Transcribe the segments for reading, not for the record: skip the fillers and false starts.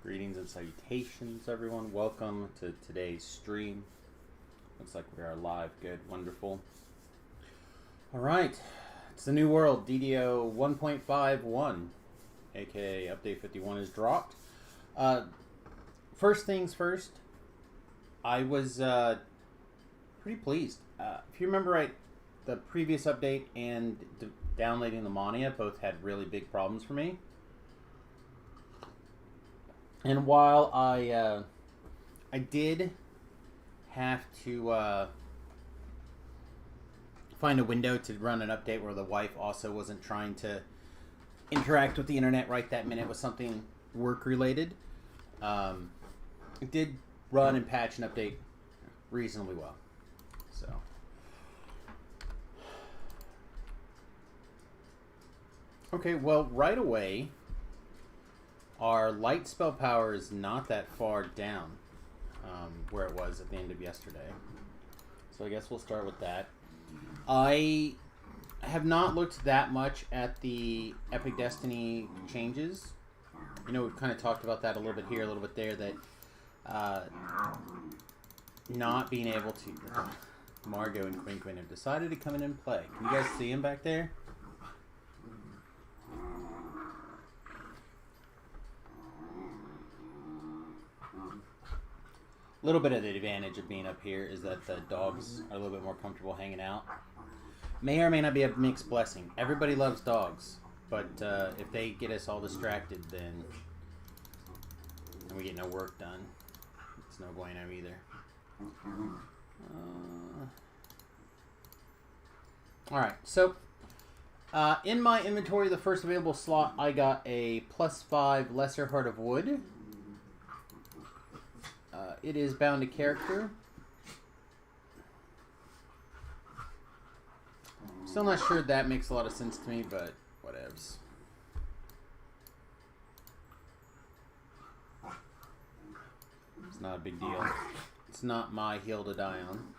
Greetings and salutations, everyone. Welcome to today's stream. Looks like we are live. Good, wonderful. All right, it's the new world. DDO 1.51, aka Update 51, is dropped. First things first, I was pretty pleased. If you remember right, the previous update and downloading the Mania both had really big problems for me. And while I did have to find a window to run an update where the wife also wasn't trying to interact with the internet right that minute with something work related, it did run and patch and update reasonably well. So. Okay, well, right away, our light spell power is not that far down where it was at the end of yesterday. So I guess we'll start with that. I have not looked that much at the Epic Destiny changes. You know, we've kind of talked about that a little bit here, a little bit there, that not being able to... Margot and Quinn have decided to come in and play. Can you guys see him back there? A little bit of the advantage of being up here is that the dogs are a little bit more comfortable hanging out. May or may not be a mixed blessing. Everybody loves dogs, but if they get us all distracted, then we get no work done. It's no bueno either. Alright, so in my inventory, the first available slot, I got a +5 Lesser Heart of Wood. It is bound to character. Still not sure that makes a lot of sense to me, but whatevs. It's not a big deal. It's not my hill to die on.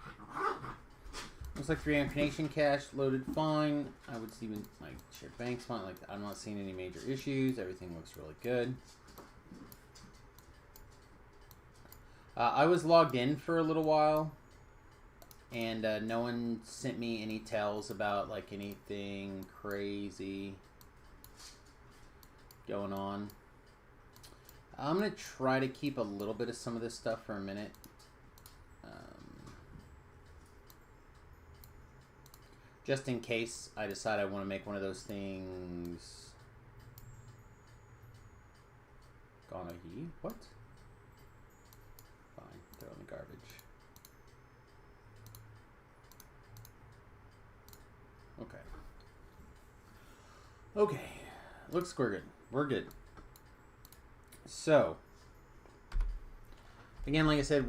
Looks like 3 Incarnation cache loaded fine. I would see my shared bank's fine. Like, I'm not seeing any major issues. Everything looks really good. I was logged in for a little while, and no one sent me any tells about like anything crazy going on. I'm gonna try to keep a little bit of some of this stuff for a minute. Just in case I decide I want to make one of those things. Gonahi? What? Fine, throw in the garbage. Okay. Okay. Looks we're good. We're good. So, again, like I said,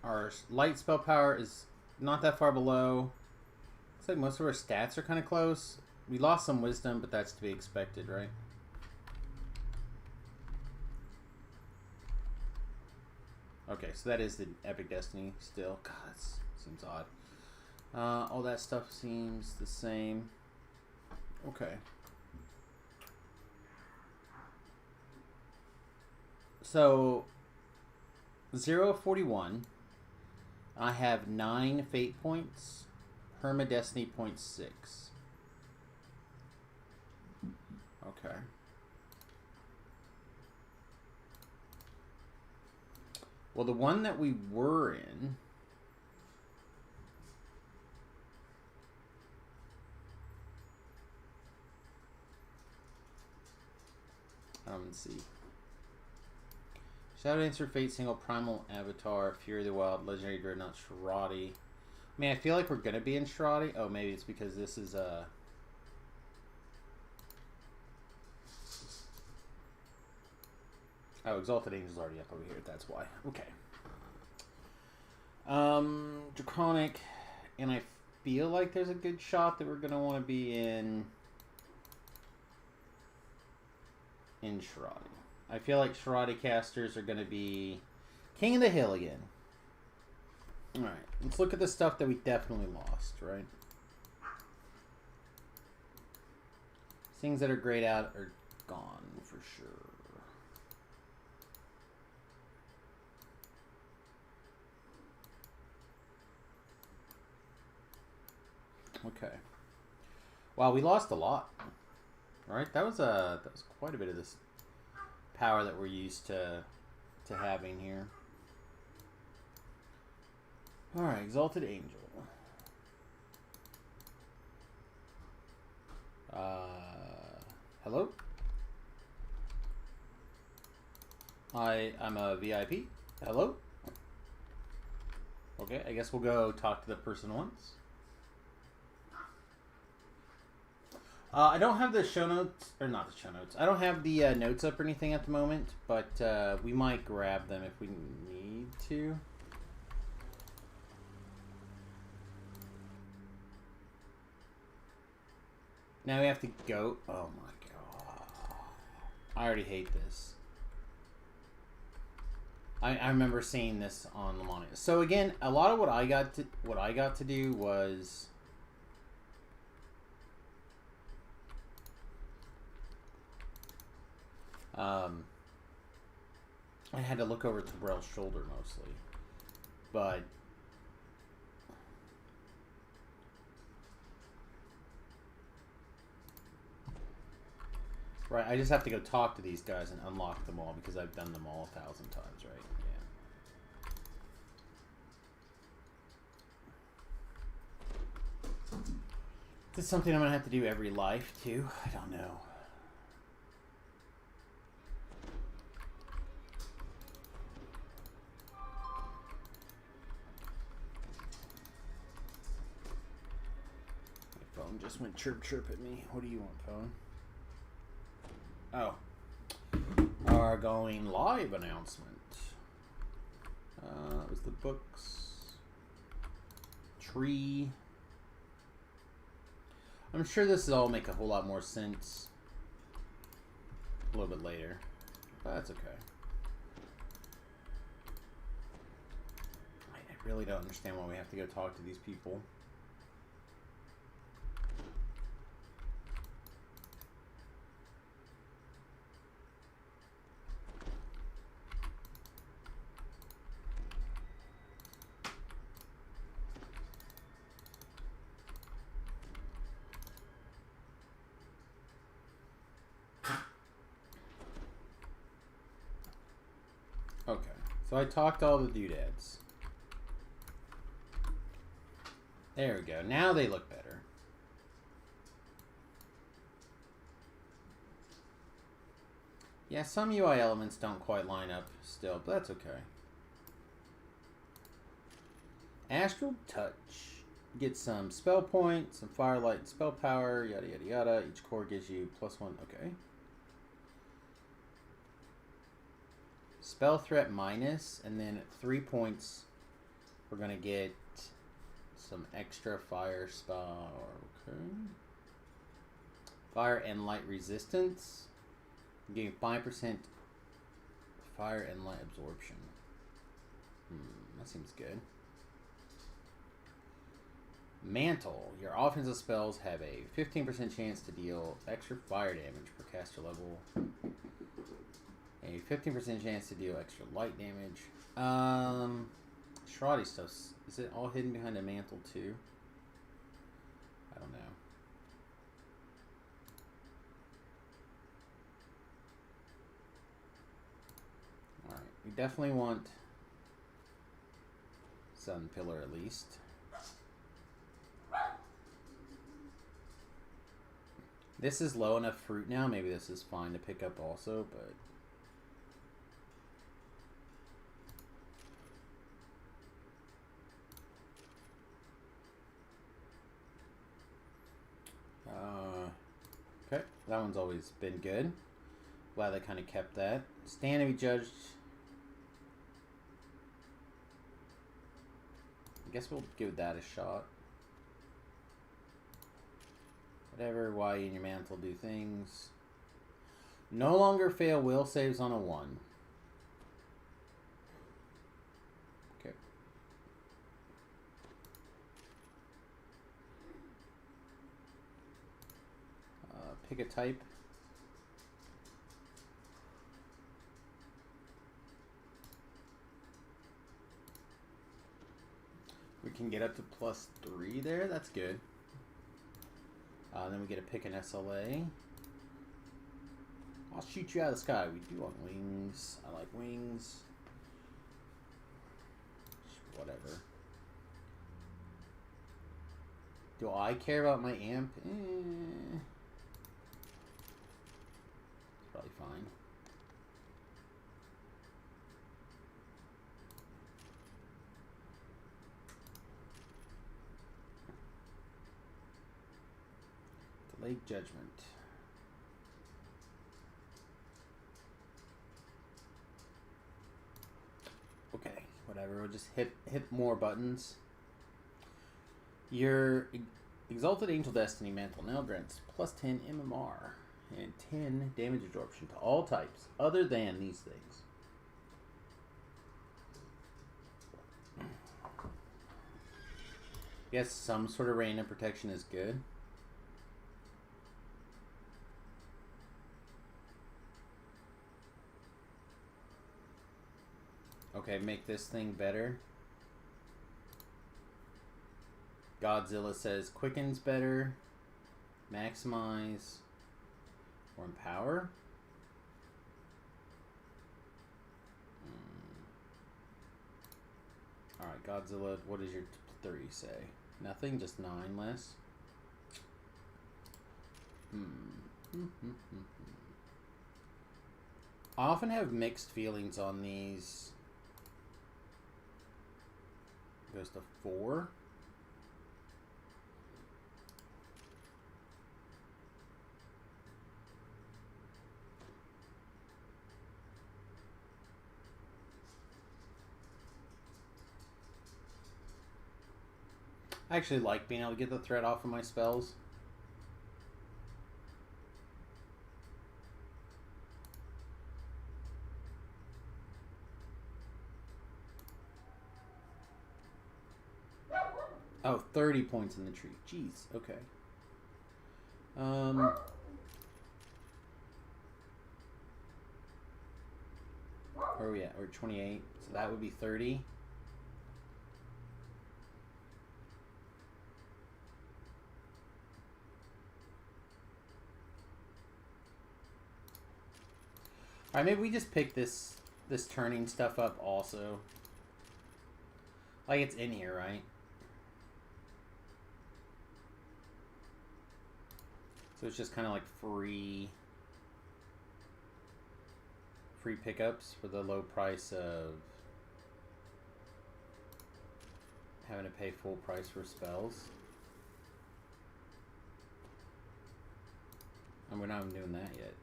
our light spell power is not that far below. Looks like most of our stats are kind of close. We lost some wisdom, but that's to be expected, right? Okay, so that is the Epic Destiny still. God, that seems odd. All that stuff seems the same. Okay. So, 0 of 41. I have 9 fate points. Herma Destiny 0.6. Okay. Well, the one that we were in... let's see. Shadow Dancer, Fate Single, Primal Avatar, Fury of the Wild, Legendary Dreadnought, Shirati. I mean, I feel like we're going to be in Shirati. Oh, maybe it's because this is Oh, Exalted Angel's already up over here. That's why. Okay. Draconic. And I feel like there's a good shot that we're going to want to be in Shirati. I feel like Shirati casters are going to be King of the Hill again. Alright, let's look at the stuff that we definitely lost, right? Things that are grayed out are gone for sure. Okay. Wow, we lost a lot. All right, that was quite a bit of this power that we're used to having here. All right, Exalted Angel. Hello? I'm a VIP. Hello? Okay, I guess we'll go talk to the person once. I don't have the show notes, or not the show notes. I don't have the notes up or anything at the moment, but we might grab them if we need to. Now we have to go. Oh my god! I already hate this. I remember seeing this on Lamania. So again, a lot of what I got to do was. I had to look over Tabrel's shoulder mostly, but right, I just have to go talk to these guys and unlock them all because I've done them all 1,000 times, right? Yeah. This is something I'm gonna have to do every life too. I don't know. Just went chirp chirp at me. What do you want, phone? Oh. Our going live announcement. It was the books. Tree. I'm sure this will all make a whole lot more sense a little bit later. But that's okay. I really don't understand why we have to go talk to these people. Okay, so I talked to all the doodads. There we go. Now they look better. Yeah, some UI elements don't quite line up still, but that's okay. Astral Touch. Get some spell points, some firelight spell power, yada yada yada. Each core gives you +1. Okay. Spell threat minus, and then 3 points. We're gonna get some extra fire spell. Okay. Fire and light resistance. Getting 5% fire and light absorption. That seems good. Mantle. Your offensive spells have a 15% chance to deal extra fire damage per caster level. A 15% chance to deal extra light damage. Shradi stuff. Is it all hidden behind a mantle too? I don't know. Alright, we definitely want Sun Pillar at least. This is low enough fruit now. Maybe this is fine to pick up also, but... okay, that one's always been good. Glad they kind of kept that. Stand to be judged. I guess we'll give that a shot. Whatever, why you and your mantle do things. No longer fail will saves on a 1. Okay. pick a type. We can get up to +3 there. That's good. Then we get to pick an SLA. I'll shoot you out of the sky. We do want wings. I like wings. Whatever. Do I care about my amp? It's probably fine. Delayed judgment. Okay, whatever. We'll just hit more buttons. Your Exalted Angel Destiny Mantle now grants +10 MMR and 10 damage absorption to all types other than these things. Guess some sort of random protection is good. Okay, make this thing better. Godzilla says quickens better, maximize, or empower. Alright, Godzilla, what does your 3 say? Nothing, just 9 less. I often have mixed feelings on these. Goes to 4. I actually like being able to get the threat off of my spells. Oh, 30 points in the tree. Jeez, okay. Where are we at? We're 28, so that would be 30. Alright, maybe we just pick this turning stuff up also. Like, it's in here, right? So it's just kind of like free pickups for the low price of having to pay full price for spells. And we're not even doing that yet.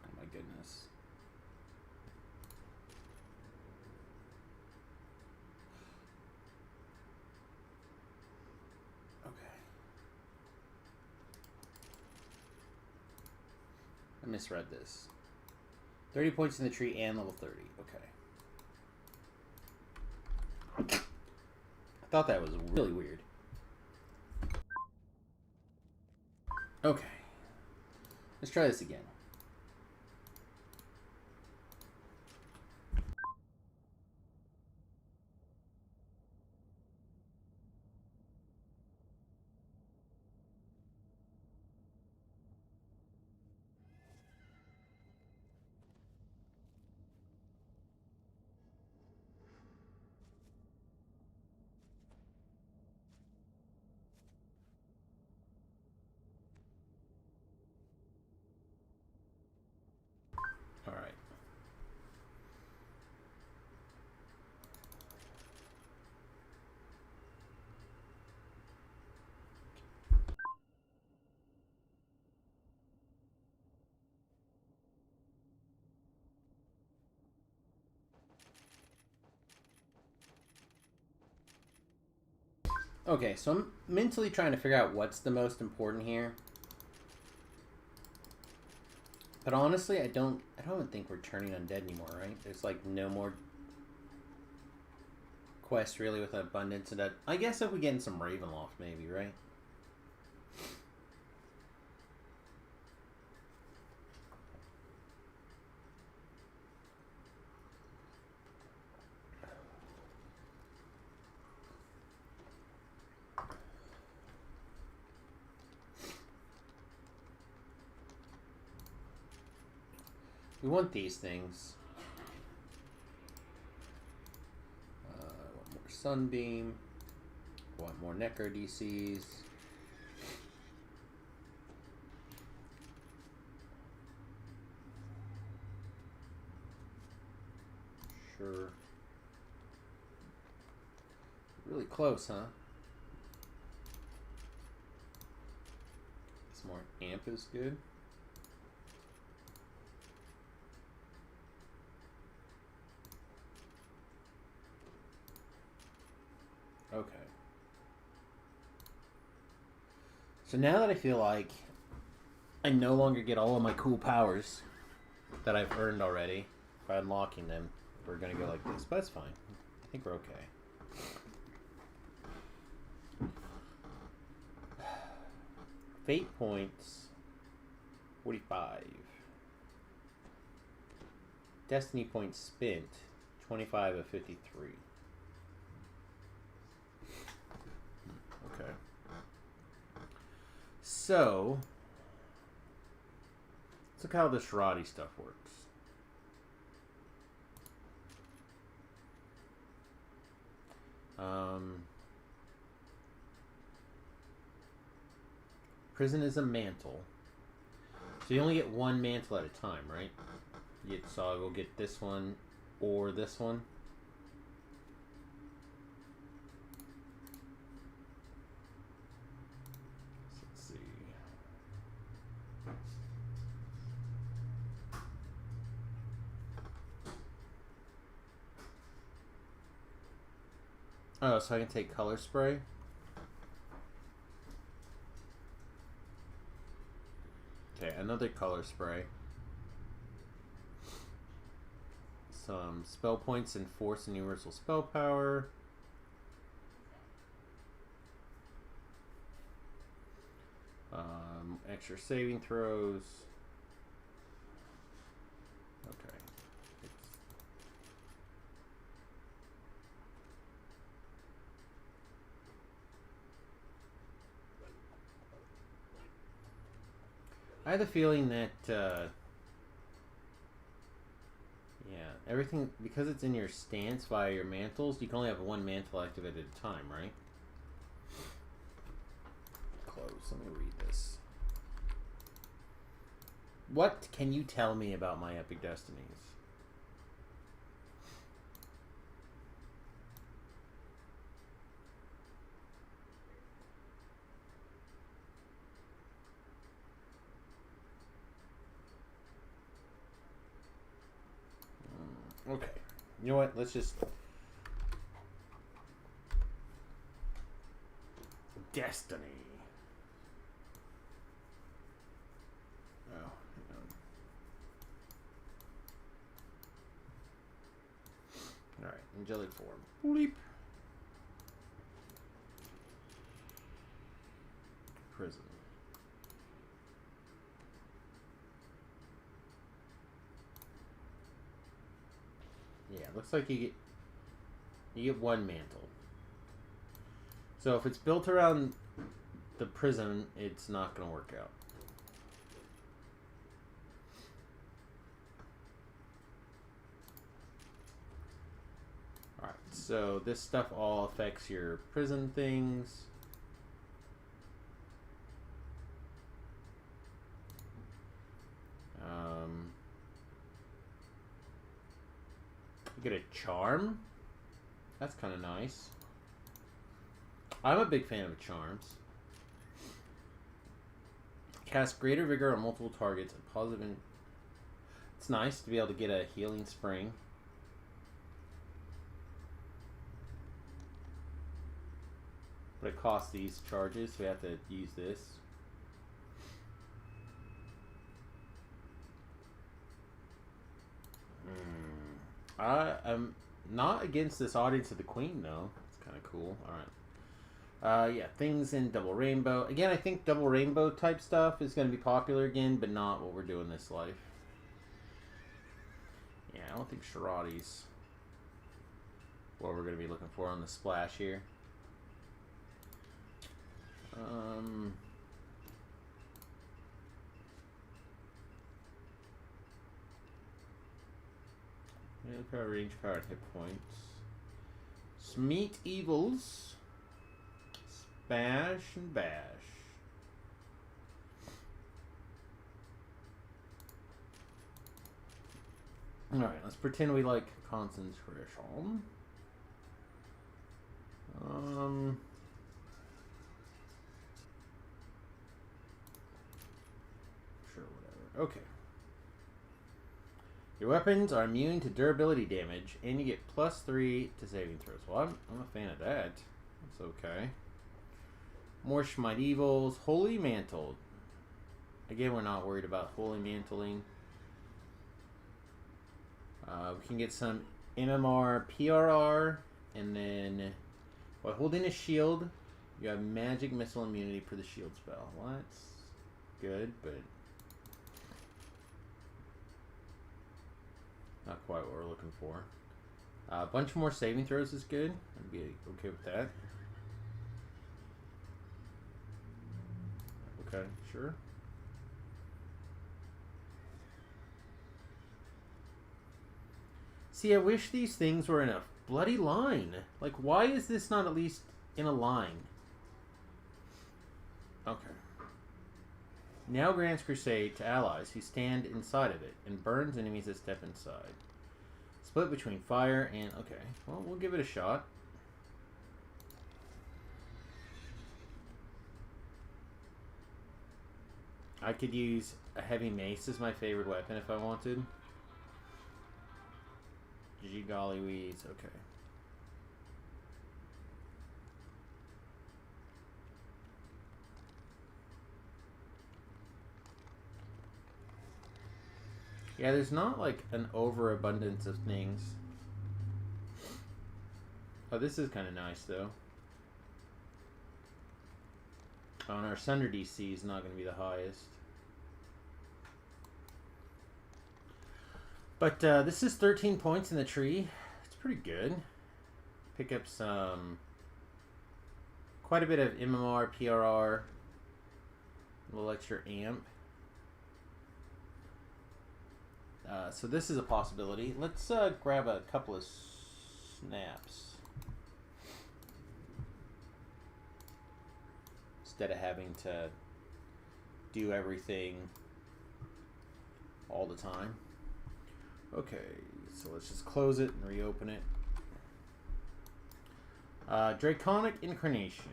Oh my goodness. I misread this. 30 points in the tree and level 30. Okay. I thought that was really weird. Okay. Let's try this again. All right. Okay, so I'm mentally trying to figure out what's the most important here. But honestly, I don't think we're turning undead anymore, right? There's like no more quest really with abundance, and I guess if we get in some Ravenloft, maybe, right? We want these things. Want more Sunbeam. Want more Necro DCs. Sure. Really close, huh? Some more amp is good. Okay. So now that I feel like I no longer get all of my cool powers that I've earned already by unlocking them, we're going to go like this. But that's fine. I think we're okay. Fate points, 45. Destiny points spent, 25 of 53. Okay. So, let's look how the Shirati stuff works. Prison is a mantle. So you only get one mantle at a time, right? So I will get this one or this one. Let's see. Oh, so I can take color spray. Okay, another color spray. Some spell points and force and universal spell power. Extra saving throws. Okay. I have the feeling that, yeah, everything, because it's in your stance via your mantles, you can only have one mantle activated at a time, right? Close. Let me read this. What can you tell me about my Epic Destinies? Okay. You know what? Let's just... Destiny. Oh, hang on. Alright, angelic form. Bleep. Prison. Yeah, looks like you get one mantle. So if it's built around the prison, it's not going to work out. Alright, so this stuff all affects your prison things. You get a charm. That's kind of nice. I'm a big fan of charms. Cast greater vigor on multiple targets and positive. It's nice to be able to get a healing spring. But it costs these charges, so we have to use this. Not against this Audience of the Queen, though. It's kind of cool. Alright. Yeah, things in Double Rainbow. Again, I think Double Rainbow type stuff is going to be popular again, but not what we're doing this life. Yeah, I don't think Shirati's what we're going to be looking for on the splash here. Power, range, power, hit points. Smeet Evils. Bash and bash. Alright, let's pretend we like concentration. Sure, whatever. Okay. Your weapons are immune to durability damage, and you get +3 to saving throws. Well, I'm a fan of that. That's okay. More Schmied Evils. Holy Mantled. Again, we're not worried about Holy Mantling. We can get some MMR, PRR, and then while holding a shield, you have magic missile immunity for the shield spell. Well, that's good, but not quite what we're looking for. A bunch more saving throws is good. I'd be okay with that. Okay, sure. See, I wish these things were in a bloody line. Like, why is this not at least in a line? Okay. Now grants Crusade to allies who stand inside of it, and burns enemies that step inside. Split between fire and... Okay, well, we'll give it a shot. I could use a heavy mace as my favorite weapon if I wanted. Gee golly weeds, okay. Yeah, there's not like an overabundance of things. Oh, this is kind of nice though. Oh, and our Sunder DC is not going to be the highest. But this is 13 points in the tree. It's pretty good. Pick up some... quite a bit of MMR, PRR. A little extra amp. So this is a possibility. Let's grab a couple of snaps. Instead of having to do everything all the time. Okay, so let's just close it and reopen it. Draconic Incarnation.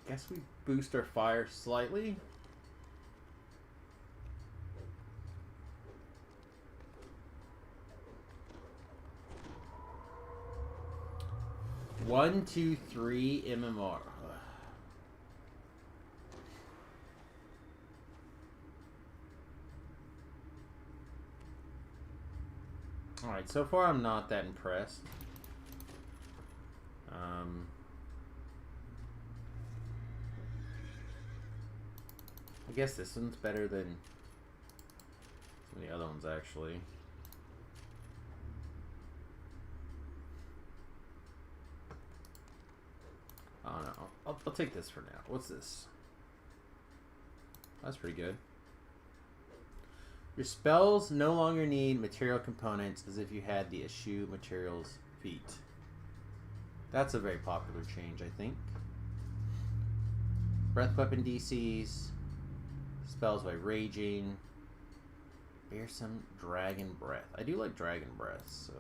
I guess we boost our fire slightly. One, two, three MMR. Alright, so far I'm not that impressed. I guess this one's better than some of the other ones, actually. Oh no, I'll take this for now. What's this? That's pretty good. Your spells no longer need material components as if you had the eschew materials feat. That's a very popular change, I think. Breath weapon DCs. Spells by raging. Bear some dragon breath. I do like dragon breath, so...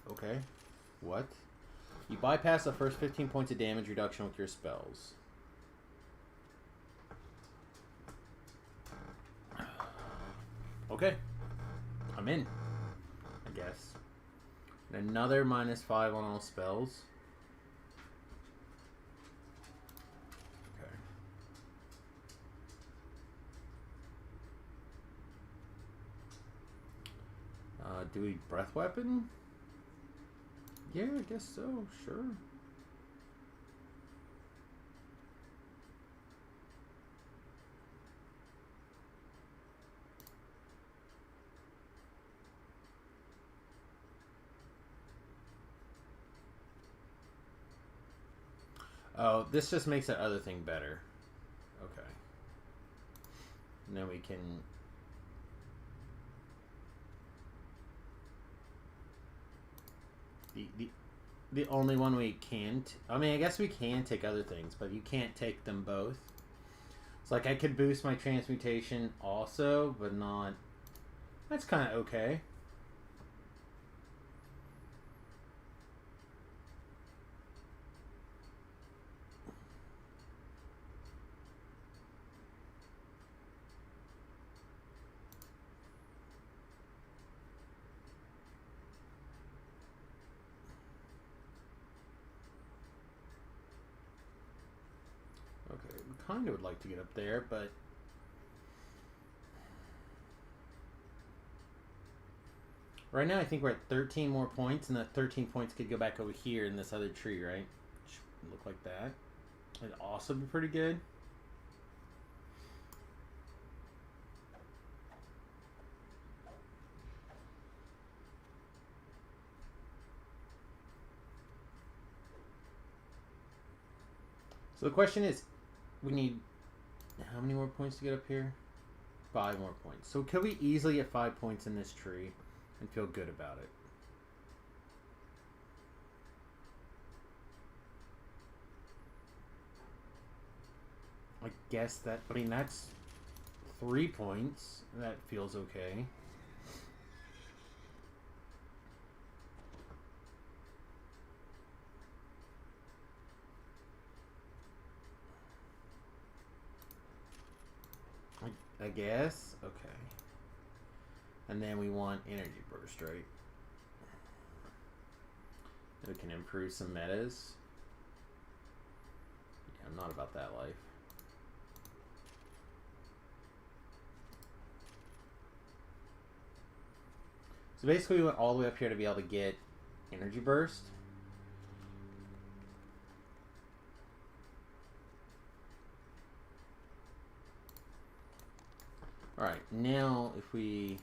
okay. What? You bypass the first 15 points of damage reduction with your spells. Okay. I'm in, I guess. And another -5 on all spells. Okay. Do we breath weapon? Yeah, I guess so. Sure. Oh, this just makes that other thing better. Okay. And then we can... The only one we can't... I mean, I guess we can take other things, but you can't take them both. It's like I could boost my transmutation also, but not... That's kind of okay. Okay, we kind of would like to get up there, but... Right now I think we're at 13 more points, and that 13 points could go back over here in this other tree, right? Should look like that. It'd also be pretty good. So the question is, we need how many more points to get up here? 5 more points. So could we easily get 5 points in this tree and feel good about it? I guess that, I mean, that's 3 points. That feels okay. I guess. Okay. And then we want energy burst, right? We can improve some metas. Yeah, I'm not about that life. So basically we went all the way up here to be able to get energy burst. Alright, now if we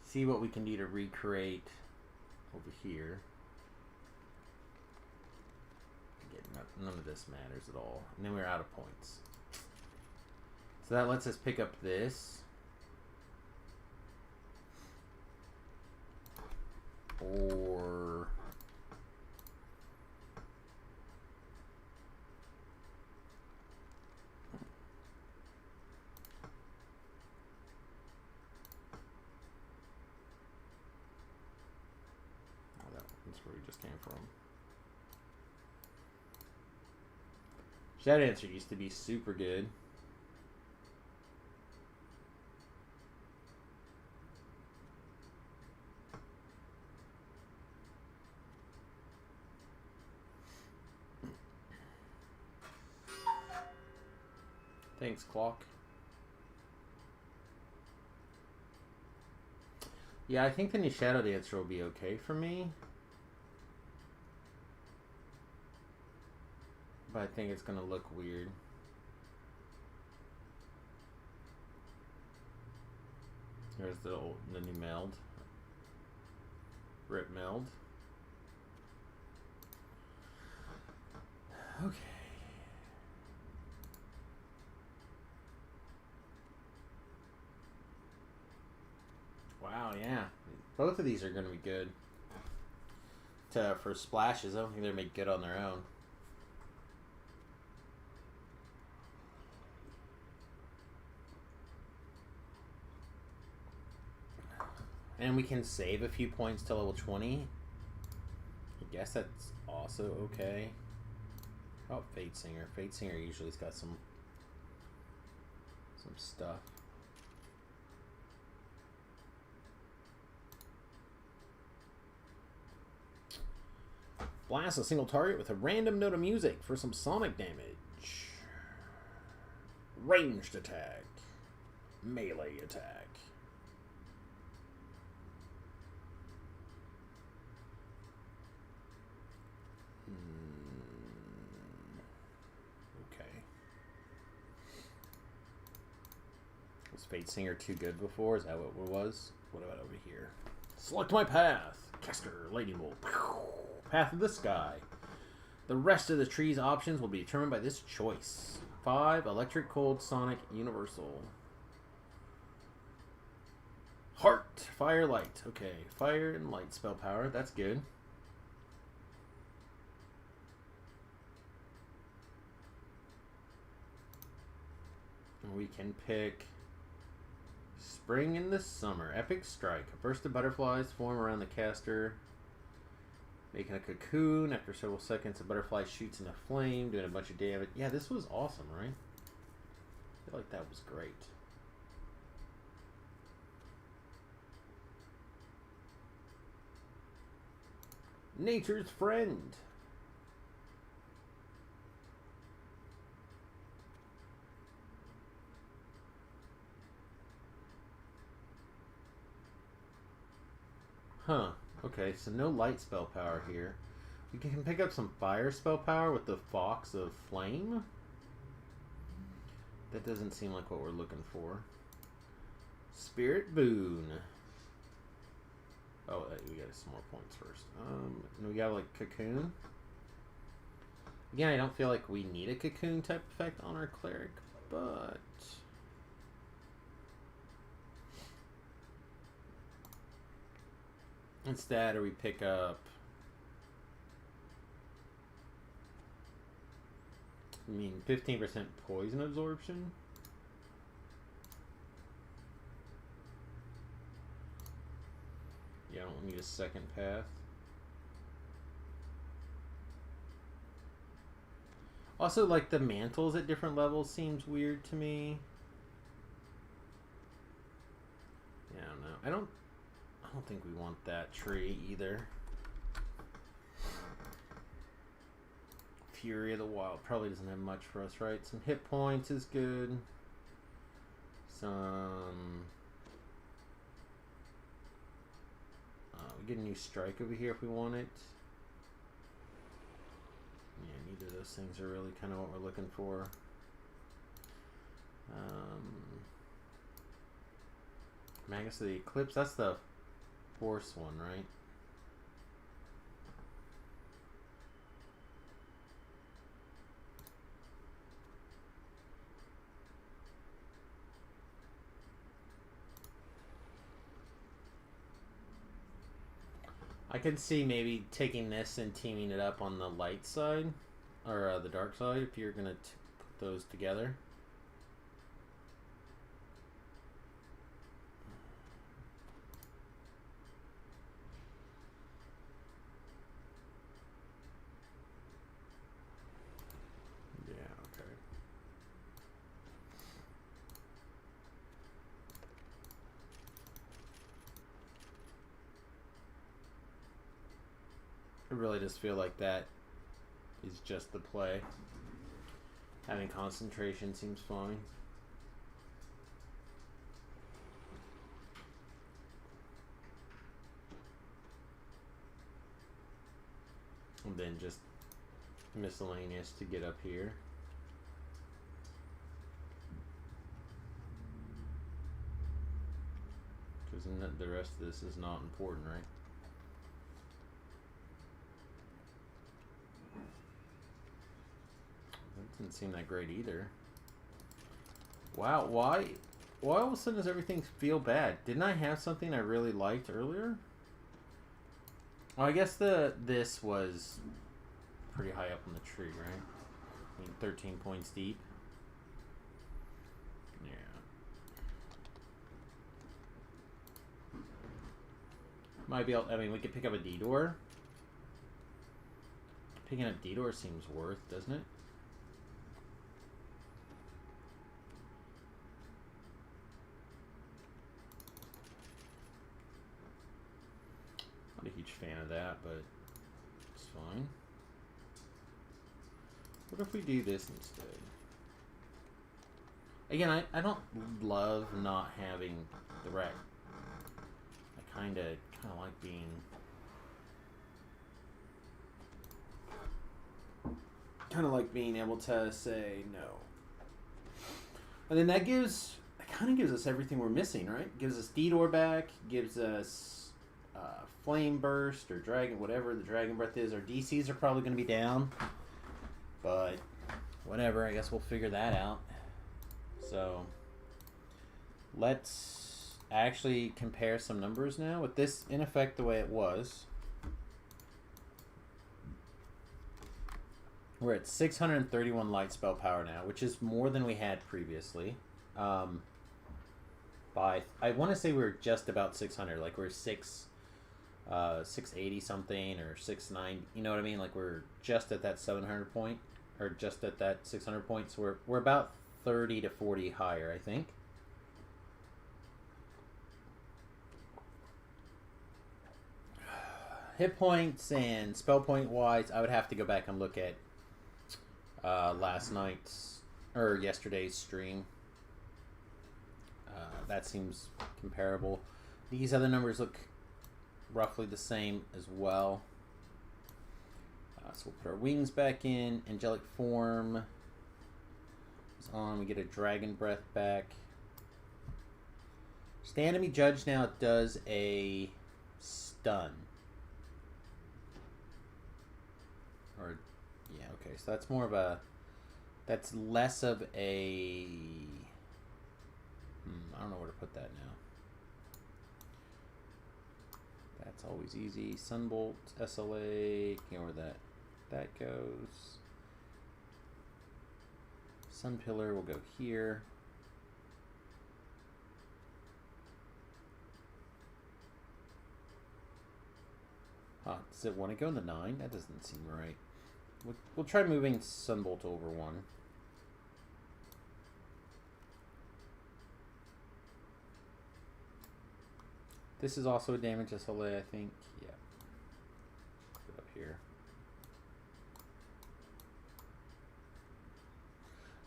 see what we can do to recreate over here. Again, none of this matters at all. And then we're out of points. So that lets us pick up this. Or... that's where we just came from. Shadow Dancer used to be super good. Thanks, Clock. Yeah, I think the new Shadow Dancer will be okay for me. But I think it's going to look weird. There's the new meld. Rip meld. Okay. Wow, yeah. Both of these are going to be good. For splashes, I don't think they're made good on their own. And we can save a few points to level 20. I guess that's also okay. How about Fate Singer? Fate Singer usually's got some stuff. Blast a single target with a random note of music for some sonic damage. Ranged attack. Melee attack. Okay. Was Fate Singer too good before? Is that what it was? What about over here? Select my path. Caster, Lightning Bolt. Path of the Sky. The rest of the tree's options will be determined by this choice. 5, Electric, Cold, Sonic, Universal. Heart, Fire, Light. Okay, Fire and Light spell power. That's good. And we can pick Spring in the Summer. Epic Strike. A burst of butterflies form around the caster, making a cocoon. After several seconds, a butterfly shoots into flame, doing a bunch of damage. Yeah, this was awesome, right? I feel like that was great. Nature's Friend. Huh. Okay, so no light spell power here. We can pick up some fire spell power with the Fox of Flame. That doesn't seem like what we're looking for. Spirit Boon. Oh, we got some more points first. We got like Cocoon. Again, I don't feel like we need a Cocoon type effect on our Cleric, but instead, we pick up, I mean, 15% poison absorption. Yeah, I don't need a second path. Also, like, the mantles at different levels seems weird to me. Yeah, I don't know. I don't think we want that tree either. Fury of the Wild probably doesn't have much for us, right? Some hit points is good. Some... we get a new strike over here if we want it. Yeah, neither of those things are really kind of what we're looking for. Magus of the Eclipse, that's the Force one, right? I could see maybe taking this and teaming it up on the light side, or the dark side, if you're going to put those together. Yeah, okay. I really just feel like that is just the play. Having concentration seems fine. And then just miscellaneous to get up here. Because the rest of this is not important, right? That didn't seem that great either. Wow, why all of a sudden does everything feel bad? Didn't I have something I really liked earlier? Well, I guess this was pretty high up on the tree, right? I mean, 13 points deep. Yeah. Might be able, I mean, we could pick up a D-Door. Picking up D-Door seems worth, doesn't it? Not a huge fan of that, but it's fine. What if we do this instead? Again, I don't love not having the wreck. I kind of like being... Kind of like being able to say no. And then that kind of gives us everything we're missing, right? Gives us Didor back, gives us Flame Burst or Dragon, whatever the Dragon Breath is. Our DCs are probably going to be down, but whatever, I guess we'll figure that out. So let's actually compare some numbers now with this in effect the way it was. We're at 631 light spell power now, which is more than we had previously. I want to say we were just about 600, like we're 680 something or 690. You know what I mean? Like we're just at that 700 point, or just at that 600 points. So we're about 30 to 40 higher, I think. Hit points and spell point wise, I would have to go back and look at last night's or yesterday's stream. That seems comparable. These other numbers look roughly the same as well. So we'll put our wings back in. Angelic form is on. We get a dragon breath back. Stand Enemy Judge now does a stun. Or yeah, okay. So that's more of a. That's less of a. I don't know where to put that now. That's always easy. Sunbolt, SLA, you know where that goes. Sun Pillar will go here. Does it want to go in the 9? That doesn't seem right. We'll try moving Sunbolt over 1. This is also a damage SLA, I think. Yeah. Put it up here.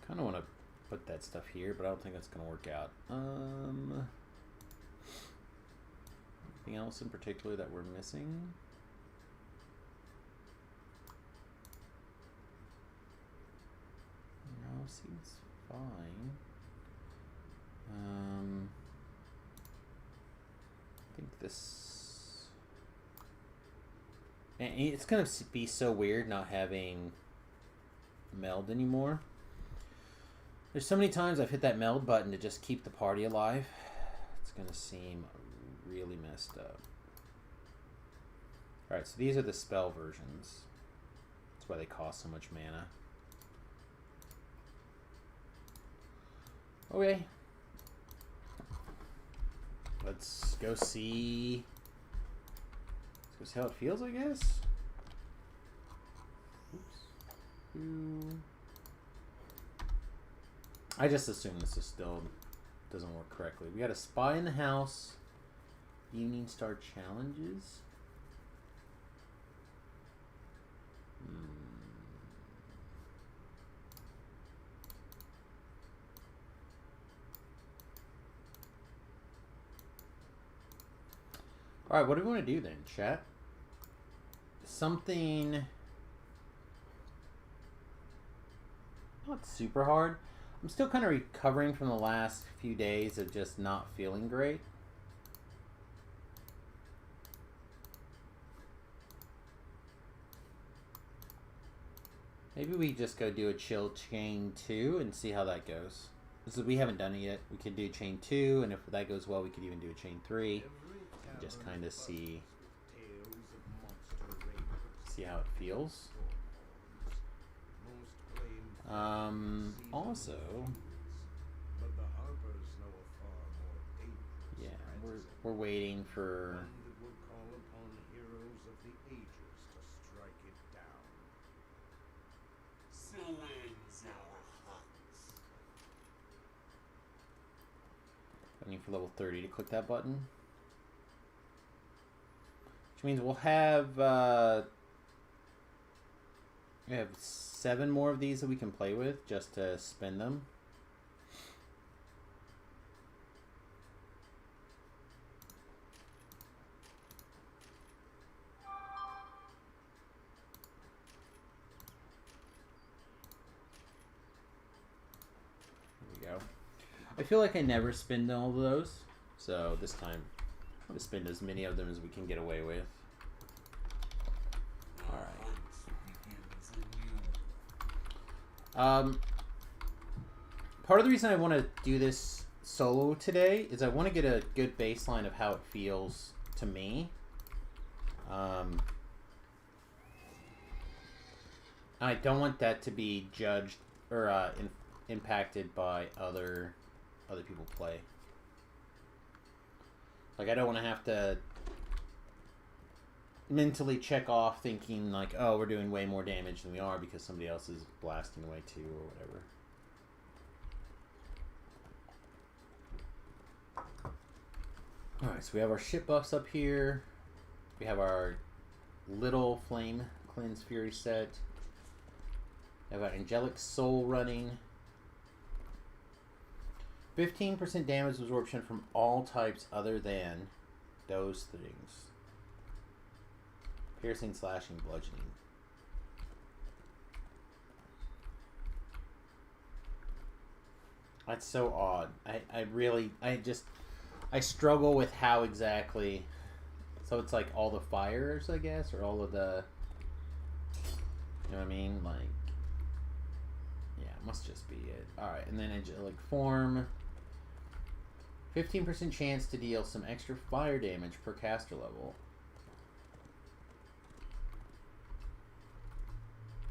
Kind of want to put that stuff here, but I don't think that's going to work out. Anything else in particular that we're missing? No, seems fine. I think this... And it's going to be so weird not having meld anymore. There's so many times I've hit that meld button to just keep the party alive. It's going to seem really messed up. Alright, so these are the spell versions. That's why they cost so much mana. Okay. Let's go see how it feels, I guess. Oops. I just assume this is still doesn't work correctly. We got a spy in the house. Evening Star challenges. Alright, what do we want to do then, chat? Something not super hard. I'm still kind of recovering from the last few days of just not feeling great. Maybe we just go do a chill chain 2 and see how that goes. This is, we haven't done it yet. We could do chain 2, and if that goes well, we could even do a chain 3. And just kind of see how it feels. Also, yeah, we're waiting for. Waiting for level 30 to click that button. Which means we'll have We have 7 more of these that we can play with just to spin them. There we go. I feel like I never spin all of those, so this time I'm going to spin as many of them as we can get away with. Part of the reason I want to do this solo today is I want to get a good baseline of how it feels to me. I don't want that to be judged or impacted by other people play. Like, I don't want to have to mentally check off thinking like, oh, we're doing way more damage than we are because somebody else is blasting away too or whatever. Alright, so we have our ship buffs up here. We have our little flame cleanse fury set. We have our angelic soul running. 15% damage absorption from all types other than those things. Piercing, slashing, bludgeoning. That's so odd. I struggle with how exactly. So it's like all the fires, I guess, or all of the. You know what I mean? Like. Yeah, it must just be it. Alright, and then angelic form. 15% chance to deal some extra fire damage per caster level.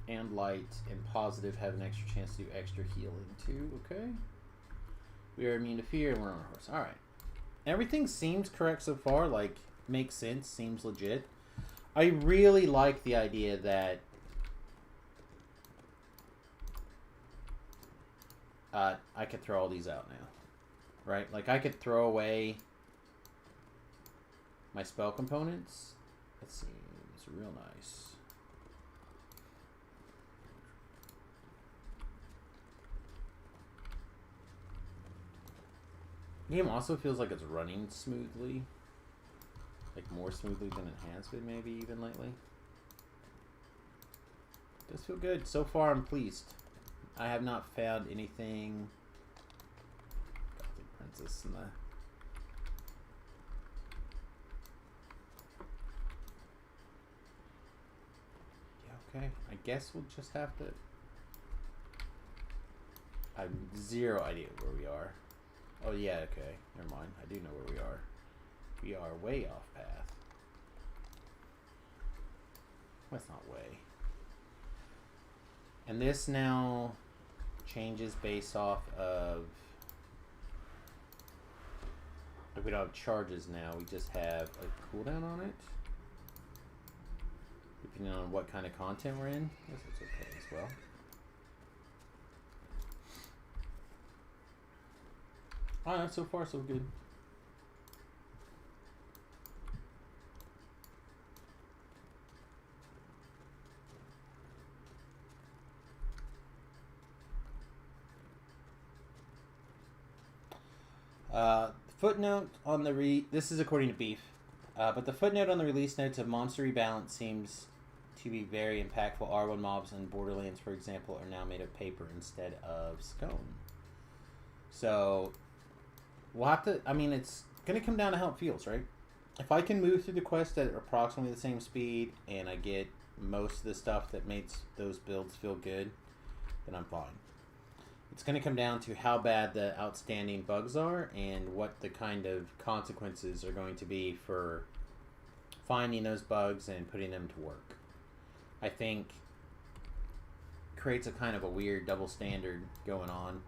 And light and positive have an extra chance to do extra healing too. Okay. We are immune to fear and we're on a horse. Alright. Everything seems correct so far. Like, makes sense. Seems legit. I really like the idea that I could throw all these out now. Right? Like, I could throw away my spell components. That seems real nice. The game also feels like it's running smoothly. Like, more smoothly than it has been, maybe, even lately. It does feel good. So far, I'm pleased. I have not found anything... Gothic Princess in the... Yeah, okay. I guess we'll just have to... I have zero idea where we are. Oh, yeah, okay. Never mind. I do know where we are. We are way off path. Well, that's not way. And this now changes based off of... Like, we don't have charges now. We just have a cooldown on it. Depending on what kind of content we're in. I guess it's okay as well. Alright, so far so good. Footnote on the this is according to Beef, but the footnote on the release notes of monster rebalance seems to be very impactful. R1 mobs in Borderlands, for example, are now made of paper instead of scone. So we'll have to, I mean, it's going to come down to how it feels, right? If I can move through the quest at approximately the same speed and I get most of the stuff that makes those builds feel good, then I'm fine. It's going to come down to how bad the outstanding bugs are and what the kind of consequences are going to be for finding those bugs and putting them to work. I think creates a kind of a weird double standard going on,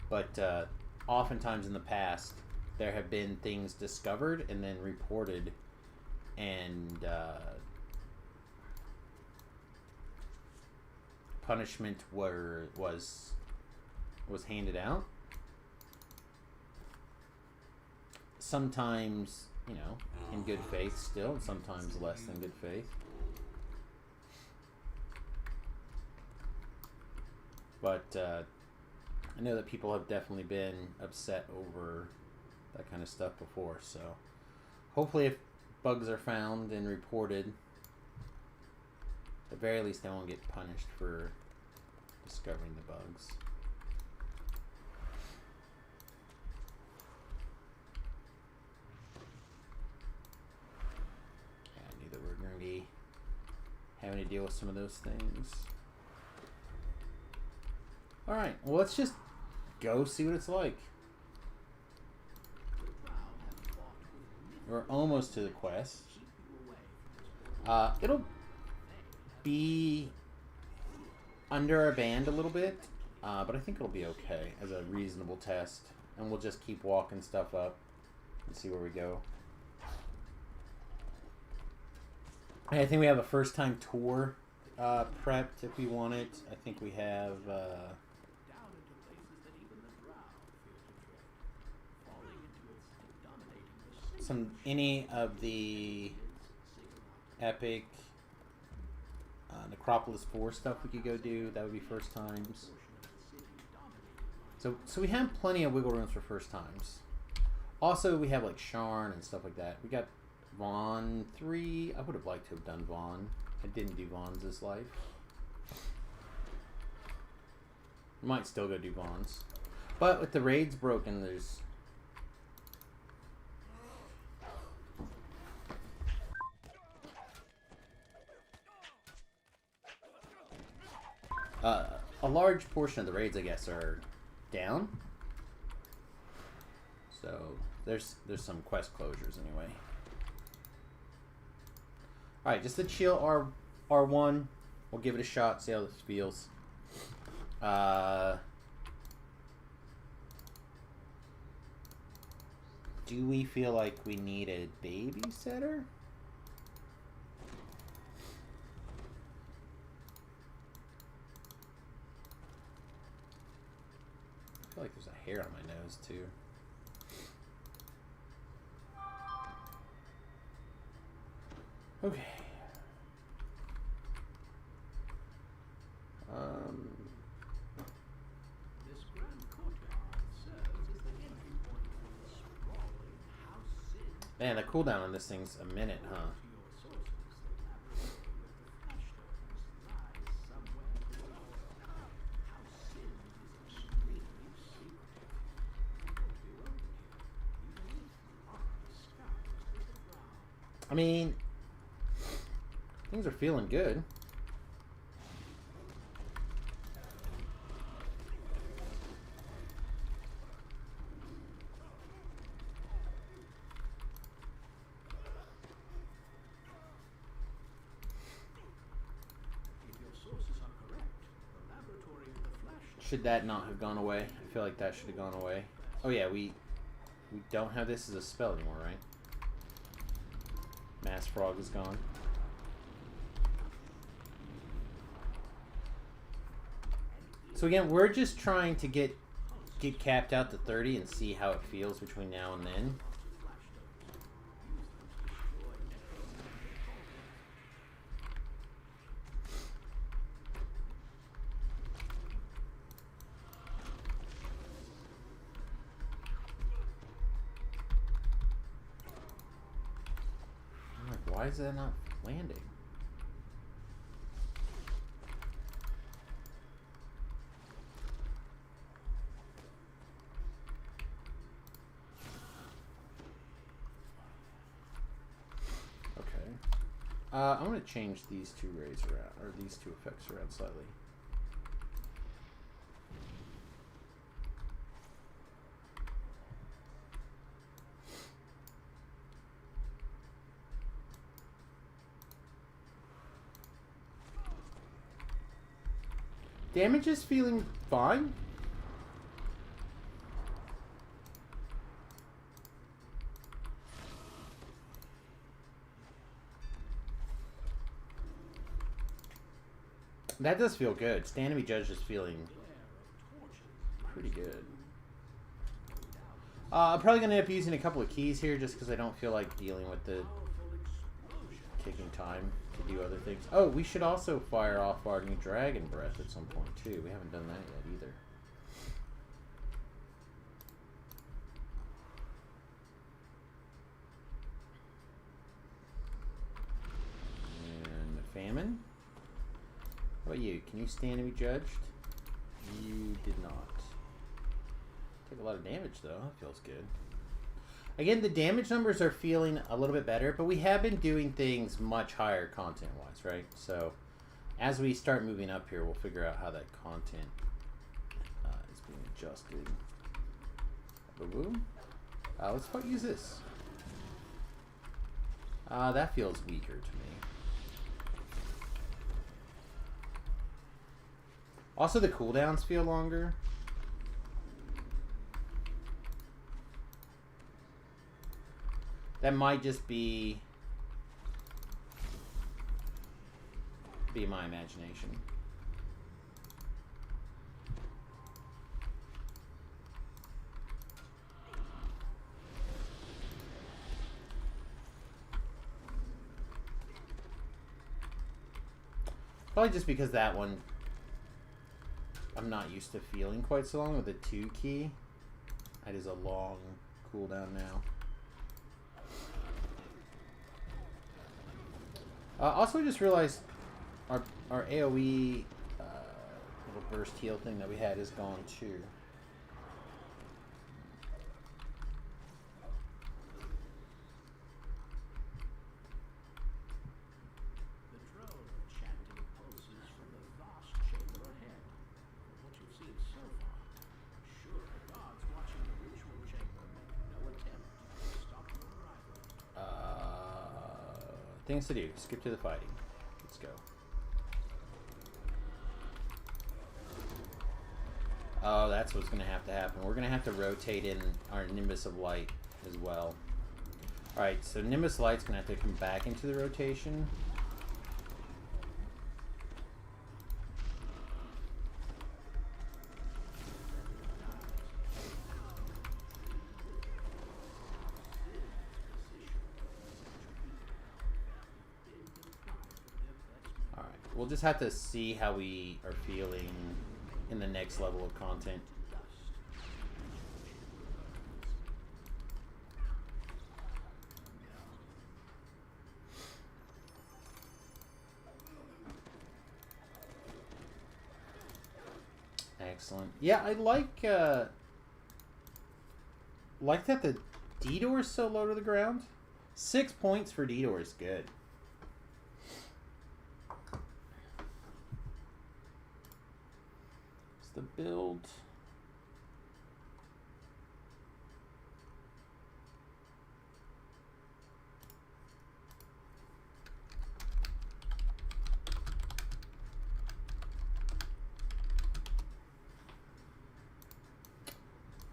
but oftentimes in the past there have been things discovered and then reported, and punishment was handed out. Sometimes, you know, in good faith still, and sometimes less than good faith. But I know that people have definitely been upset over that kind of stuff before. So hopefully, if bugs are found and reported, at the very least, they won't get punished for discovering the bugs. Yeah, I knew that we were going to be having to deal with some of those things. Alright, well, let's just go see what it's like. We're almost to the quest. It'll be under our band a little bit, but I think it'll be okay as a reasonable test. And we'll just keep walking stuff up and see where we go. I think we have a first time tour prepped if we want it. I think we have any of the epic Necropolis 4 stuff we could go do. That would be first times. So we have plenty of wiggle rooms for first times. Also, we have like Sharn and stuff like that. We got Vaughn 3. I would have liked to have done Vaughn. I didn't do Vaughn's this life. Might still go do Vaughn's. But with the raids broken, there's... a large portion of the raids, I guess, are down. So there's some quest closures anyway. All right, just to chill R1. We'll give it a shot. See how this feels. Do we feel like we need a babysitter? I feel like there's a hair on my nose too. Okay. This grand courtyard serves as the entry point to the sprawling house Sin. Man, the cooldown on this thing's a minute, huh? To your sources, the laboratory with the flash stones lies somewhere below. House Sin is extremely secretive. It won't be welcome here, even if you are disguised as a drow. I mean, things are feeling good. If your sources are correct, the laboratory with the flash stones Should that not have gone away? I feel like that should have gone away. Oh yeah, we don't have this as a spell anymore, right? Mass Frog is gone. So again, we're just trying to get capped out to 30 and see how it feels between now and then. I'm like, why is that not landing? I'm going to change these two rays around, or these two effects around slightly. Damage is feeling fine. That does feel good. Stand to be judged is feeling pretty good. I'm probably going to end up using a couple of keys here just because I don't feel like dealing with the taking time. to do other things. Oh, we should also fire off our new Dragon Breath at some point too. We haven't done that yet either. And the Famine. How about you? Can you stand to be judged? You did not. Take a lot of damage though. That feels good. Again, the damage numbers are feeling a little bit better, but we have been doing things much higher content-wise, right? So, as we start moving up here, we'll figure out how that content is being adjusted. Boom. Let's use this. That feels weaker to me. Also, the cooldowns feel longer. That might just be my imagination. Probably just because that one I'm not used to feeling quite so long with the 2 key. That is a long cooldown now. Also, I just realized our AoE little burst heal thing that we had is gone too. The drone chanting pulses from the vast chamber ahead. From what you've seen so far, sure the gods watching the ritual chamber make no attempt to stop your arrival. Things to do. Skip to the fighting. Let's go. Oh, that's what's going to happen. We're going to have to rotate in our Nimbus of Light as well. Alright, so Nimbus Light's going to have to come back into the rotation. We'll just have to see how we are feeling in the next level of content. Excellent. Yeah, I like that the D-door is so low to the ground. 6 points for D-door is good. The build.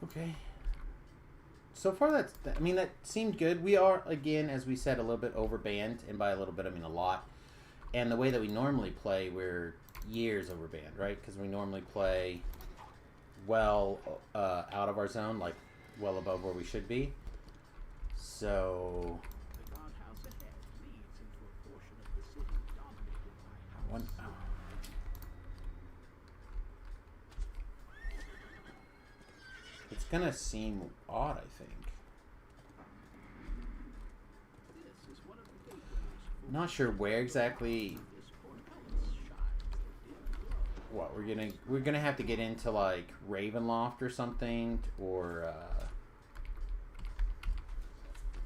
Okay. So far that seemed good. We are, again, as we said, a little bit overbanned, and by a little bit I mean a lot. And the way that we normally play, we're years overbanned, right? Because we normally play well out of our zone, like well above where we should be. So The guardhouse ahead leads into a portion of the city dominated by one. It's gonna seem odd, I think. This is one of the gateways for Not sure where exactly. this portcullis shines the dim glow. What we're gonna have to get into like Ravenloft or something, or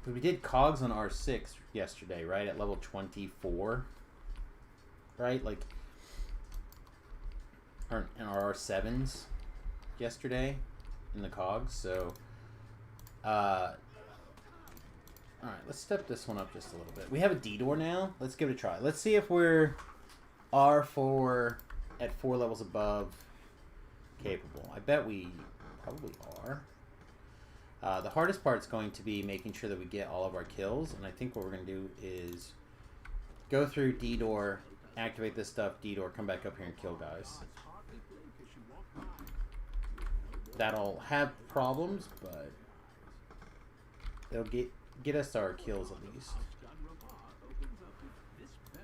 but we did cogs on R6 yesterday, right? At level 24, right? Like, or in our R7s yesterday in the cogs. So, all right, let's step this one up just a little bit. We have a D-door now. Let's give it a try. Let's see if we're R4 at 4 levels above capable. I bet we probably are. The hardest part's going to be making sure that we get all of our kills, and I think what we're going to do is go through D-door, activate this stuff, D-door, come back up here and kill guys. It's hardly blink as you walk by. That'll have problems, but it'll get us our kills at least. John Ravar opens up with this bell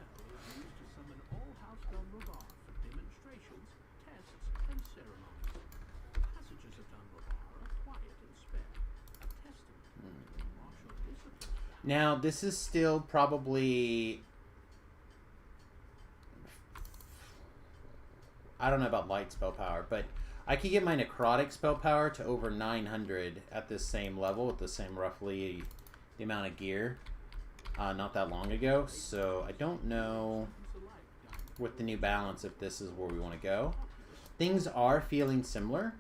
Dunbar are quiet and spare, a testament to martial discipline. Now, this is still probably... I don't know about light spell power, but I could get my necrotic spell power to over 900 at this same level with the same roughly the amount of gear not that long ago. So I don't know with the new balance if this is where we want to go. Things are feeling similar,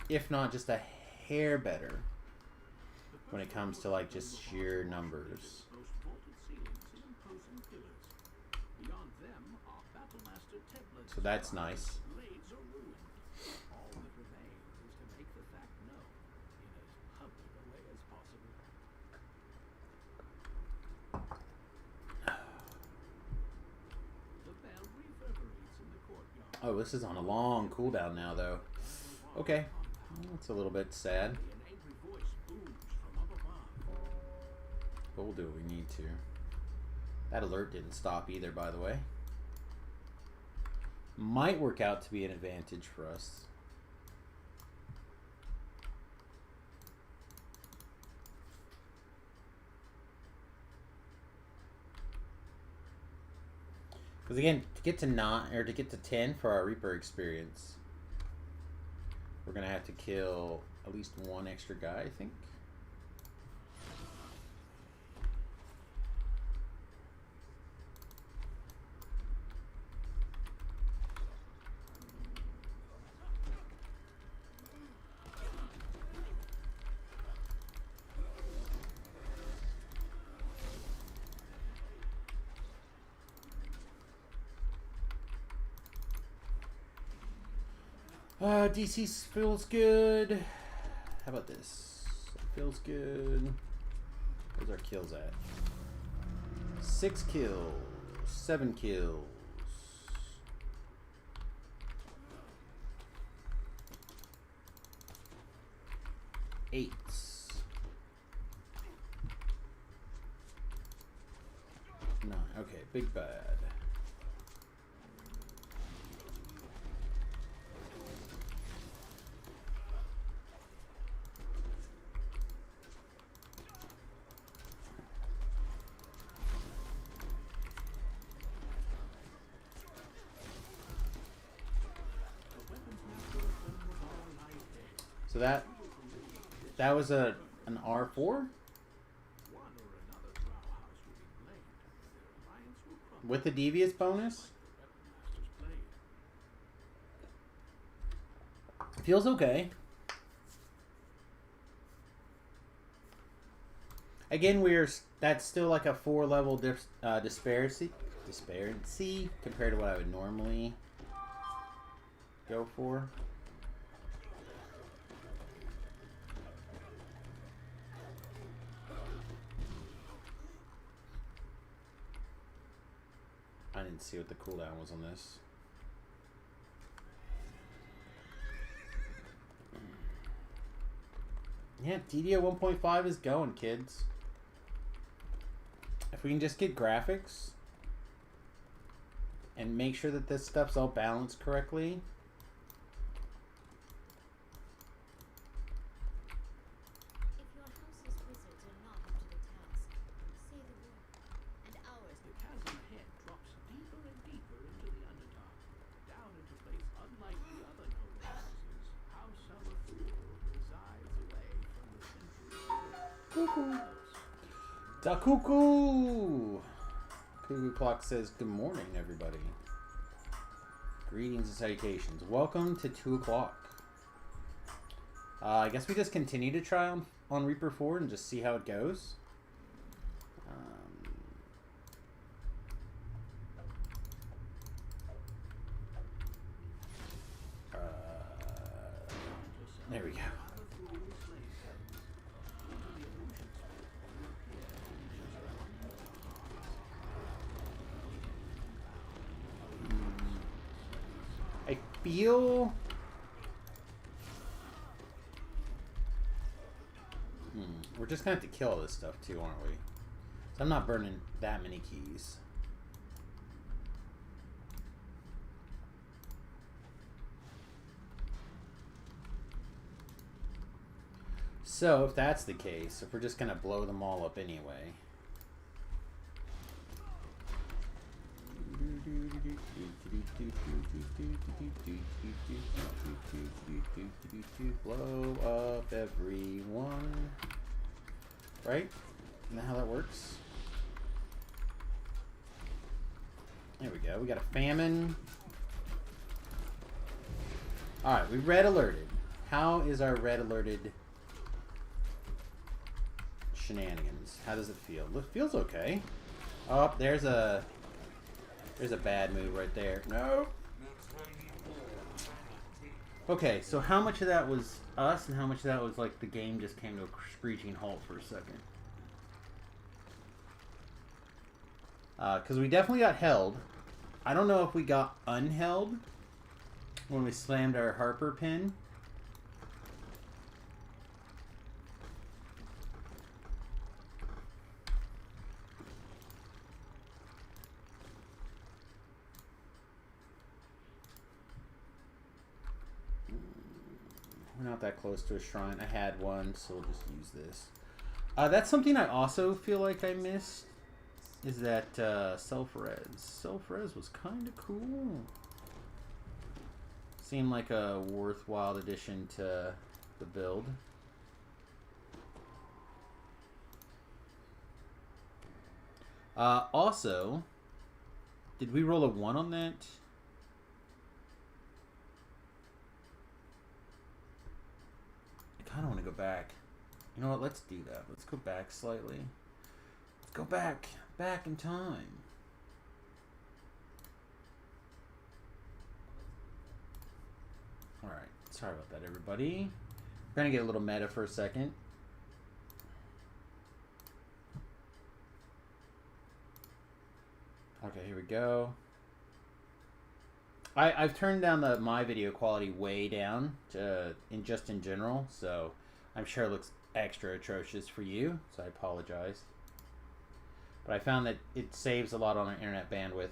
if not just a hair better when it comes to like just sheer numbers. So that's nice. Oh, this is on a long cooldown now, though. Okay. That's a little bit sad. But we'll do what we need to. That alert didn't stop either, by the way. Might work out to be an advantage for us. Because again, to get to 9 or to get to 10 for our Reaper experience, we're gonna have to kill at least one extra guy, I think. DC feels good. How about this? Feels good. Where's our kills at? 6 kills. 7 kills. 8. 9. Okay, big bad. So that was an R4 with the devious bonus. Feels okay. Again, that's still like a 4-level disparity compared to what I would normally go for. I didn't see what the cooldown was on this. Yeah, DDO 1.5 is going, kids. If we can just get graphics and make sure that this stuff's all balanced correctly. Da Cuckoo! Cuckoo Clock says, good morning, everybody. Greetings and salutations. Welcome to 2 o'clock. I guess we just continue to try on Reaper 4 and just see how it goes. There we go. I feel... We're just gonna have to kill all this stuff too, aren't we? So I'm not burning that many keys. So, if that's the case, if we're just gonna blow them all up anyway. Blow up everyone. Right? Isn't that how that works? There we go. We got a famine. Alright, we red alerted. How is our red alerted shenanigans? How does it feel? It feels okay. Oh, there's a bad move right there. No. Okay, so how much of that was us and how much of that was like the game just came to a screeching halt for a second? Because we definitely got held. I don't know if we got unheld when we slammed our Harper pin. We're not that close to a shrine. I had one, so we'll just use this. That's something I also feel like I missed. Is that self-res. Self-res was kind of cool. Seemed like a worthwhile addition to the build. Also, did we roll a 1 on that? I kind of want to go back. You know what? Let's do that. Let's go back slightly. Let's go back in time. Alright, sorry about that, everybody. We're going to get a little meta for a second. Okay, here we go. I've turned down my video quality way down in general, so I'm sure it looks extra atrocious for you, so I apologize. But I found that it saves a lot on our internet bandwidth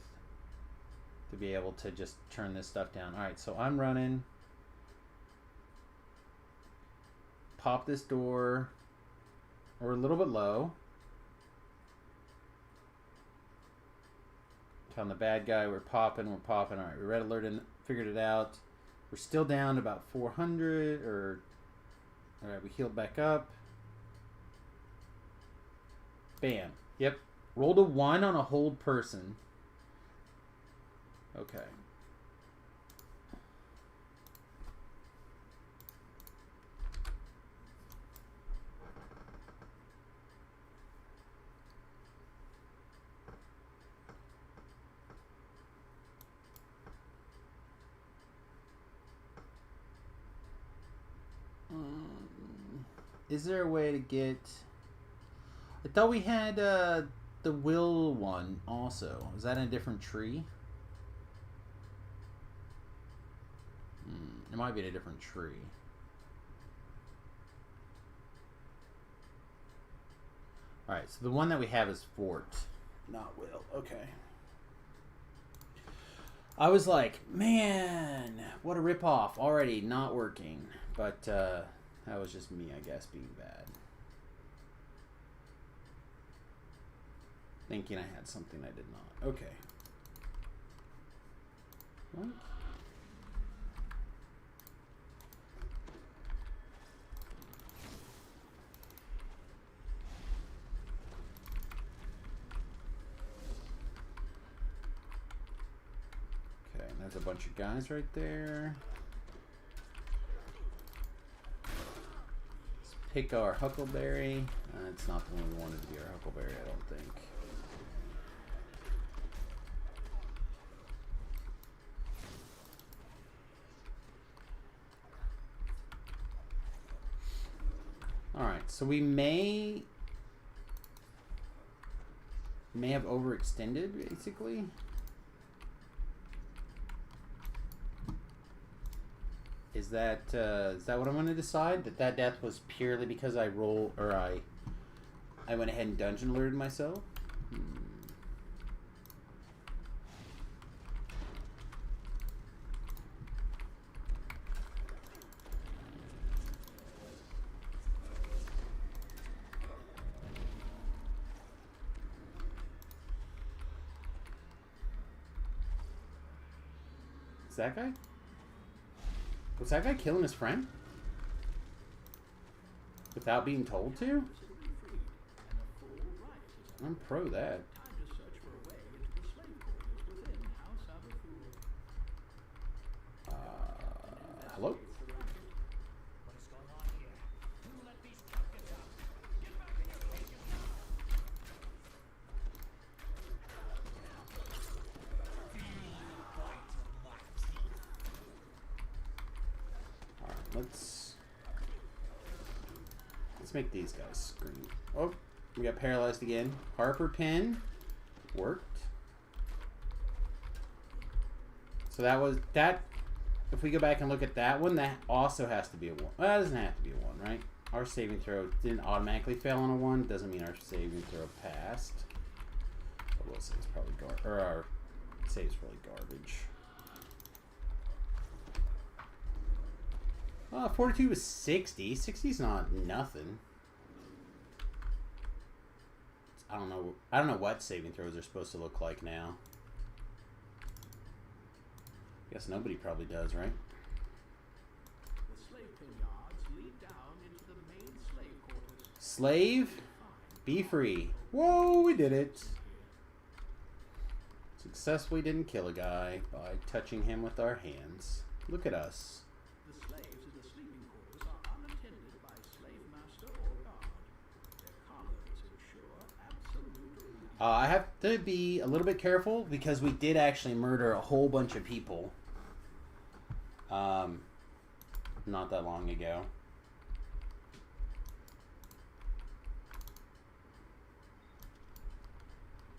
to be able to just turn this stuff down. Alright, so I'm running. Pop this door. We're a little bit low. Found the bad guy. We're popping. Alright, we red alerted, figured it out. We're still down to about 400 or... Alright, we healed back up. Bam. Yep. Rolled a 1 on a hold person. Okay. Is there a way to get... I thought we had the will one also. Is that in a different tree? It might be in a different tree. Alright, so the one that we have is Fort, not Will. Okay. I was like, man, what a ripoff. Already not working. But that was just me, I guess, being bad. Thinking I had something I did not. Okay. What? Okay, and there's a bunch of guys right there. Let's pick our Huckleberry. It's not the one we wanted to be our Huckleberry, I don't think. Alright, so we may have overextended, basically. Is that what I'm going to decide? That death was purely because I went ahead and dungeon alerted myself? Is that guy? Was that guy killing his friend? Without being told to? I'm pro that. Hello? Let's make these guys scream. Oh, we got paralyzed again. Harper pin worked. So that was that. If we go back and look at that one, that also has to be a 1. Well, that doesn't have to be a 1, right? Our saving throw didn't automatically fail on a 1. Doesn't mean our saving throw passed. But we'll say it's probably our save's probably garbage. 42 is 60. 60's not nothing. I don't know what saving throws are supposed to look like now. Guess nobody probably does, right? The slave pin yards lead down into the main slave quarters. Slave, be free. Whoa, we did it. Successfully didn't kill a guy by touching him with our hands. Look at us. The slaves in the sleeping quarters are unattended by slave master or guard. Their collars ensure absolute obedience. I have to be a little bit careful because we did actually murder a whole bunch of people. Not that long ago.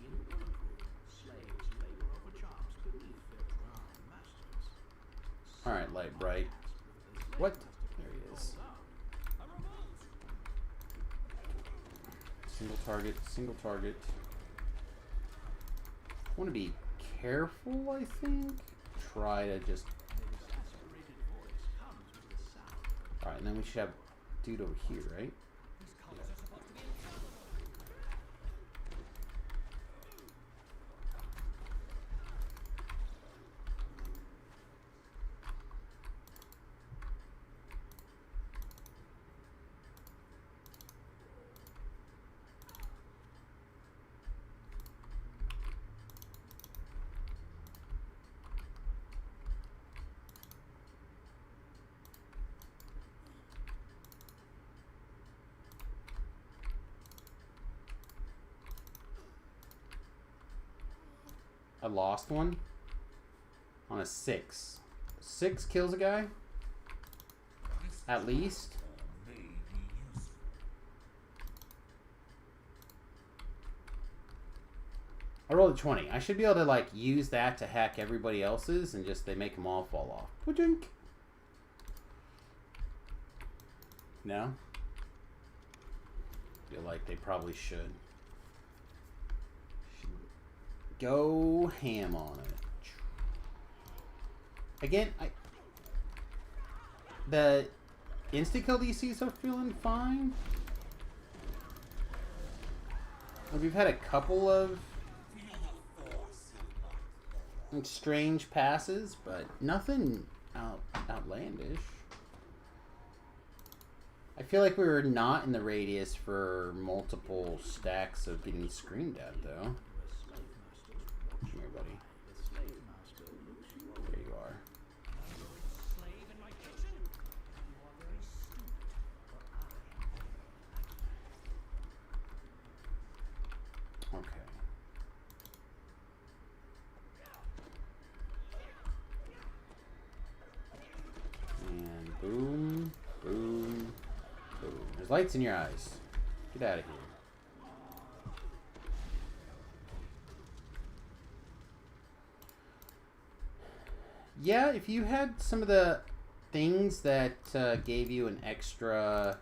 In workroom, slaves labor over jobs beneath their drowned masters. Alright, Light Bright. What? There he is. Single target, single target. I want to be careful, I think. Try to just... Alright, and then we should have dude over here, right? I lost one on a 6. 6 kills a guy? At least? I rolled a 20. I should be able to, like, use that to hack everybody else's and just they make them all fall off. Pujink. No? Feel like they probably should. Go ham on it. Again, the insta-kill DCs are feeling fine. We've had a couple of strange passes, but nothing outlandish. I feel like we were not in the radius for multiple stacks of getting screamed at, though. Come here, buddy. There you are. Okay. And boom, boom, boom. There's lights in your eyes. Get out of here. Yeah, if you had some of the things that gave you an extra...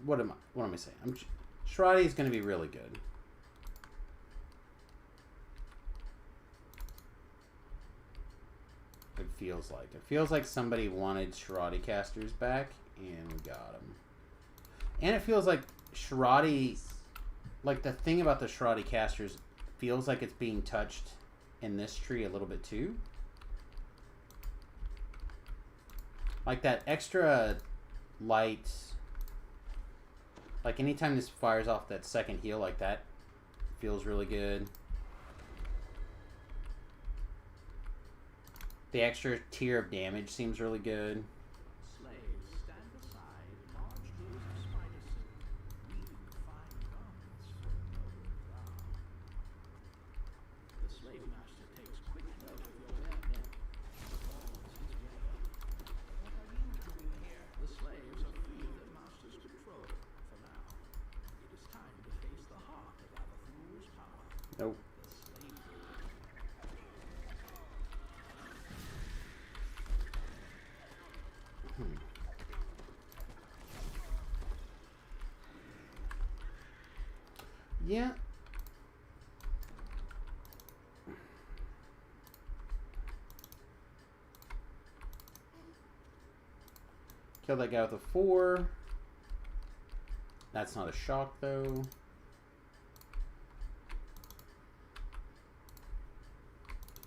What am I saying? Shradi is going to be really good. It feels like. It feels like somebody wanted Shradi casters back, and we got them. And it feels like Shradi... Like, the thing about the Shradi casters feels like it's being touched in this tree a little bit too. Like that extra light, like anytime this fires off that second heal like that, feels really good. The extra tier of damage seems really good. Slaves stand aside, large tools of spider silk, weaving fine garments for noble brow. The slave master takes quick note of your bare neck. Performs his will. What are you doing here? The slaves are free of their master's control for now. It is time to face the heart of Avathul's power. Nope. The slave girl. Yeah. Kill that guy with a 4. That's not a shock though.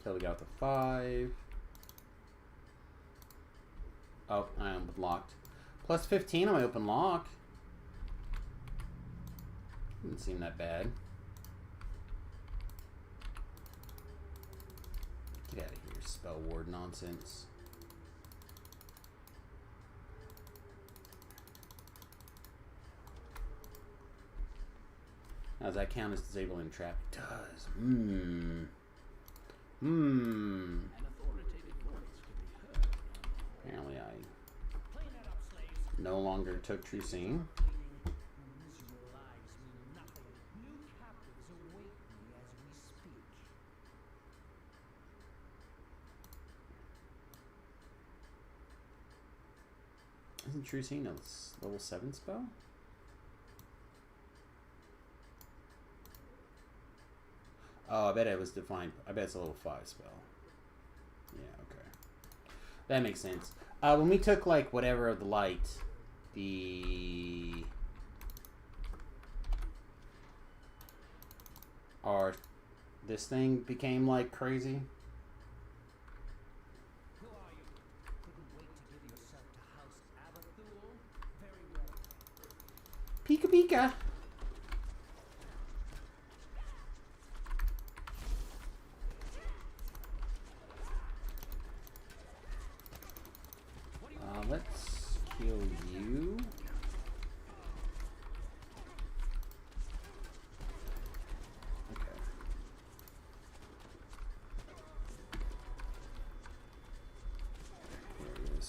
Kill the guy with a 5. Oh, I am blocked. Plus 15 on my open lock. Didn't seem that bad. Get out of here, spell ward nonsense. Now, does that count as disabling trap? It does. An authoritative voice can be heard. Apparently I Clean it up, slaves. no longer took True Scene. Cleaning miserable lives mean nothing. New captives await me as we speak. Isn't True Scene a level 7 spell? Oh, I bet it was defined. I bet it's a level 5 spell. Yeah, okay. That makes sense. When we took, like, whatever of the light, this thing became, like, crazy. Who are you? Couldn't wait to give yourself to House Avathul? Very well. Pika Pika! Let's kill you. Okay. There it is.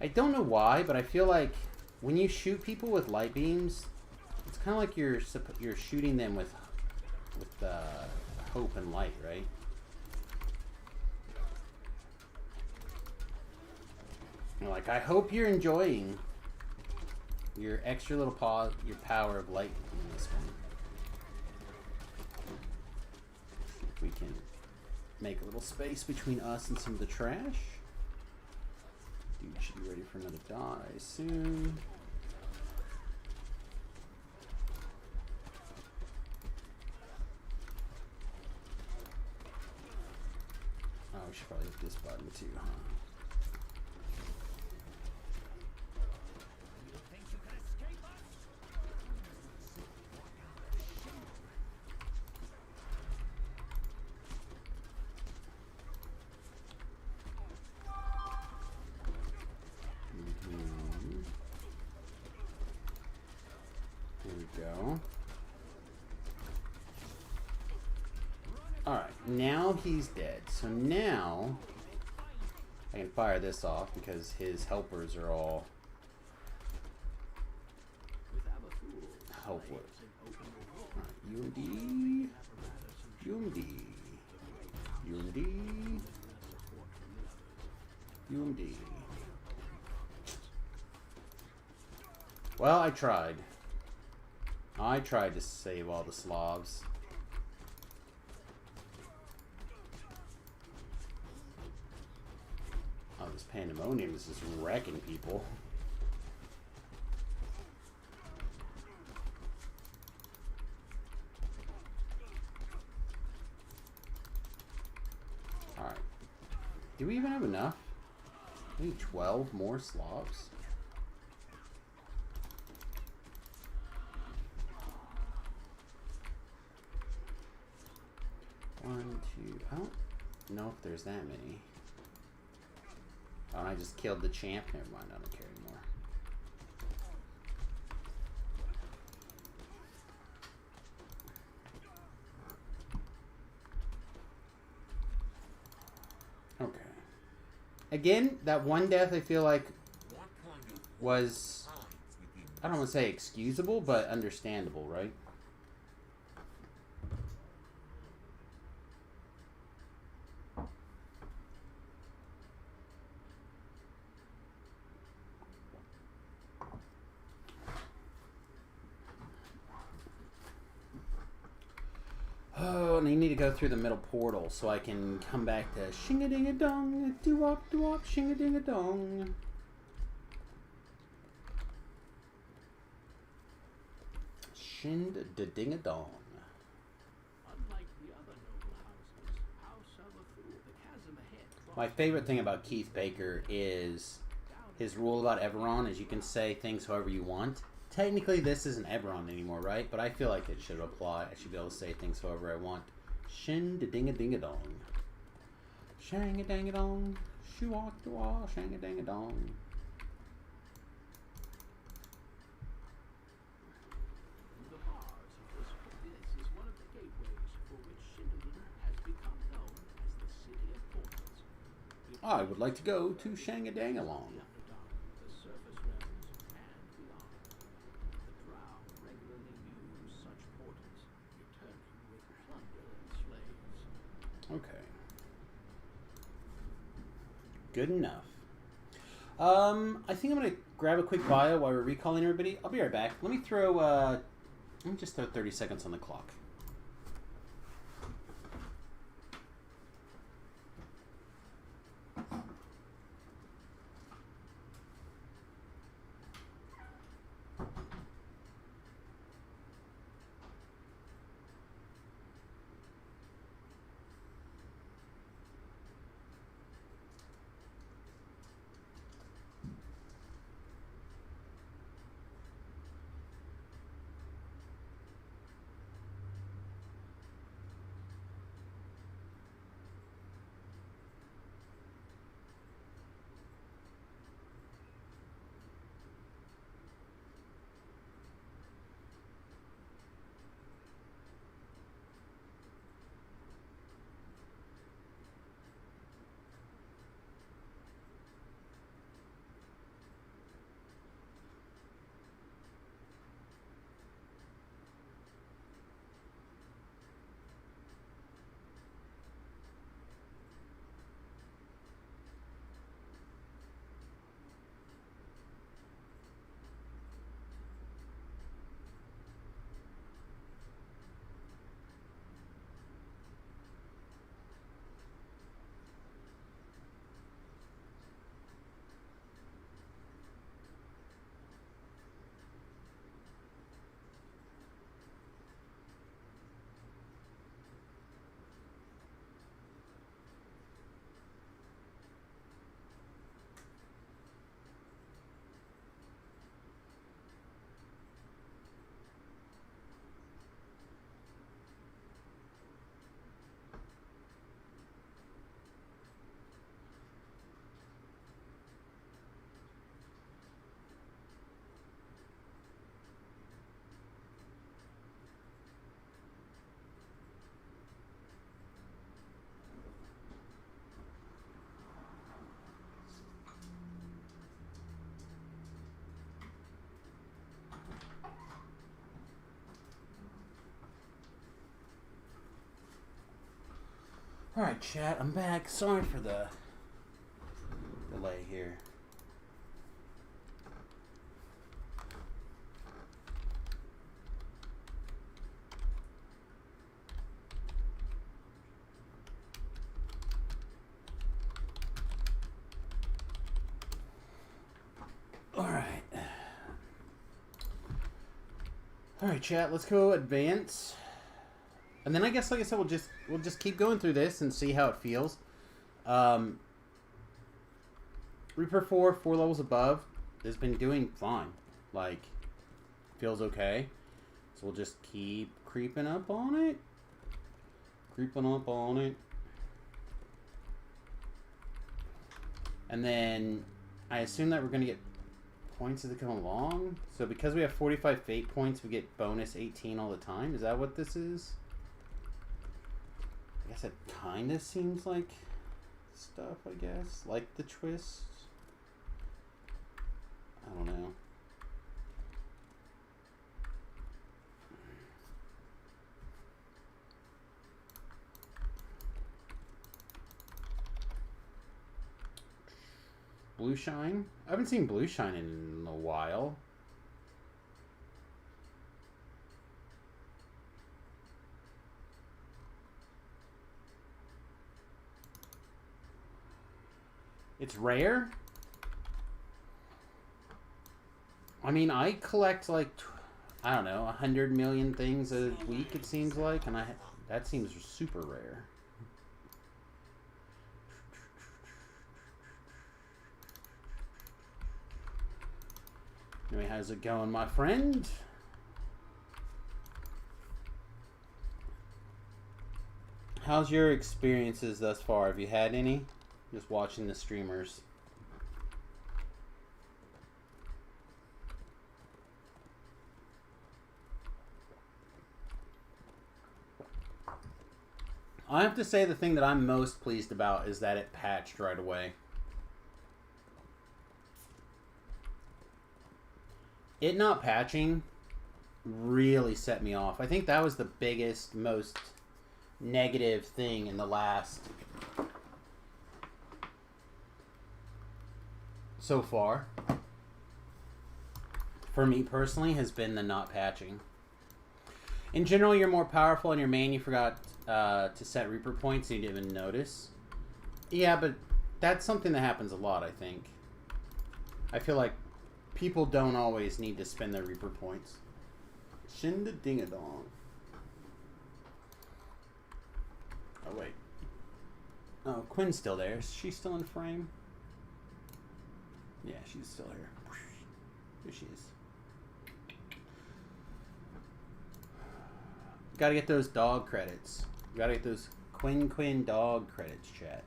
I don't know why, but I feel like when you shoot people with light beams, it's kind of like you're shooting them with hope and light, right? You're like, I hope you're enjoying your extra little your power of light in this one. If we can make a little space between us and some of the trash. Dude should be ready for another die soon. Oh, we should probably hit this button too, huh? You think you can escape us? Here we go. Alright, now he's dead. So now I can fire this off because his helpers are all With Avathul, helpless. slaves in open revolt. Alright, UMD, UMD, UMD, UMD. Well, I tried. I tried to save all the Slavs. Oh, this pandemonium is just wrecking people. Do we even have enough? We need 12 more Slavs. One, two. I don't know if there's that many. Oh, and I just killed the champ. Never mind. I don't care anymore. Okay. Again, that one death I feel like was, I don't want to say excusable, but understandable, right? Oh, and I need to go through the middle portal so I can come back to shing-a-ding-a-dong, doo-wop, shing-a-ding-a-dong. Shin-da-ding-a-dong. Unlike the other noble houses, House Summerfu, the chasm ahead. My favorite thing about Keith Baker is his rule about Eberron is you can say things however you want. Technically, this isn't Eberron anymore, right? But I feel like it should apply. I should be able to say things however I want. Shin-da-ding-a-ding-a-dong. Shang-a-dang-a-dong. Shoo-walk-da-wah, shang-a-dang-a-dong. The bars of this is one of the gateways for which Shindledon has become known as the City of Portals. I would like to go to Shang-a-dang-a-long. The Underdark, the surface realms, and beyond. The Drow regularly use such portals, returning with plunder and slaves. Okay. Good enough. I think I'm gonna grab a quick bio while we're recalling everybody. I'll be right back. Let me just throw 30 seconds on the clock. Alright, chat, I'm back. Sorry for the delay here. Alright, chat, let's go advance. And then I guess, like I said, we'll just keep going through this and see how it feels. Reaper 4, 4 levels above, has been doing fine. Like, feels okay. So we'll just keep creeping up on it. Creeping up on it. And then I assume that we're going to get points as they come along. So because we have 45 fate points, we get bonus 18 all the time. Is that what this is? I guess it kind of seems like stuff, I guess. Like the twist. I don't know. Blue Shine? I haven't seen Blue Shine in a while. It's rare? I mean, I collect like, I don't know, 100 million things a week, it seems like, and that seems super rare. Anyway, how's it going, my friend? How's your experiences thus far? Have you had any? Just watching the streamers. I have to say the thing that I'm most pleased about is that it patched right away. It not patching really set me off. I think that was the biggest, most negative thing in the last... so far. For me personally, has been the not patching. In general, you're more powerful in your main. You forgot to set Reaper points and you didn't even notice. Yeah, but that's something that happens a lot, I think. I feel like people don't always need to spend their Reaper points. Shinda-ding-a-dong. Oh, wait. Oh, Quinn's still there. Is she still in frame? Yeah, she's still here. Here she is. Gotta get those dog credits. Gotta get those Quinn dog credits, chat.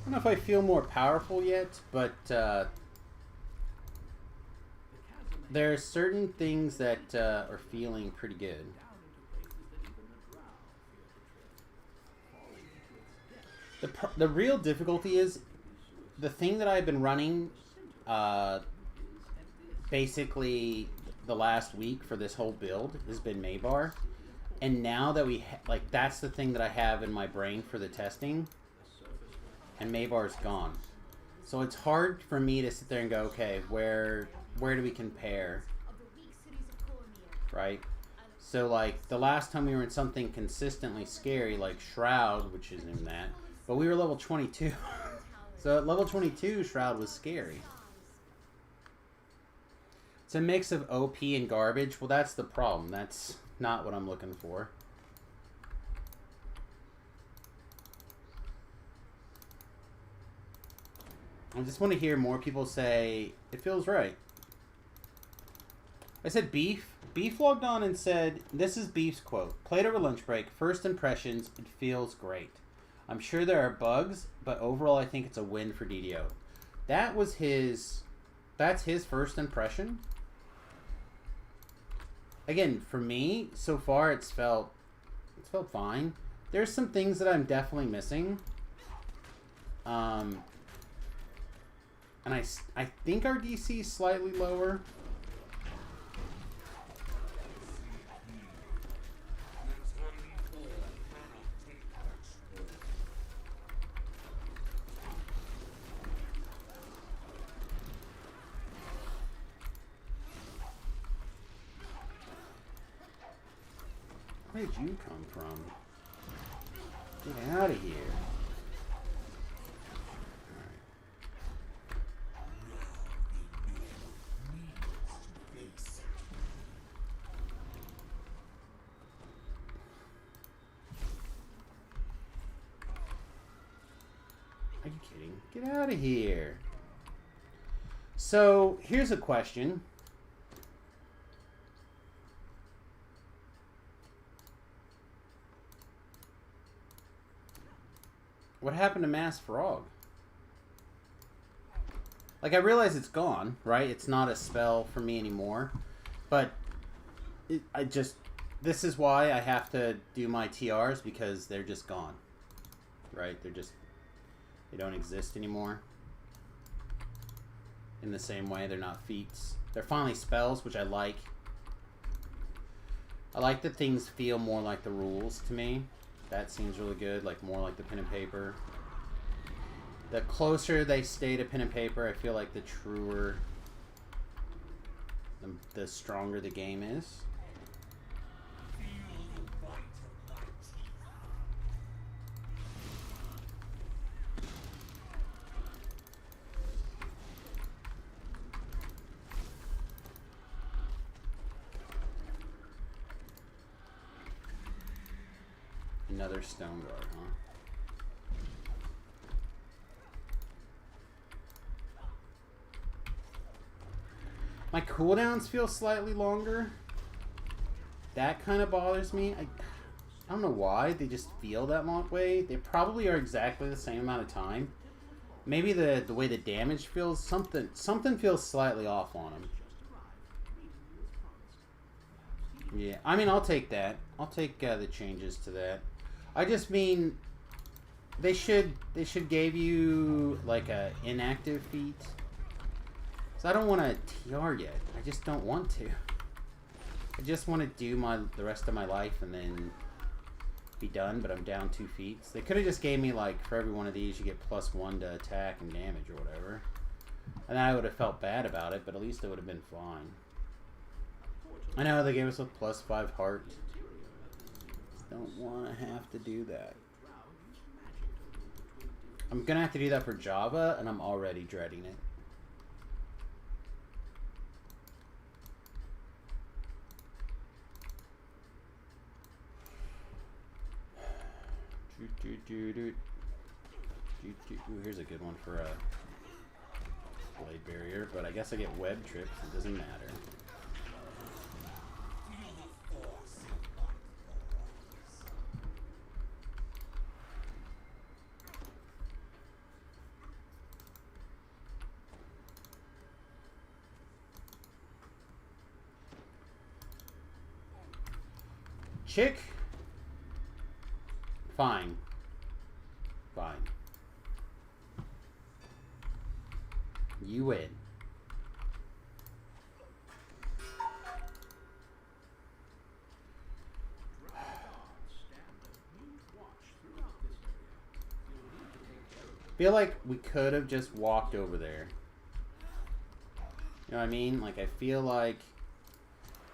I don't know if I feel more powerful yet, but there are certain things that are feeling pretty good. The real difficulty is the thing that I've been running basically the last week for this whole build has been Maybar. And now that we like that's the thing that I have in my brain for the testing. And Maybar's gone. So it's hard for me to sit there and go, okay, where do we compare? Right? So like the last time we were in something consistently scary like Shroud, which isn't even that, but we were level 22. So at level 22, Shroud was scary. It's a mix of OP and garbage. Well, that's the problem. That's not what I'm looking for. I just want to hear more people say, it feels right. I said Beef. Beef logged on and said, this is Beef's quote. Played over lunch break. First impressions, it feels great. I'm sure there are bugs, but overall I think it's a win for DDO. That was his... That's his first impression. Again, for me, so far it's felt fine. There's some things that I'm definitely missing. And I think our DC is slightly lower. Where did you come from? Get out of here. Are you kidding? Get out of here. So, here's a question. What happened to Mass Frog? Like, I realize it's gone, right? It's not a spell for me anymore. But, this is why I have to do my TRs, because they're just gone. Right? They don't exist anymore. In the same way, they're not feats. They're finally spells, which I like. I like that things feel more like the rules to me. That seems really good, like more like the pen and paper. The closer they stay to pen and paper, I feel like the truer, the stronger the game is. Another stone guard, huh? My cooldowns feel slightly longer. That kind of bothers me. I don't know why. They just feel that long way. They probably are exactly the same amount of time. Maybe the way the damage feels, something feels slightly off on them. Yeah, I mean, I'll take that. I'll take the changes to that. I just mean they should give you like a inactive feat. So I don't want to TR yet. I just don't want to. I just want to do the rest of my life and then be done, but I'm down 2 feats. They could have just gave me like for every one of these you get +1 to attack and damage or whatever. And then I would have felt bad about it, but at least it would have been fine. I know they gave us a +5 heart. Don't want to have to do that. I'm gonna have to do that for Java, and I'm already dreading it. Ooh, here's a good one for a blade barrier, but I guess I get web trips. It doesn't matter. Chick? Fine. Fine. You win. Feel like we could have just walked over there. You know what I mean? Like, I feel like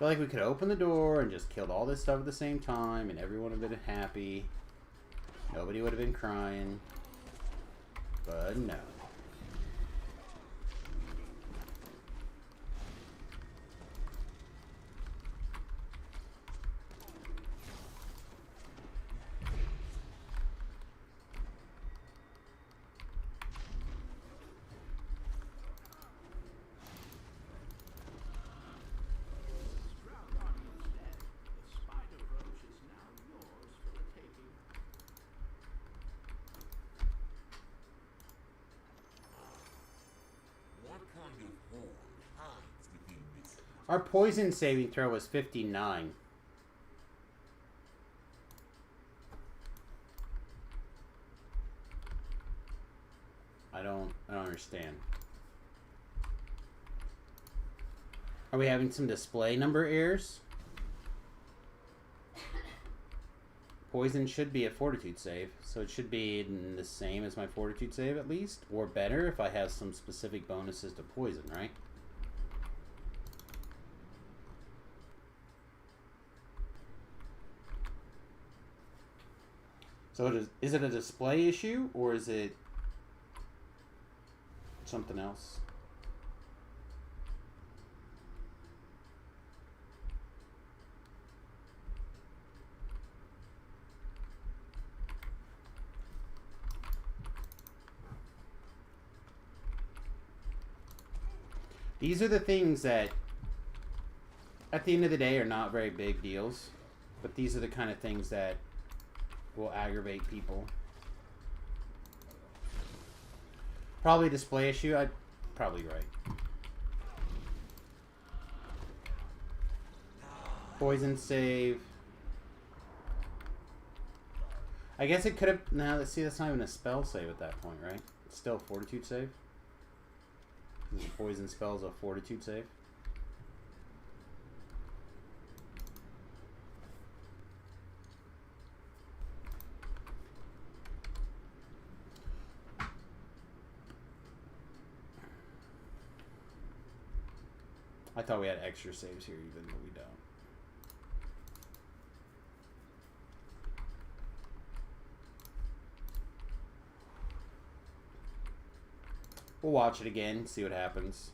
we could open the door and just killed all this stuff at the same time, and everyone would have been happy. Nobody would have been crying. But no. Our poison saving throw was 59. I don't understand. Are we having some display number errors? Poison should be a fortitude save, so it should be the same as my fortitude save at least, or better if I have some specific bonuses to poison, right? So is it a display issue or is it something else? These are the things that, at the end of the day, are not very big deals. But these are the kind of things that will aggravate people. Probably a display issue. I'm probably right. Poison save. I guess it could have... Now, let's see, that's not even a spell save at that point, right? It's still a fortitude save. The poison spell's a fortitude save. I thought we had extra saves here, even though we don't. We'll watch it again, see what happens.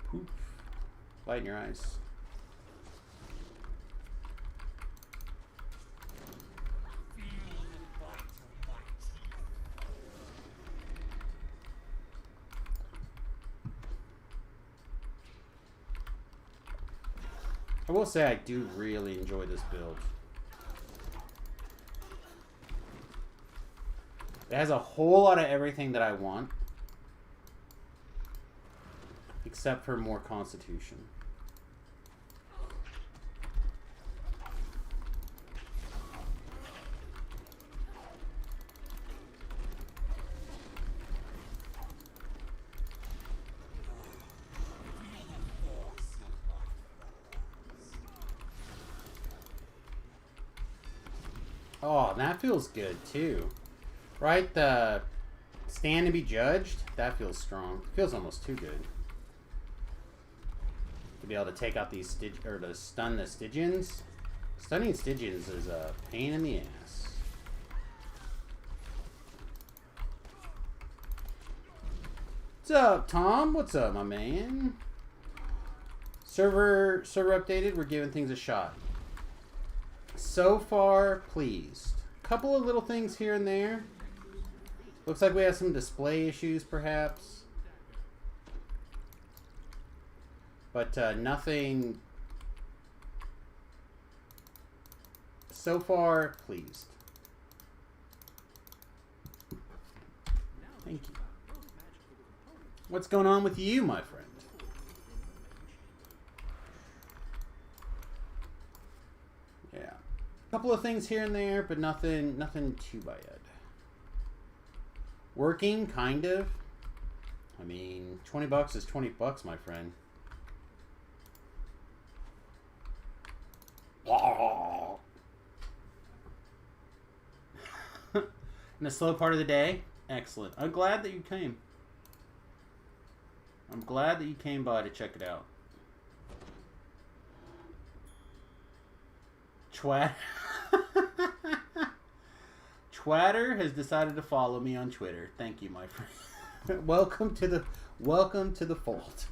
Poof. Light in your eyes. I will say I do really enjoy this build. It has a whole lot of everything that I want. Except for more constitution. Oh, that feels good too. Right, the stand and be judged, that feels strong. Feels almost too good. To be able to take out these or to stun the Stygians. Stunning Stygians is a pain in the ass. What's up, Tom? What's up, my man? Server updated. We're giving things a shot. So far, pleased. Couple of little things here and there. Looks like we have some display issues, perhaps. But nothing. So far, pleased. Thank you. What's going on with you, my friend? Yeah. Couple of things here and there, but nothing too bad. Working, kind of. I mean, $20 is $20, my friend. In the slow part of the day? Excellent. I'm glad that you came. I'm glad that you came by to check it out. Twatter has decided to follow me on Twitter. Thank you, my friend. welcome to the fold.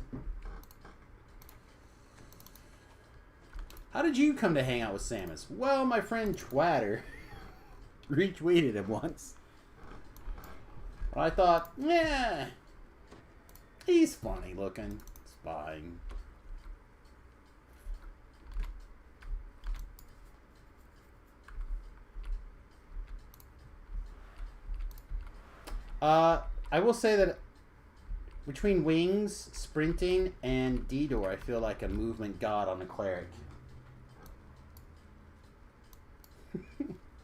How did you come to hang out with Samus? Well, my friend Twatter retweeted him once. I thought, yeah, he's funny looking. It's fine. I will say that between Wings, Sprinting, and D-Door, I feel like a movement god on a cleric.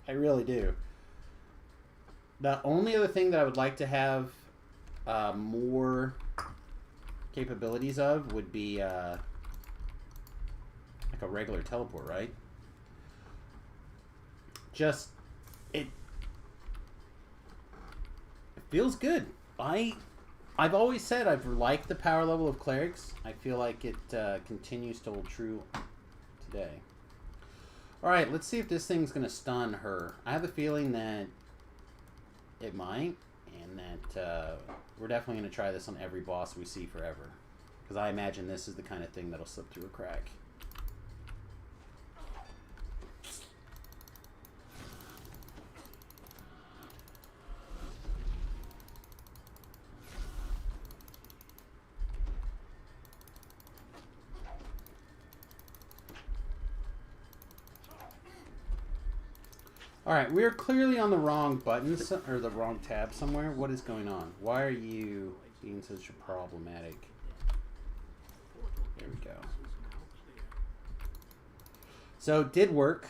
I really do. The only other thing that I would like to have more capabilities of would be like a regular teleport, right? Just it feels good. I've always said I've liked the power level of clerics. I feel like it continues to hold true today. Alright, let's see if this thing's going to stun her. I have the feeling that it might, and that we're definitely going to try this on every boss we see forever. Because I imagine this is the kind of thing that'll slip through a crack. Alright, we're clearly on the wrong button, or the wrong tab somewhere. What is going on? Why are you being such a problematic? There we go. So, it did work.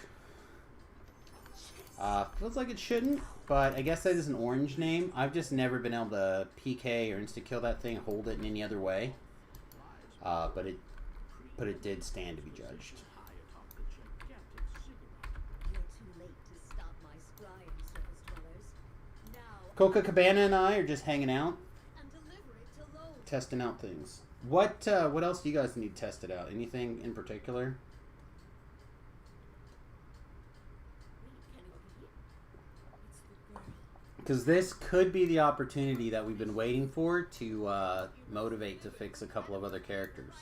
Feels like it shouldn't, but I guess that is an orange name. I've just never been able to PK or insta-kill that thing, hold it in any other way. But it did stand to be judged. Coca Cabana and I are just hanging out, testing out things. What else do you guys need tested out? Anything in particular? Because this could be the opportunity that we've been waiting for to motivate to fix a couple of other characters.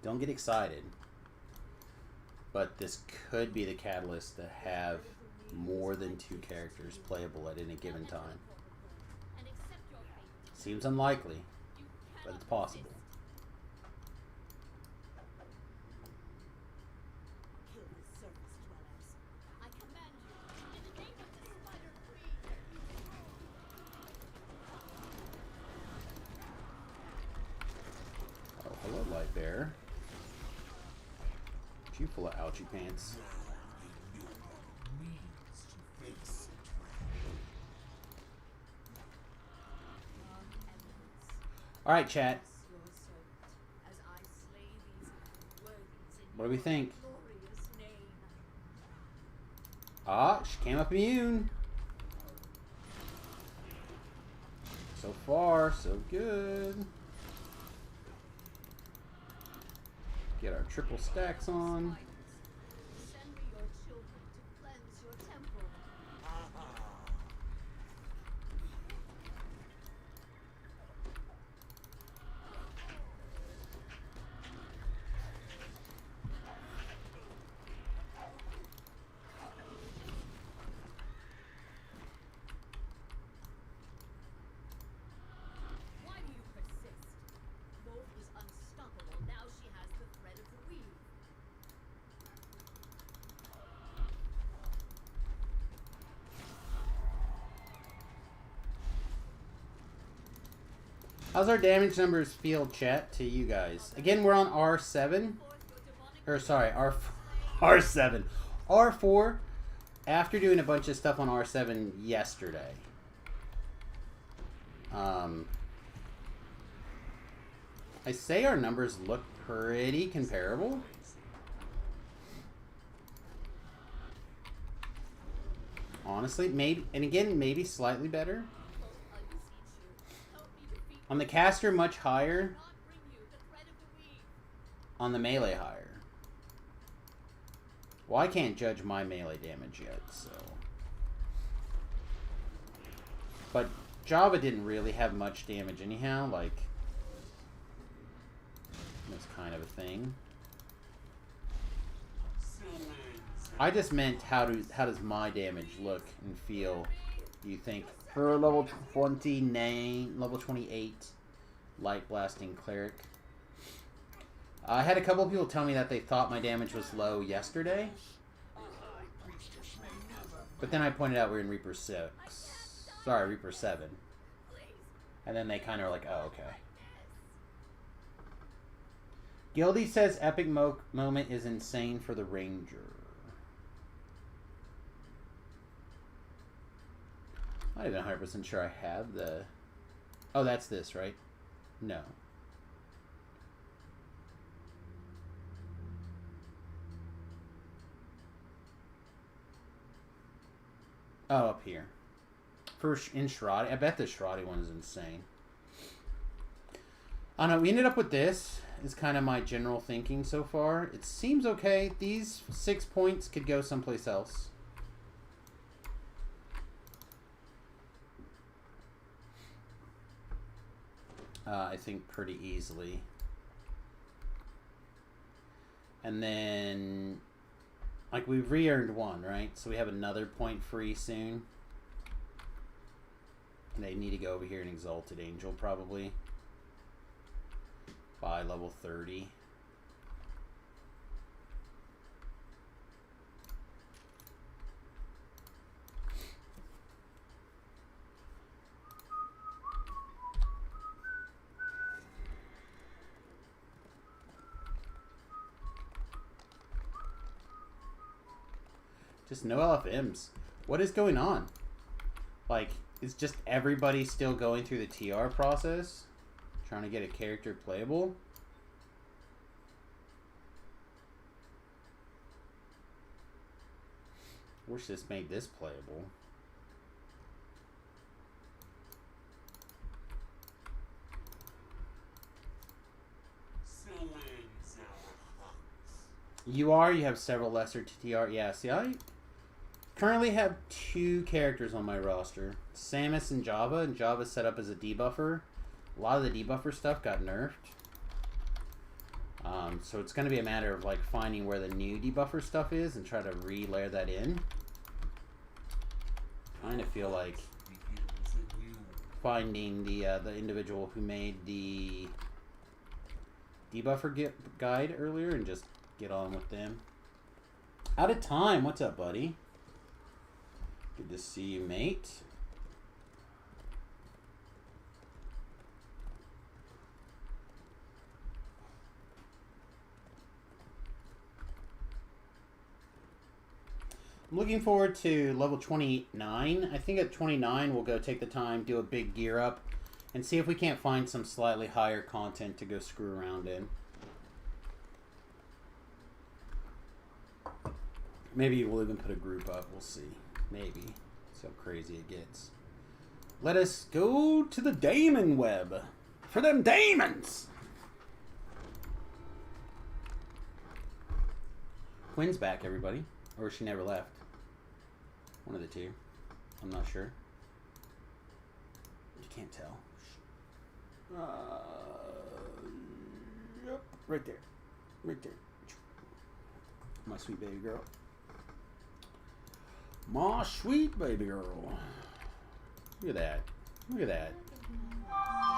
Don't get excited. But this could be the catalyst to have more than 2 characters playable at any given time. Seems unlikely, but it's possible. Oh, hello, Light Bear. You full of ouchie pants. Alright, chat. What do we think? Ah, she came up immune. So far, so good. Get our triple stacks on. How's our damage numbers feel, chat, to you guys? Again, we're on R7. Or, sorry, R7. R4, after doing a bunch of stuff on R7 yesterday. I say our numbers look pretty comparable. Honestly, maybe, and again, maybe slightly better. On the caster, much higher. On the melee, higher. Well, I can't judge my melee damage yet, so. But Java didn't really have much damage anyhow, like. That's kind of a thing. I just meant how does my damage look and feel, do you think? For level 29, level 28, light blasting cleric. I had a couple of people tell me that they thought my damage was low yesterday. But then I pointed out we're in Reaper 6. Sorry, Reaper 7. And then they kind of were like, oh, okay. Gildy says epic moment is insane for the Ranger. I'm not even 100% sure I have the... Oh, that's this, right? No. Oh, up here. In Shirati. I bet the Shirati one is insane. I don't know. We ended up with this. is kind of my general thinking so far. It seems okay. These 6 points could go someplace else. I think pretty easily. And then, like, we've re-earned 1, right? So we have another point free soon. And they need to go over here and Exalted Angel, probably. By level 30. Just no LFMs. What is going on? Like, is just everybody still going through the TR process? Trying to get a character playable? Wish this made this playable. You have several lesser TTR. Yeah, see, I currently have 2 characters on my roster. Samus and Java, and Java's set up as a debuffer. A lot of the debuffer stuff got nerfed. So it's going to be a matter of like finding where the new debuffer stuff is and try to re-layer that in. Kind of feel like finding the individual who made the debuffer guide earlier and just get on with them. Out of time. What's up, buddy? Good to see you, mate. I'm looking forward to level 29. I think at 29 we'll go take the time, do a big gear up, and see if we can't find some slightly higher content to go screw around in. Maybe we'll even put a group up. We'll see. Maybe. See how crazy it gets. Let us go to the Daemon Web. For them Daemons! Quinn's back, everybody. Or she never left. One of the two. I'm not sure. You can't tell. Yep. Right there. Right there. My sweet baby girl. My sweet baby girl. Look at that. Look at that.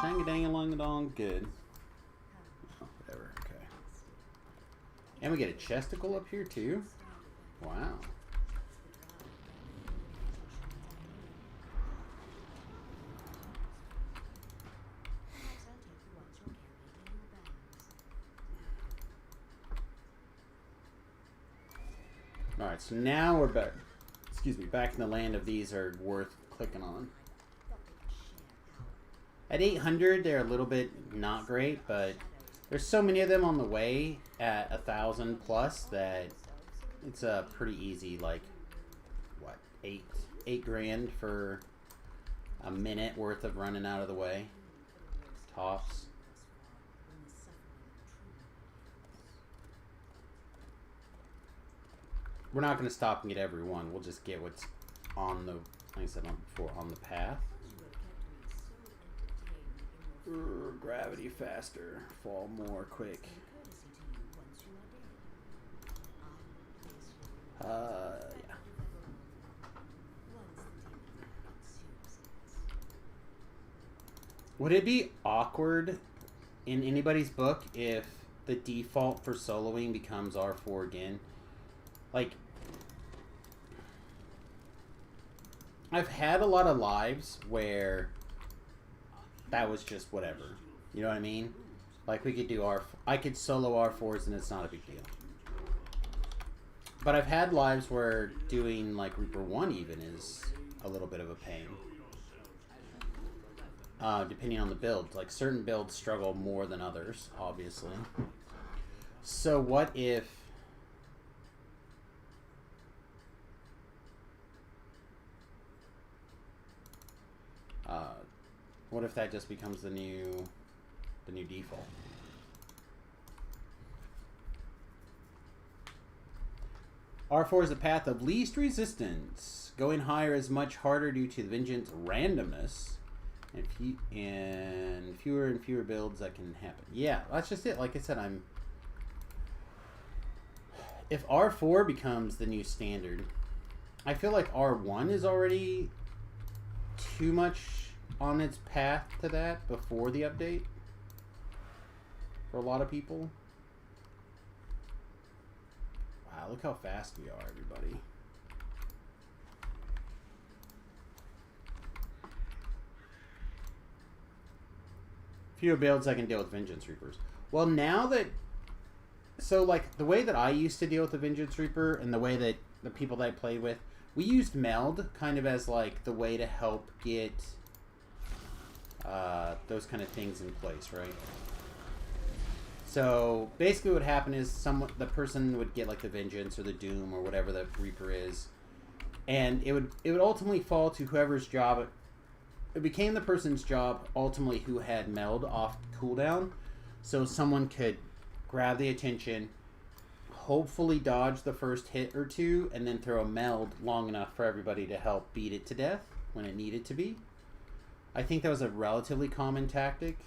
Shang-a-dang-a-long-a-dong. Good. Oh, whatever. Okay. And we get a chesticle up here, too. Wow. Alright, so now we're back. Excuse me, back in the land of these are worth clicking on. At 800, they're a little bit not great, but there's so many of them on the way at 1,000 plus that it's a pretty easy, like, what, 8 grand for a minute worth of running out of the way. Tops. We're not going to stop and get every one. We'll just get what's on the, like I said before, on the path. Gravity faster. Fall more quick. Yeah. Would it be awkward in anybody's book if the default for soloing becomes R4 again? Like, I've had a lot of lives where that was just whatever. You know what I mean? Like, we could do I could solo R4s and it's not a big deal. But I've had lives where doing, like, Reaper 1 even is a little bit of a pain. Depending on the build. Like, certain builds struggle more than others, obviously. So what if... what if that just becomes the new default? R4 is the path of least resistance. Going higher is much harder due to the Vengeance randomness. And fewer and fewer builds that can happen. Yeah, that's just it. Like I said, if R4 becomes the new standard, I feel like R1 is already too much on its path to that before the update for a lot of people. Wow, look how fast we are, everybody. Fewer builds I can deal with Vengeance Reapers. Well, now that... So, like, the way that I used to deal with the Vengeance Reaper and the way that the people that I played with, we used Meld kind of as, like, the way to help get those kind of things in place, right? So, basically what happened is the person would get, like, the Vengeance or the Doom or whatever the Reaper is. And it would ultimately fall to whoever's job... It became the person's job, ultimately, who had Meld off cooldown. So someone could grab the attention, hopefully dodge the first hit or two, and then throw a Meld long enough for everybody to help beat it to death when it needed to be. I think that was a relatively common tactic.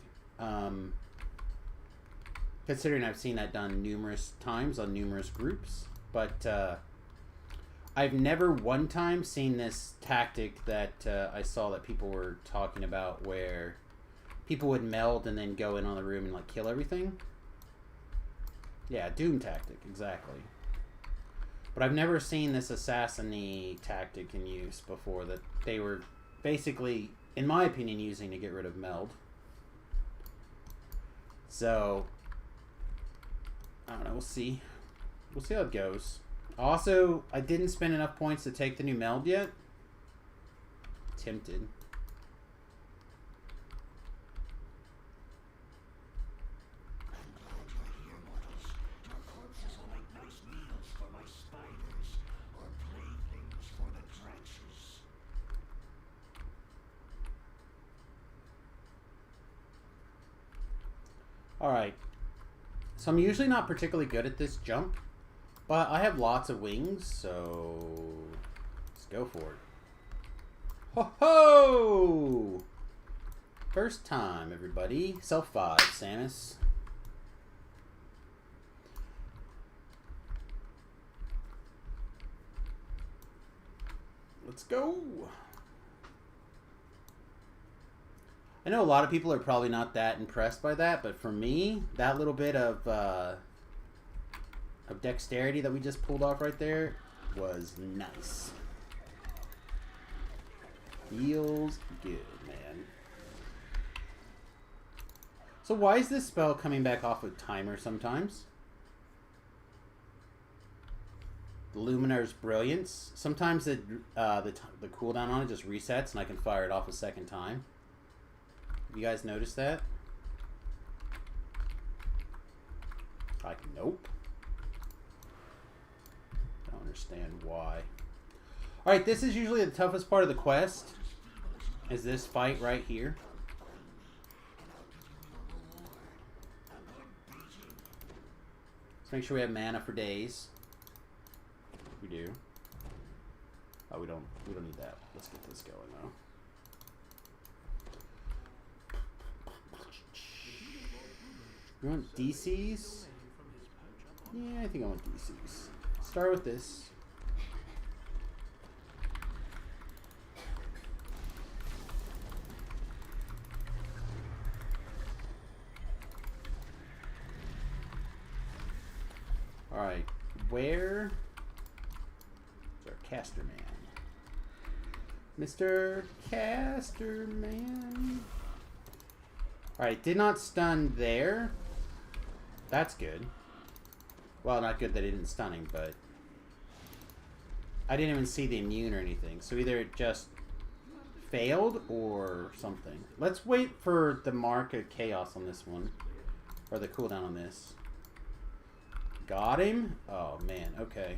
Considering I've seen that done numerous times on numerous groups. But... I've never one time seen this tactic that I saw that people were talking about where people would Meld and then go in on the room and like kill everything. Yeah, Doom tactic, exactly. But I've never seen this assassin-y tactic in use before that they were basically, in my opinion, using to get rid of Meld. So, I don't know, we'll see. We'll see how it goes. Also, I didn't spend enough points to take the new Meld yet. Tempted. Alright. So I'm usually not particularly good at this jump. But I have lots of wings, so let's go for it. Ho ho! First time, everybody. Self 5, Samus. Let's go! I know a lot of people are probably not that impressed by that, but for me, that little bit of dexterity that we just pulled off right there was nice. Feels good, man. So why is this spell coming back off with timer sometimes? The Luminar's Brilliance. Sometimes the cooldown on it just resets and I can fire it off a second time. Have you guys noticed that? Like, nope. Don't understand why. Alright, this is usually the toughest part of the quest. Is this fight right here. Let's make sure we have mana for days. We do. Oh, we don't need that. Let's get this going though. You want DCs? Yeah, I think I want DCs. Start with this. Alright, where is our Caster Man? Mr. Caster Man. Alright, did not stun there. That's good. Well, not good that it didn't stun him, but I didn't even see the immune or anything. So either it just failed or something. Let's wait for the mark of chaos on this one. Or the cooldown on this. Got him? Oh, man. Okay.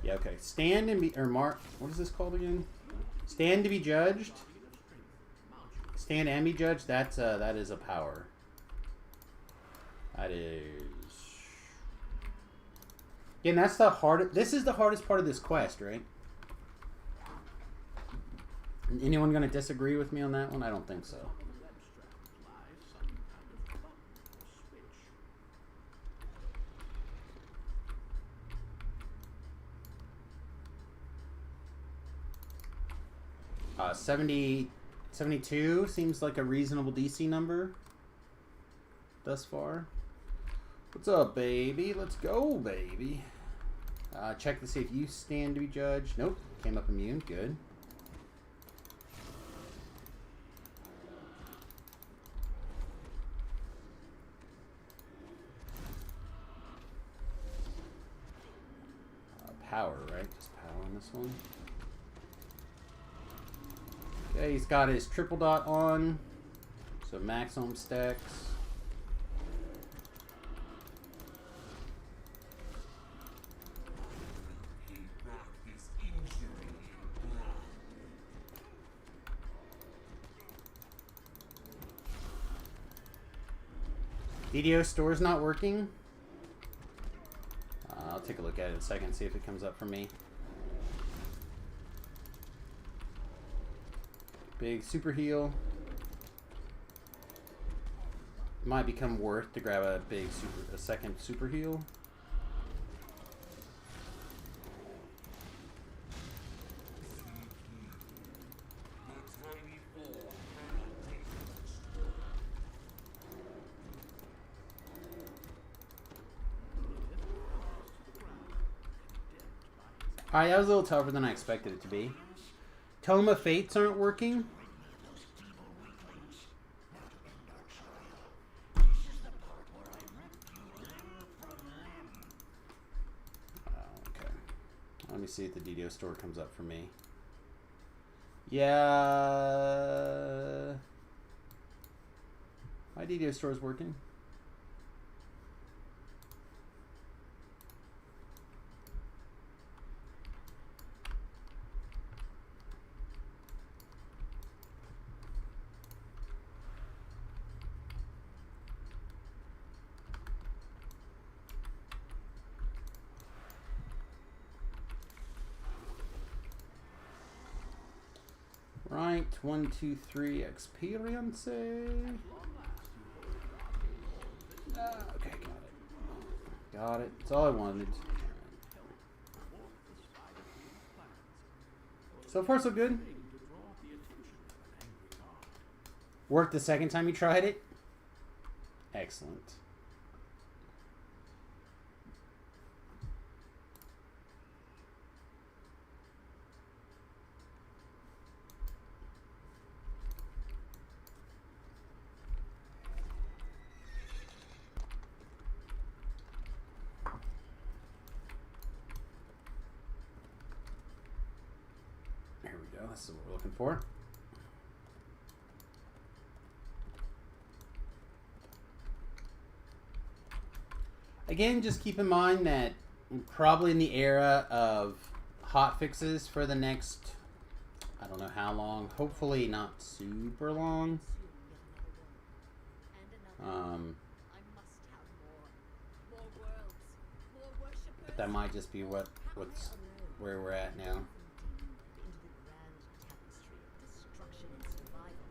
Yeah, okay. Stand and be... Or mark... What is this called again? Stand to be judged. stand and be judged. That is a power. That is. Again, that's the hard. This is the hardest part of this quest, right? Anyone gonna disagree with me on that one? I don't think so. Uh, 72 seems like a reasonable DC number thus far. What's up, baby? Let's go, baby. Check to see if you stand to be judged. Nope. Came up immune. Good. Power, right? Just power on this one. Okay, he's got his triple dot on. So maximum stacks. DDO store's not working. I'll take a look at it in a second, see if it comes up for me. Big super heal. Might become worth to grab a second super heal. Alright, that was a little tougher than I expected it to be. Tome of Fates aren't working. Okay. Let me see if the DDO store comes up for me. Yeah. My DDO store is working. Right, 1, 2, 3 experience. Okay, got it. Got it. That's all I wanted. So far, so good. Worked the second time you tried it? Excellent. There we go. This is what we're looking for. Again, just keep in mind that we're probably in the era of hot fixes for the next, I don't know how long. Hopefully not super long. But that might just be where we're at now.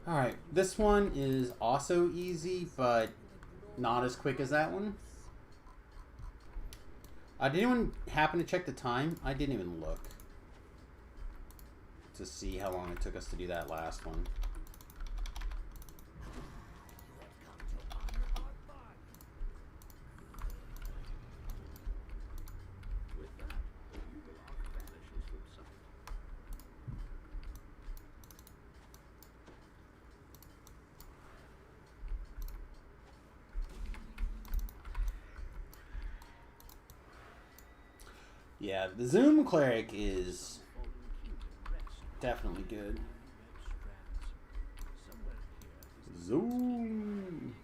Alright, this one is also easy, but not as quick as that one. Did anyone happen to check the time? I didn't even look to see how long it took us to do that last one. Yeah, the Zoom Cleric is definitely good. Zoom.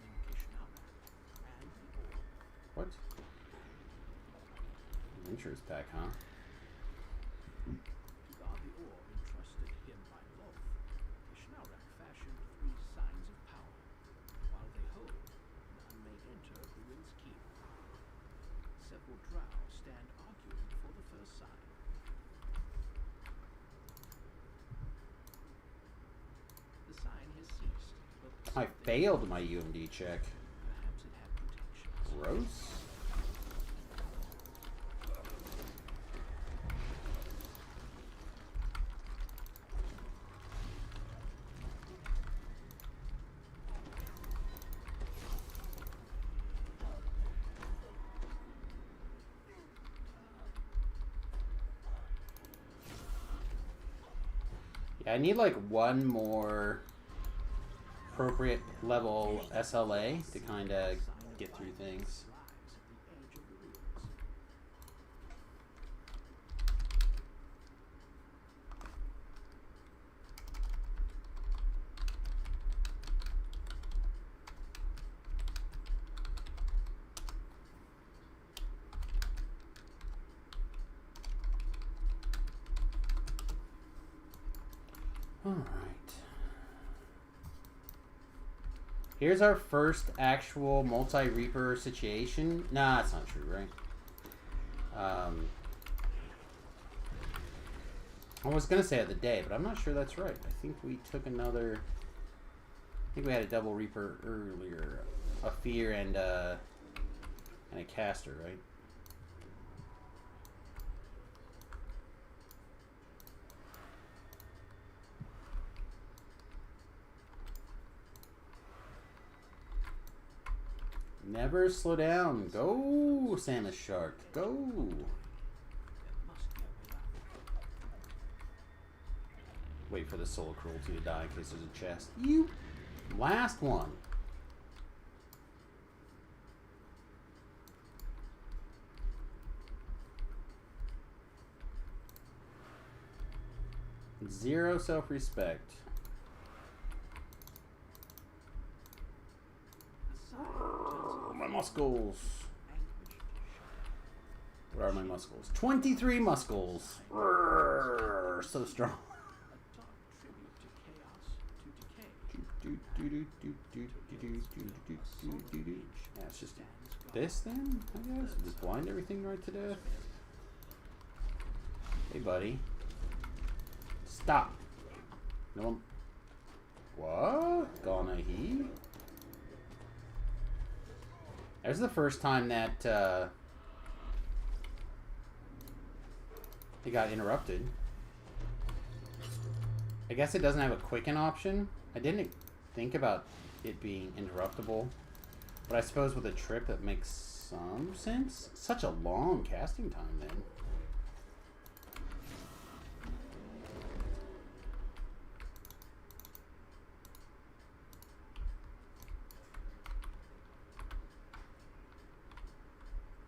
What? Adventurers pack, huh? first sign. The sign has ceased, but I something- failed my UMD check. Perhaps it had protection. Gross. Yeah, I need like one more appropriate level SLA to kind of get through things. Lies at the edge of the ruins. All right. Here's our first actual multi-reaper situation. Nah, that's not true, right? I was gonna say of the day, but I'm not sure that's right. I think we took another. I think we had a double reaper earlier, a fear and a caster, right? Never slow down. Go, Samus Shark. Go. There must be a way out. Wait for the soul cruelty to die in case there's a chest. You. Last one. Zero self-respect. The sign turns My muscles. anguish to shadow. What are my muscles? 23 muscles. Rrrr, so strong. A dark tribute to chaos, to decay. Yeah, it's just this then, I guess. Just blind everything right to death. Hey, buddy. Stop. No one. What? Gonna he? There's the first time that it got interrupted. I guess it doesn't have a quicken option. I didn't think about it being interruptible, but I suppose with a trip that makes some sense. Such a long casting time then.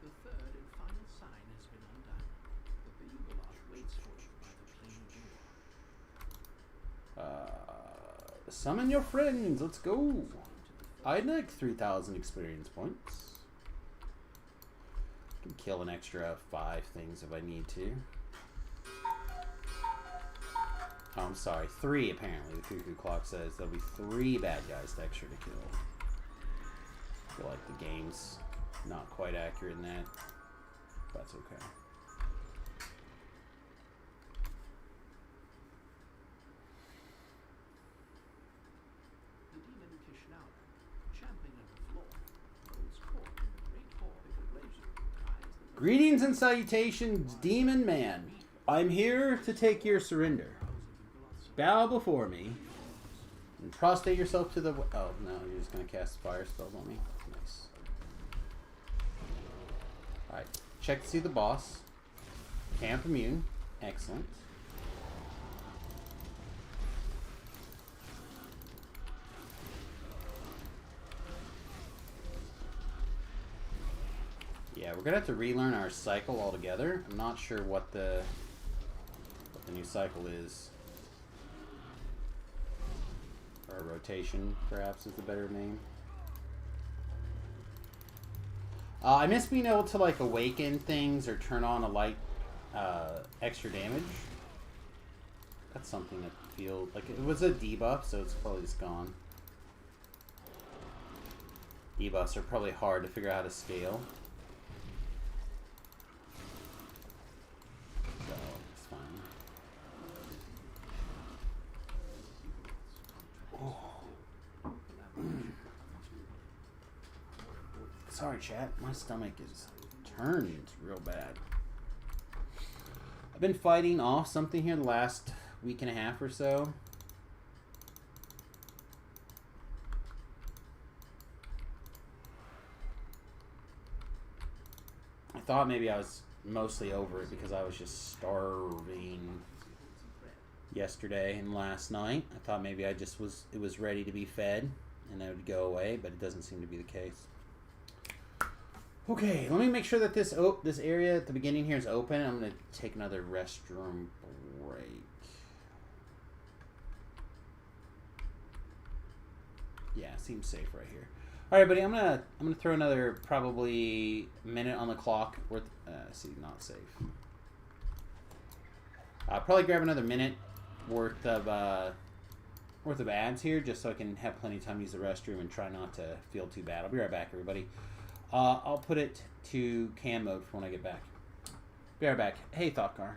The third and final sign has been undone. The Beugleot waits for you by the plain door. Summon your friends. Let's go. I'd like 3,000 experience points. Can kill an extra 5 things if I need to. Oh, I'm sorry. 3 apparently. The cuckoo clock says there'll be 3 bad guys extra to kill. I feel like the game's not quite accurate in that. That's okay. The demon Kishnauder, champion of the floor, holds court in the great hall before Blazer ties the Greetings and salutations, Demon Man. I'm here to take your surrender. Bow before me and prostrate yourself to the. Oh no, you're just gonna cast fire spells on me. Nice. All right, check to see the boss. Camp immune, excellent. Yeah, we're gonna have to relearn our cycle altogether. I'm not sure what the new cycle is. Or rotation, perhaps, is the better name. I miss being able to like awaken things or turn on a light extra damage. That's something that feels like it was a debuff, so it's probably just gone. Debuffs are probably hard to figure out how to scale. Sorry, chat. My stomach is turned real bad. I've been fighting off something here the last week and a half or so. I thought maybe I was mostly over it because I was just starving yesterday and last night. I thought maybe it was ready to be fed and it would go away, but it doesn't seem to be the case. Okay, let me make sure that this area at the beginning here is open. I'm going to take another restroom break. Yeah, seems safe right here. All right, buddy. I'm gonna throw another probably minute on the clock. Worth see, not safe. I'll probably grab another minute worth of ads here, just so I can have plenty of time to use the restroom and try not to feel too bad. I'll be right back, everybody. I'll put it to cam mode for when I get back. Be right back. Hey, Thoughtcar.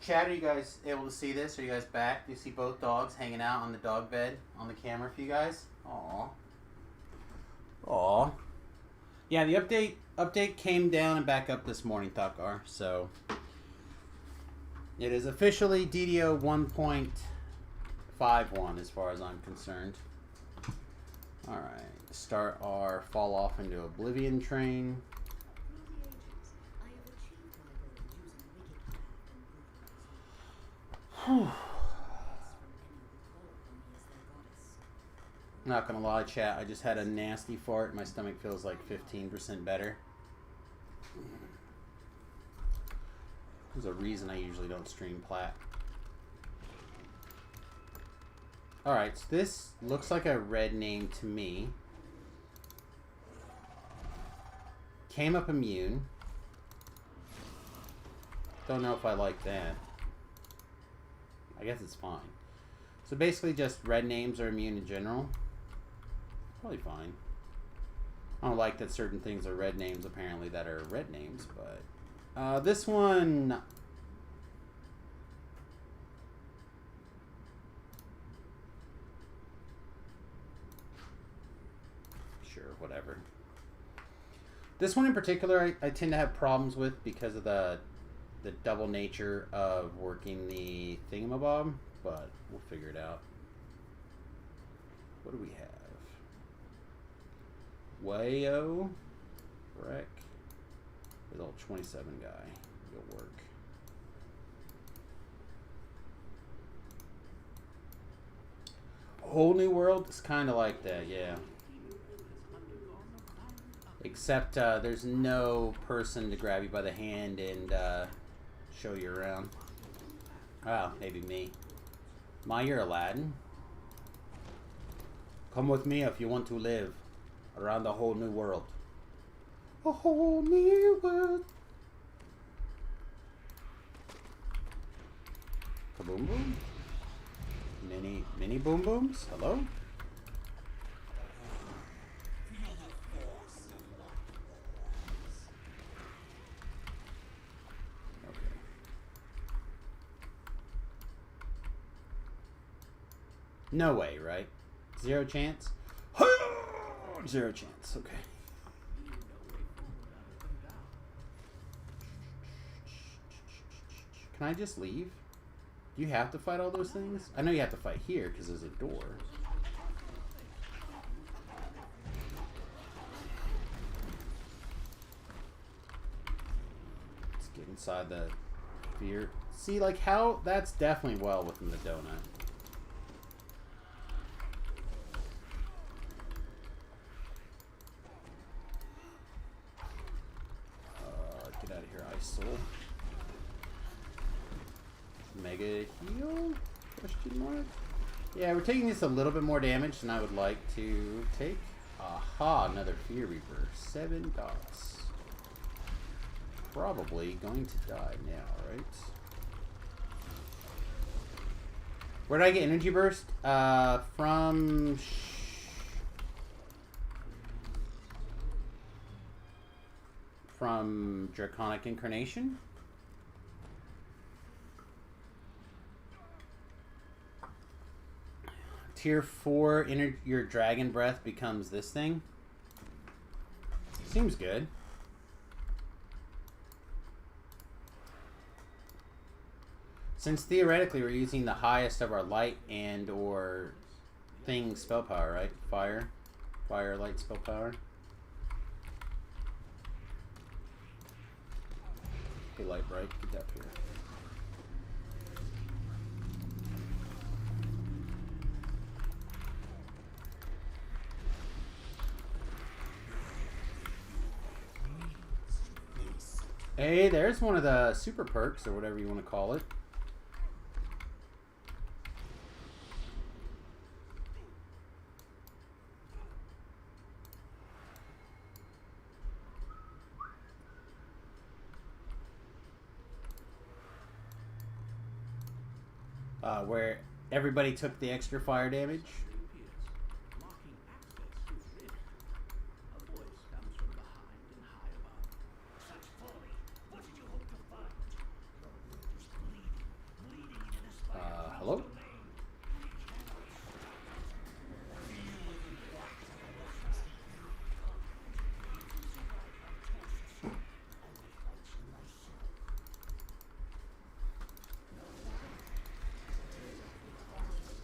Chat, are you guys able to see this? Are you guys back? Do you see both dogs hanging out on the dog bed on the camera for you guys? Aww. Aww. Yeah, the update came down and back up this morning, Thakar. So it is officially DDO 1.51 as far as I'm concerned. Alright, start our fall off into oblivion train. Not gonna lie, chat, I just had a nasty fart. My stomach feels like 15% better. There's a reason I usually don't stream Plat. Alright, so this looks like a red name to me. Came up immune. Don't know if I like that. I guess it's fine. So basically just red names are immune in general. Probably fine. I don't like that certain things are red names apparently that are red names, but this one sure, whatever. This one in particular I tend to have problems with because of the double nature of working the thingamabob, but we'll figure it out. What do we have? Wayo, Breck, with old 27 guy. You'll work. Whole New World is kind of like that, yeah. Except there's no person to grab you by the hand and show you around. Oh, maybe me. Ma, you're Aladdin. Come with me if you want to live around the whole new world. A whole new world. Kaboom boom. Mini boom booms. Hello. No way, right? 0 chance? 0 chance, okay. Can I just leave? Do you have to fight all those things? I know you have to fight here because there's a door. Let's get inside the fear. See, like how that's definitely well within the donut. Get out of here, Ice Soul. Mega heal? Question mark? Yeah, we're taking just a little bit more damage than I would like to take. Aha, another Fear Reaper. 7 dots. Probably going to die now, right? Where did I get Energy Burst? From Draconic Incarnation? Tier 4, your Dragon Breath becomes this thing. Seems good. Since theoretically we're using the highest of our light and or thing spell power, right? Fire, light spell power. Hey, light bright, get up here. Hey, there's one of the super perks or whatever you want to call it. Where everybody took the extra fire damage. Blocking access to Rid. A voice comes from behind and high above. Such folly! What did you hope to find? Your world is bleeding into the spine. Hello?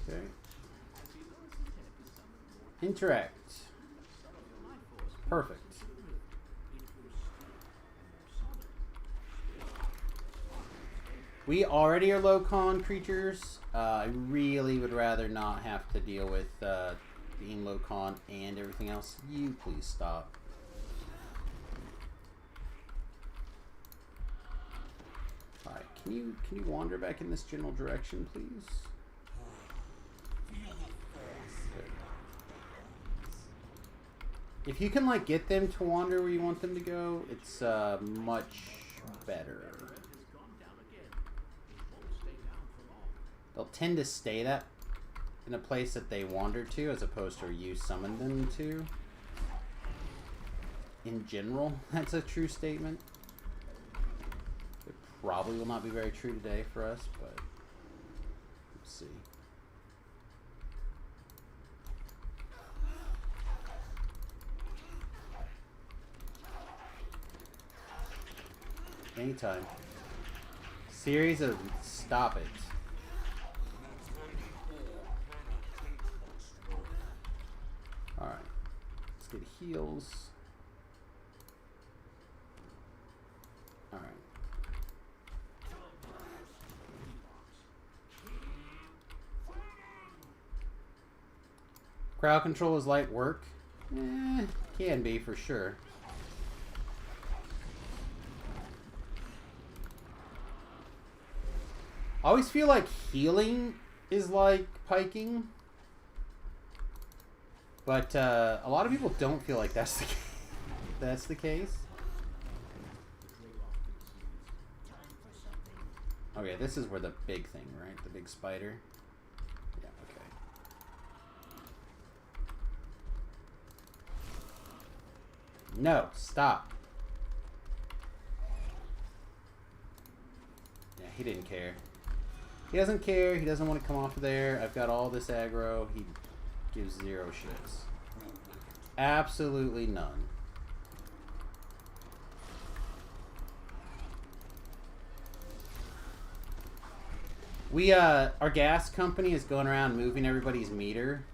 Okay. Interact. Perfect. We already are low con creatures. I really would rather not have to deal with being low con and everything else. You please stop. Alright, can you wander back in this general direction, please? If you can like get them to wander where you want them to go, it's much better. They'll tend to stay that in a place that they wander to, as opposed to you summon them to. In general, that's a true statement. It probably will not be very true today for us, but let's see. Anytime. Series of stop it. Alright. Let's get heals. Alright. Crowd control is light work. Can be for sure. I always feel like healing is like piking, but a lot of people don't feel like that's the case. Okay, this is where the big thing, right? The big spider. Yeah, okay. No, stop. Yeah, he didn't care. He doesn't care. He doesn't want to come off of there. I've got all this aggro. He gives 0 shits. Absolutely none. We, our gas company is going around moving everybody's meter.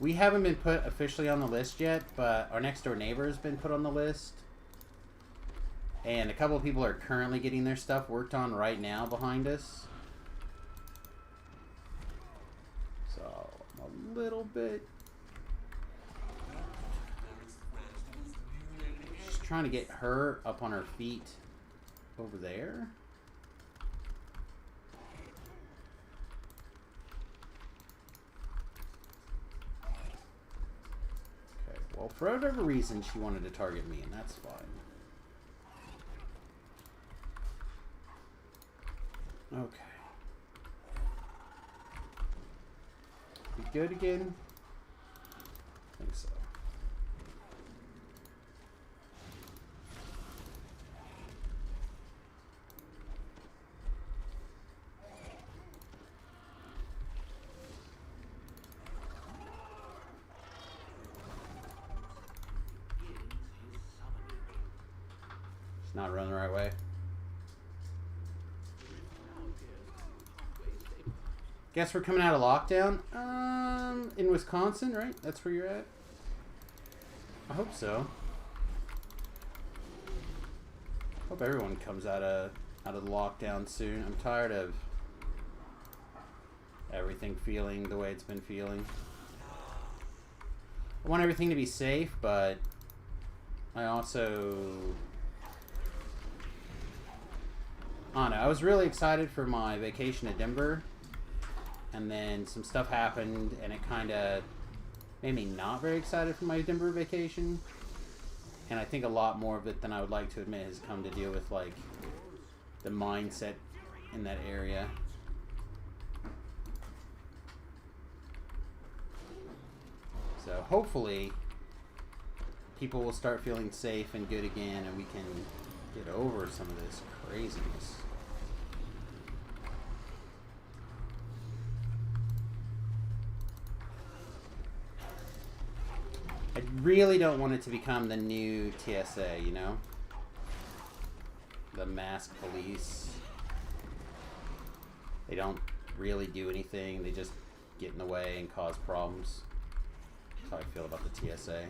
We haven't been put officially on the list yet, but our next door neighbor has been put on the list. And a couple of people are currently getting their stuff worked on right now behind us. So, I'm a little bit... just trying to get her up on her feet over there. Okay, well, for whatever reason, she wanted to target me, and that's fine. Okay. We good again? I think so. It's not running the right way. Guess we're coming out of lockdown. In Wisconsin, right? That's where you're at? I hope so. Hope everyone comes out of the lockdown soon. I'm tired of everything feeling the way it's been feeling. I want everything to be safe, but I also... I don't know. I was really excited for my vacation to Denver. And then some stuff happened, and it kind of made me not very excited for my Denver vacation. And I think a lot more of it than I would like to admit has come to deal with, like, the mindset in that area. So hopefully people will start feeling safe and good again, and we can get over some of this craziness. I really don't want it to become the new TSA, you know? The mask police. They don't really do anything. They just get in the way and cause problems. That's how I feel about the TSA.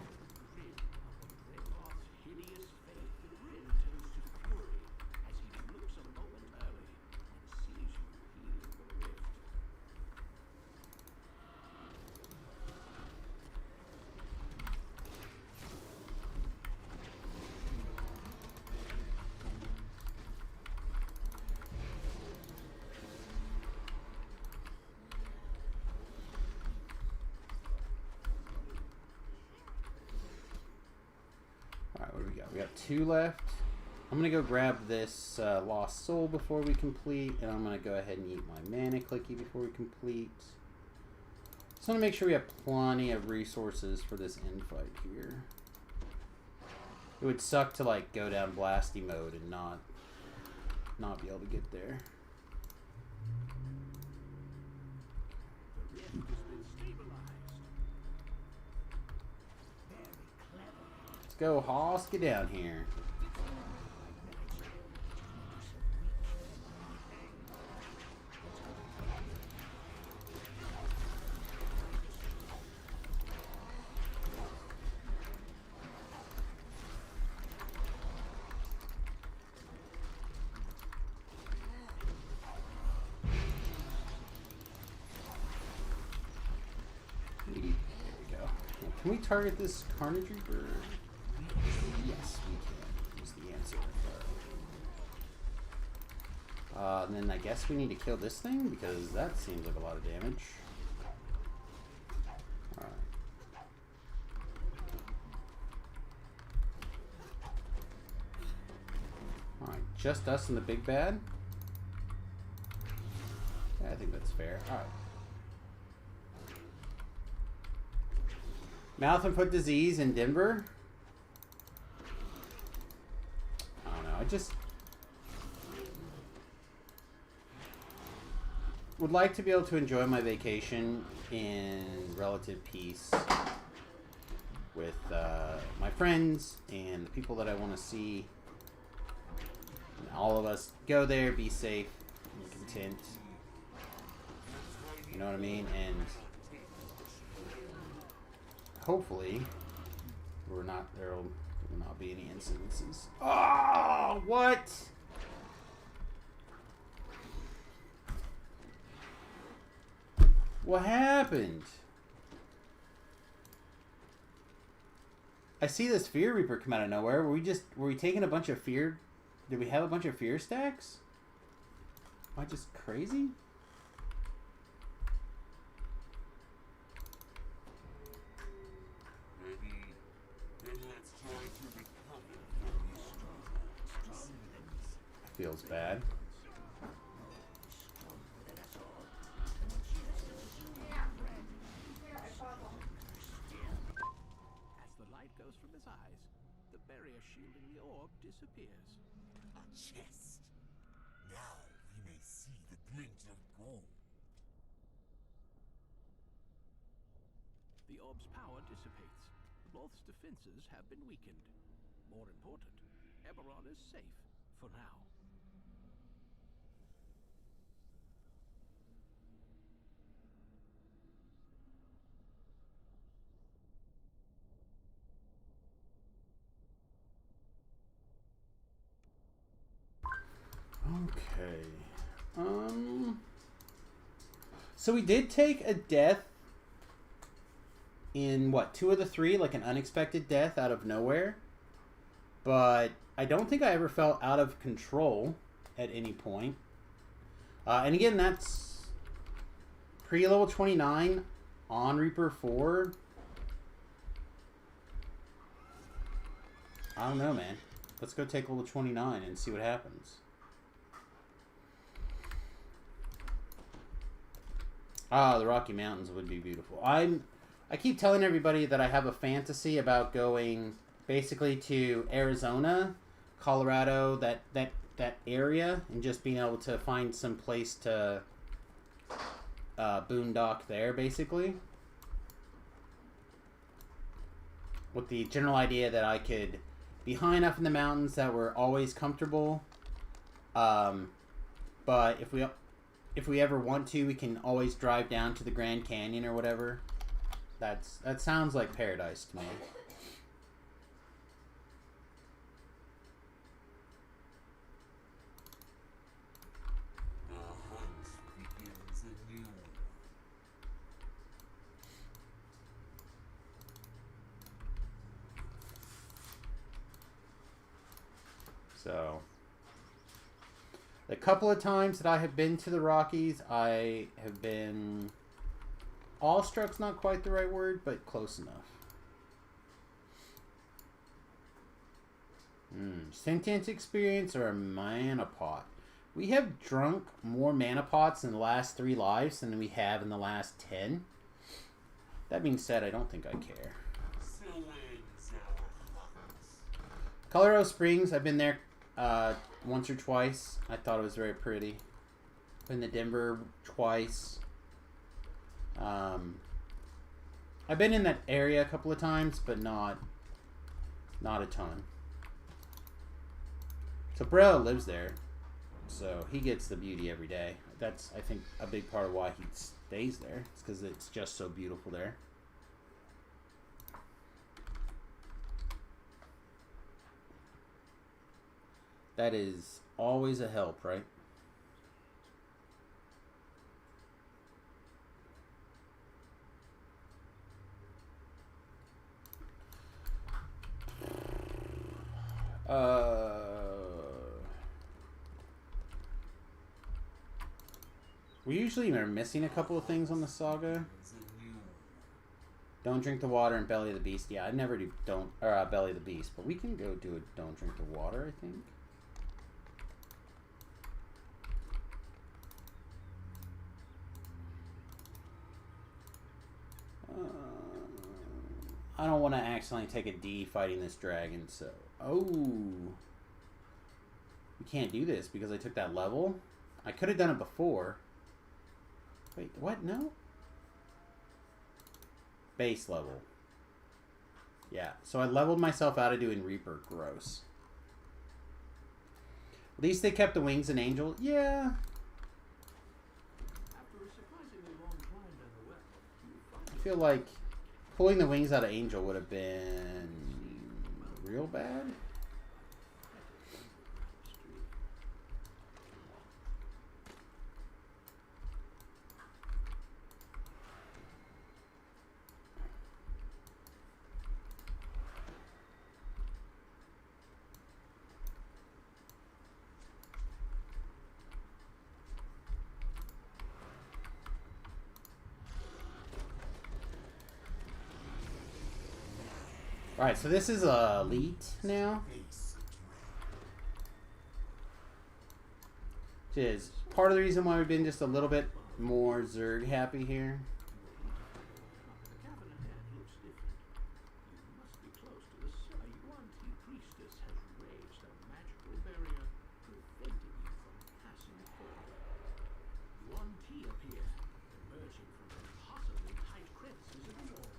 We got 2 left. I'm going to go grab this Lost Soul before we complete, and I'm going to go ahead and eat my Mana Clicky before we complete. Just want to make sure we have plenty of resources for this end fight here. It would suck to, like, go down Blasty mode and not be able to get there. Let's go, Hoss. Get down here. There we go. Can we target this Carnage Reaper? Yes, we can. Is the answer. And then I guess we need to kill this thing because that seems like a lot of damage. Alright. Alright, just us and the big bad? Yeah, I think that's fair. Alright. Mouth and foot disease in Denver? I don't know. would like to be able to enjoy my vacation in relative peace with my friends and the people that I want to see. And all of us go there, be safe and content. You know what I mean? And hopefully, there will not be any incidences. Oh, what? What happened? I see this Fear Reaper come out of nowhere. Were we taking a bunch of fear? Did we have a bunch of fear stacks? Am I just crazy? Feels bad. As the light goes from his eyes, the barrier shielding the orb disappears. A chest. Now we may see the glint of gold. The orb's power dissipates. Lorth's defenses have been weakened. More important, Eberron is safe for now. Okay. So we did take a death in what, 2 of the 3, like an unexpected death out of nowhere. But I don't think I ever felt out of control at any point. And again, that's pre-level 29 on Reaper 4. I don't know, man. Let's go take level 29 and see what happens. Ah, the Rocky Mountains would be beautiful. I keep telling everybody that I have a fantasy about going basically to Arizona, Colorado, that area, and just being able to find some place to boondock there, basically. With the general idea that I could be high enough in the mountains that we're always comfortable. But if we ever want to, we can always drive down to the Grand Canyon or whatever. That sounds like paradise to me. The hunt begins anew. So, the couple of times that I have been to the Rockies, I have been awestruck's not quite the right word, but close enough. Sentient experience or a mana pot? We have drunk more mana pots in the last 3 lives than we have in the last 10. That being said, I don't think I care. So ends our hunt. Colorado Springs, I've been there once or twice. I thought it was very pretty. Been to Denver twice. I've been in that area a couple of times, but not a ton. So Bro lives there, so he gets the beauty every day. That's, I think, a big part of why he stays there. It's because it's just so beautiful there. That is always a help, right? We usually are missing a couple of things on the saga. Begins anew. Don't drink the water and Belly of the Beast. Yeah, I never do Belly of the Beast, but we can go do a Don't Drink the Water, I think. I don't want to accidentally take a D fighting this dragon, so... Oh! We can't do this because I took that level? I could have done it before. Wait, what? No? Base level. Yeah, so I leveled myself out of doing Reaper. Gross. At least they kept the wings and angel. Yeah. After a surprisingly long climb down the well, you find I feel like pulling the wings out of angel would have been real bad. Alright, so this is elite now. Face Which is part of the reason why we've been just a little bit more Zerg happy here. The cabin ahead looks different. You must be close to the sun. A Yuan Ti priestess has raised a magical barrier, preventing you from passing forward. Yuan Ti appear, emerging from impossibly tight crevices in the wall.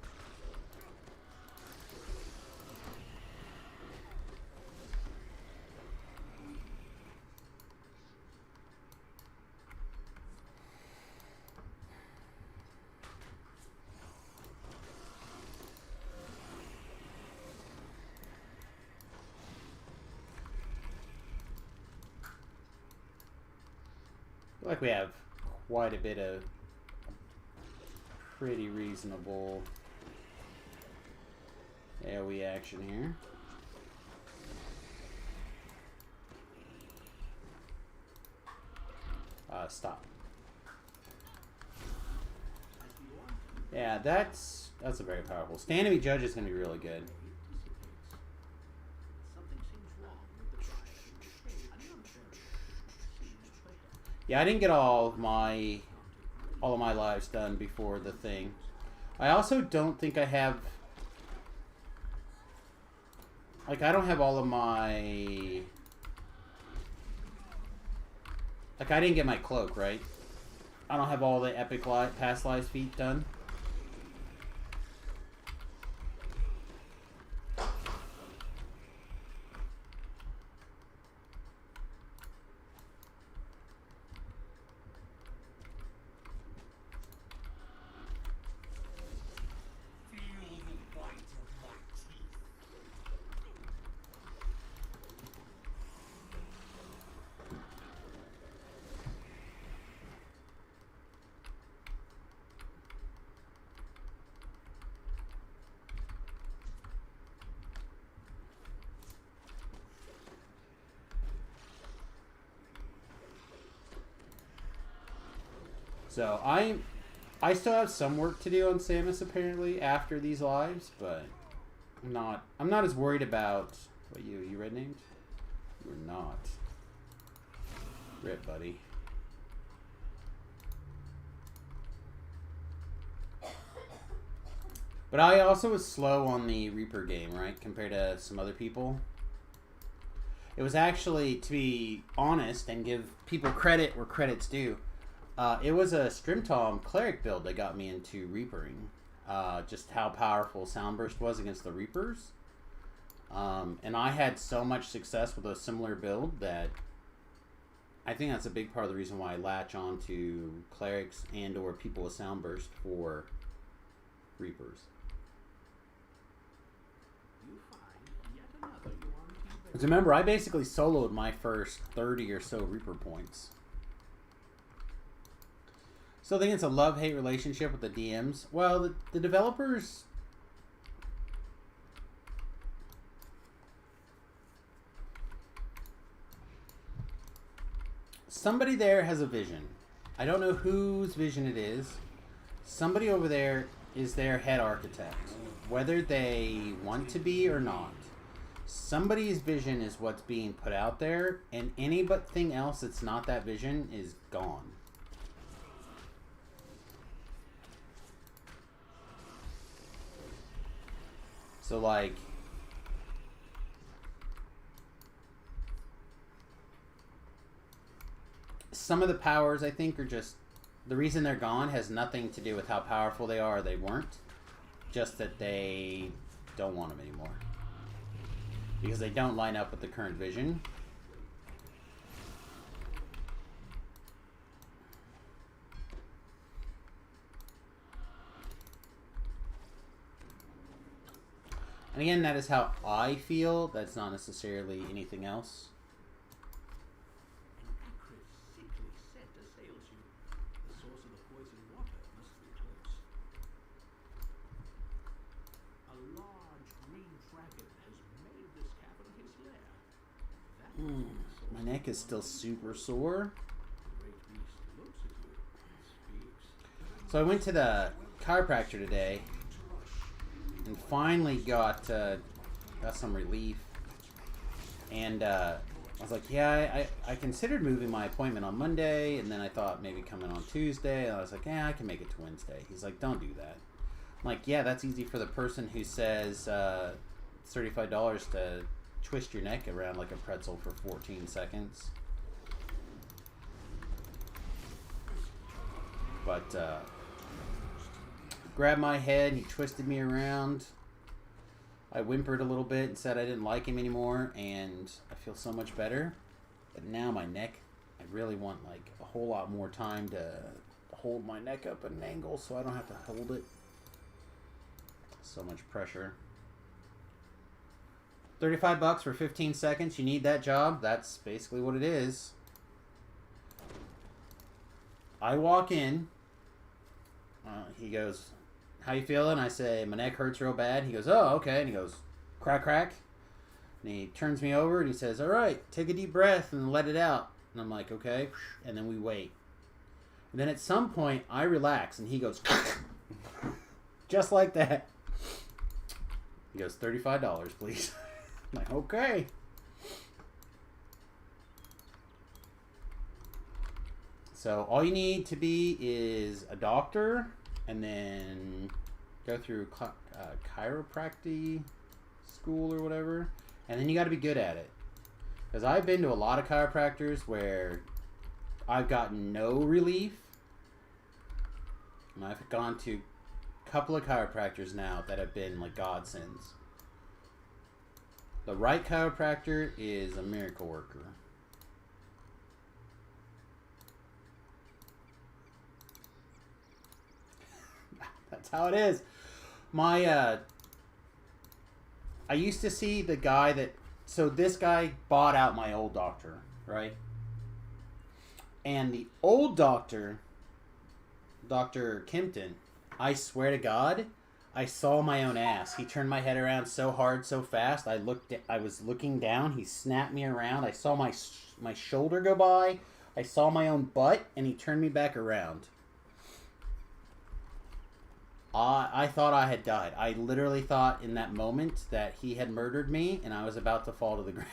I feel like we have quite a bit of pretty reasonable AoE action here. Stop. Yeah, that's a very powerful. Stand to be judge is going to be really good. Something seems wrong with the drive in the state. Another barrier seems to ahead. Yeah, I didn't get all of my lives done before the thing. I also don't think I have, like, I don't have all of my, like, I didn't get my cloak, right? I don't have all the epic past lives feat done. feel the white of my teeth. So I still have some work to do on Samus apparently after these lives, but I'm not as worried about what you red named? You're not. Rip, buddy. But I also was slow on the Reaper game, right? Compared to some other people. It was actually, to be honest and give people credit where credit's due, it was a Strimtom cleric build that got me into Reapering. Just how powerful Soundburst was against the Reapers. And I had so much success with a similar build that I think that's a big part of the reason why I latch on to clerics and or people with Soundburst for Reapers. You find yet another Yuan Ti barrier. Because remember, I basically soloed my first 30 or so Reaper points. Still think it's a love-hate relationship with the DMs. Well, the developers... Somebody there has a vision. I don't know whose vision it is. Somebody over there is their head architect. Whether they want to be or not. Somebody's vision is what's being put out there, and anything else that's not that vision is gone. So, like, some of the powers, I think, are just the reason they're gone has nothing to do with how powerful they are or they weren't. Just that they don't want them anymore. Because they don't line up with the current vision. And again, that is how I feel. That's not necessarily anything else. An acrid, sickly scent assails you. The source of the poison water must be close. A large green dragon has made this cavern his lair. That must be the source My of neck is the still super sore. The great beast looks at you and speaks. So I went to the chiropractor today and finally got some relief. And I was like, yeah, I considered moving my appointment on Monday, and then I thought maybe coming on Tuesday. And I was like, yeah, I can make it to Wednesday. He's like, don't do that. I'm like, yeah, that's easy for the person who says it's $35 to twist your neck around like a pretzel for 14 seconds. But grabbed my head and he twisted me around. I whimpered a little bit and said I didn't like him anymore, and I feel so much better. But now my neck, I really want like a whole lot more time to hold my neck up at an angle so I don't have to hold it. So much pressure. $35 for 15 seconds. You need that job. That's basically what it is. I walk in. He goes, how you feeling? I say, my neck hurts real bad. He goes, oh, okay. And he goes, crack, crack. And he turns me over and he says, all right, take a deep breath and let it out. And I'm like, okay. And then we wait. And then at some point, I relax and he goes, just like that. He goes, $35, please. I'm like, okay. So all you need to be is a doctor, and then go through chiropractic school or whatever, and then you got to be good at it. Because I've been to a lot of chiropractors where I've gotten no relief, and I've gone to a couple of chiropractors now that have been like godsends. The right chiropractor is a miracle worker. That's how it is. I used to see the guy that... So this guy bought out my old doctor, right? And the old doctor, Dr. Kimpton, I swear to God, I saw my own ass. He turned my head around so hard, so fast. I was looking down. He snapped me around. I saw my shoulder go by. I saw my own butt, and he turned me back around. I thought I had died. I literally thought in that moment that he had murdered me and I was about to fall to the ground.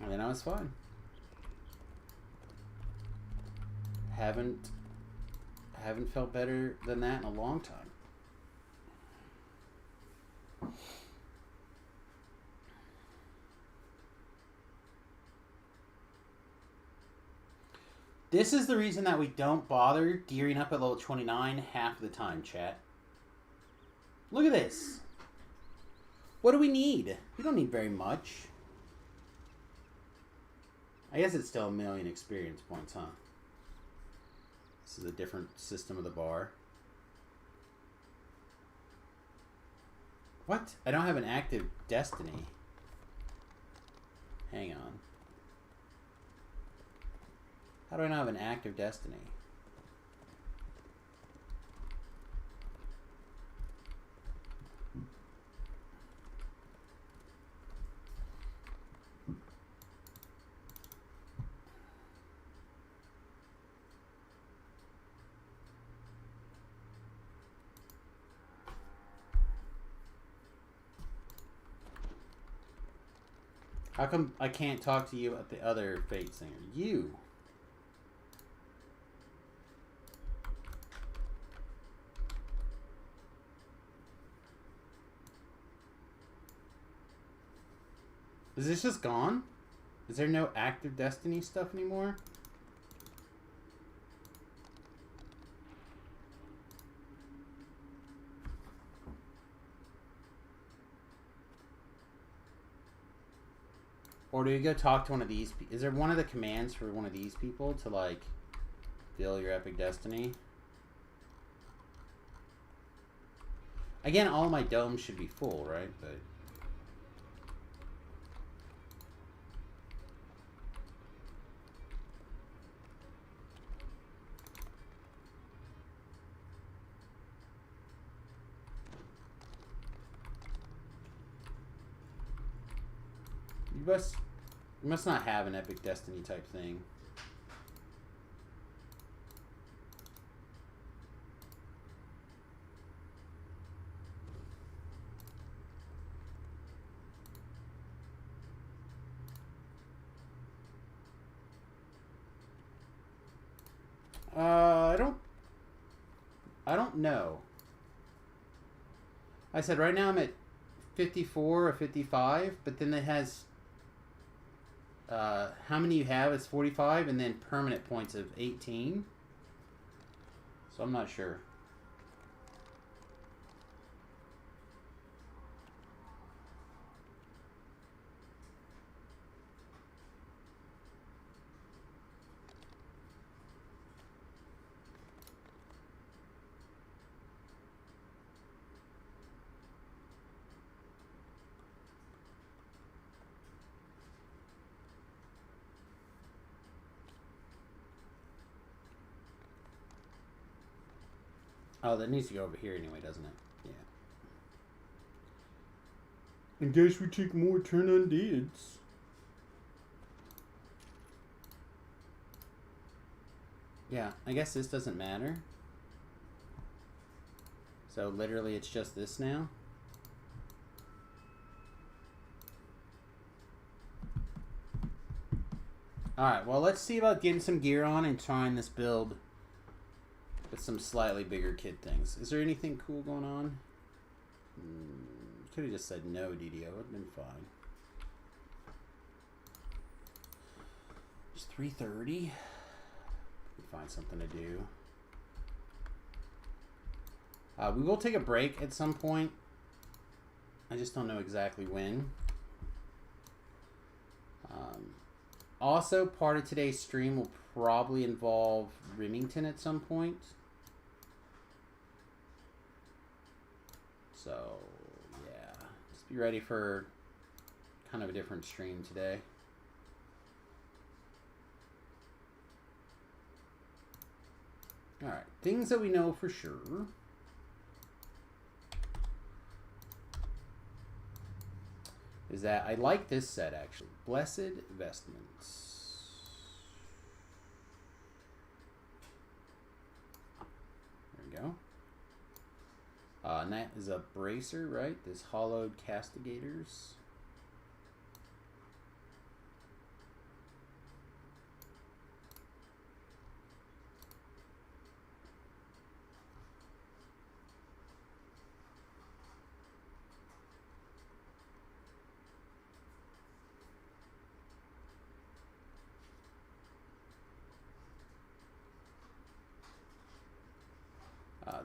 And then I was fine. Haven't felt better than that in a long time. This is the reason that we don't bother gearing up at level 29 half the time, chat. Look at this. What do we need? We don't need very much. I guess it's still 1,000,000 experience points, huh? This is a different system of the bar. What? I don't have an active destiny. Hang on. How do I not have an active destiny? How come I can't talk to you at the other Fate Singer? You. Is this just gone? Is there no active Destiny stuff anymore? Or do you go talk to one of these? Is there one of the commands for one of these people to like fill your Epic Destiny? Again, all my domes should be full, right? But you must not have an Epic Destiny type thing. I don't know. I said right now I'm at 54 or 55, but then it has how many you have is 45, and then permanent points of 18. So I'm not sure. Oh, that needs to go over here anyway, doesn't it? Yeah. I guess we take more turn undeads. Yeah, I guess this doesn't matter. So literally it's just this now. Alright, well let's see about getting some gear on and trying this build with some slightly bigger kid things. Is there anything cool going on? Could have just said no, DDO. It would have been fine. It's 3:30. Find something to do. We will take a break at some point. I just don't know exactly when. Also, part of today's stream will probably involve Remington at some point. So, yeah. Just be ready for kind of a different stream today. Alright, things that we know for sure. Is that I like this set actually. Blessed Vestments. There we go. And that is a bracer, right? This hollowed castigators.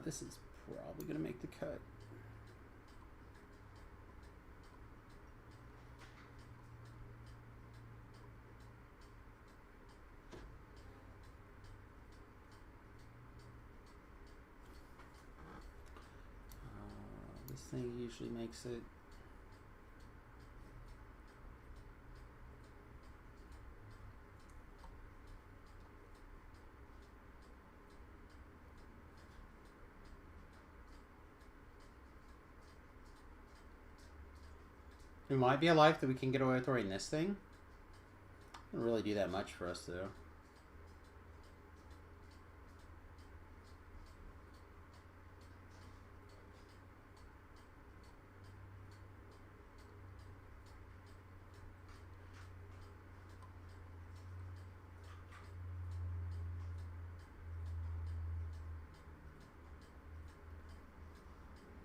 This is probably going to make the cut. This thing usually makes it. It might be a life that we can get away with wearing this thing. Doesn't really do that much for us, though.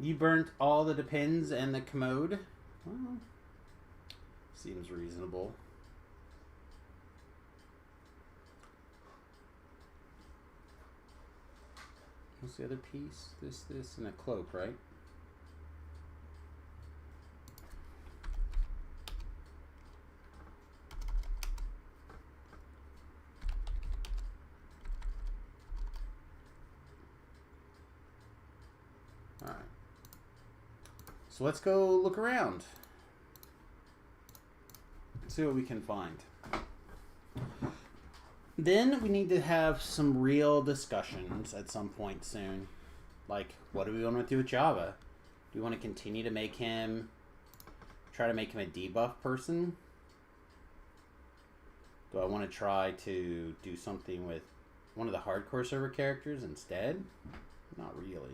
You burnt all the Depends and the commode. Well, Seems reasonable. What's the other piece? This, and a cloak, right? Alright. So let's go look around. See what we can find. Then we need to have some real discussions at some point soon. Like, what do we want to do with Java? Do we want to continue to make him... try to make him a debuff person? Do I want to try to do something with one of the hardcore server characters instead? Not really.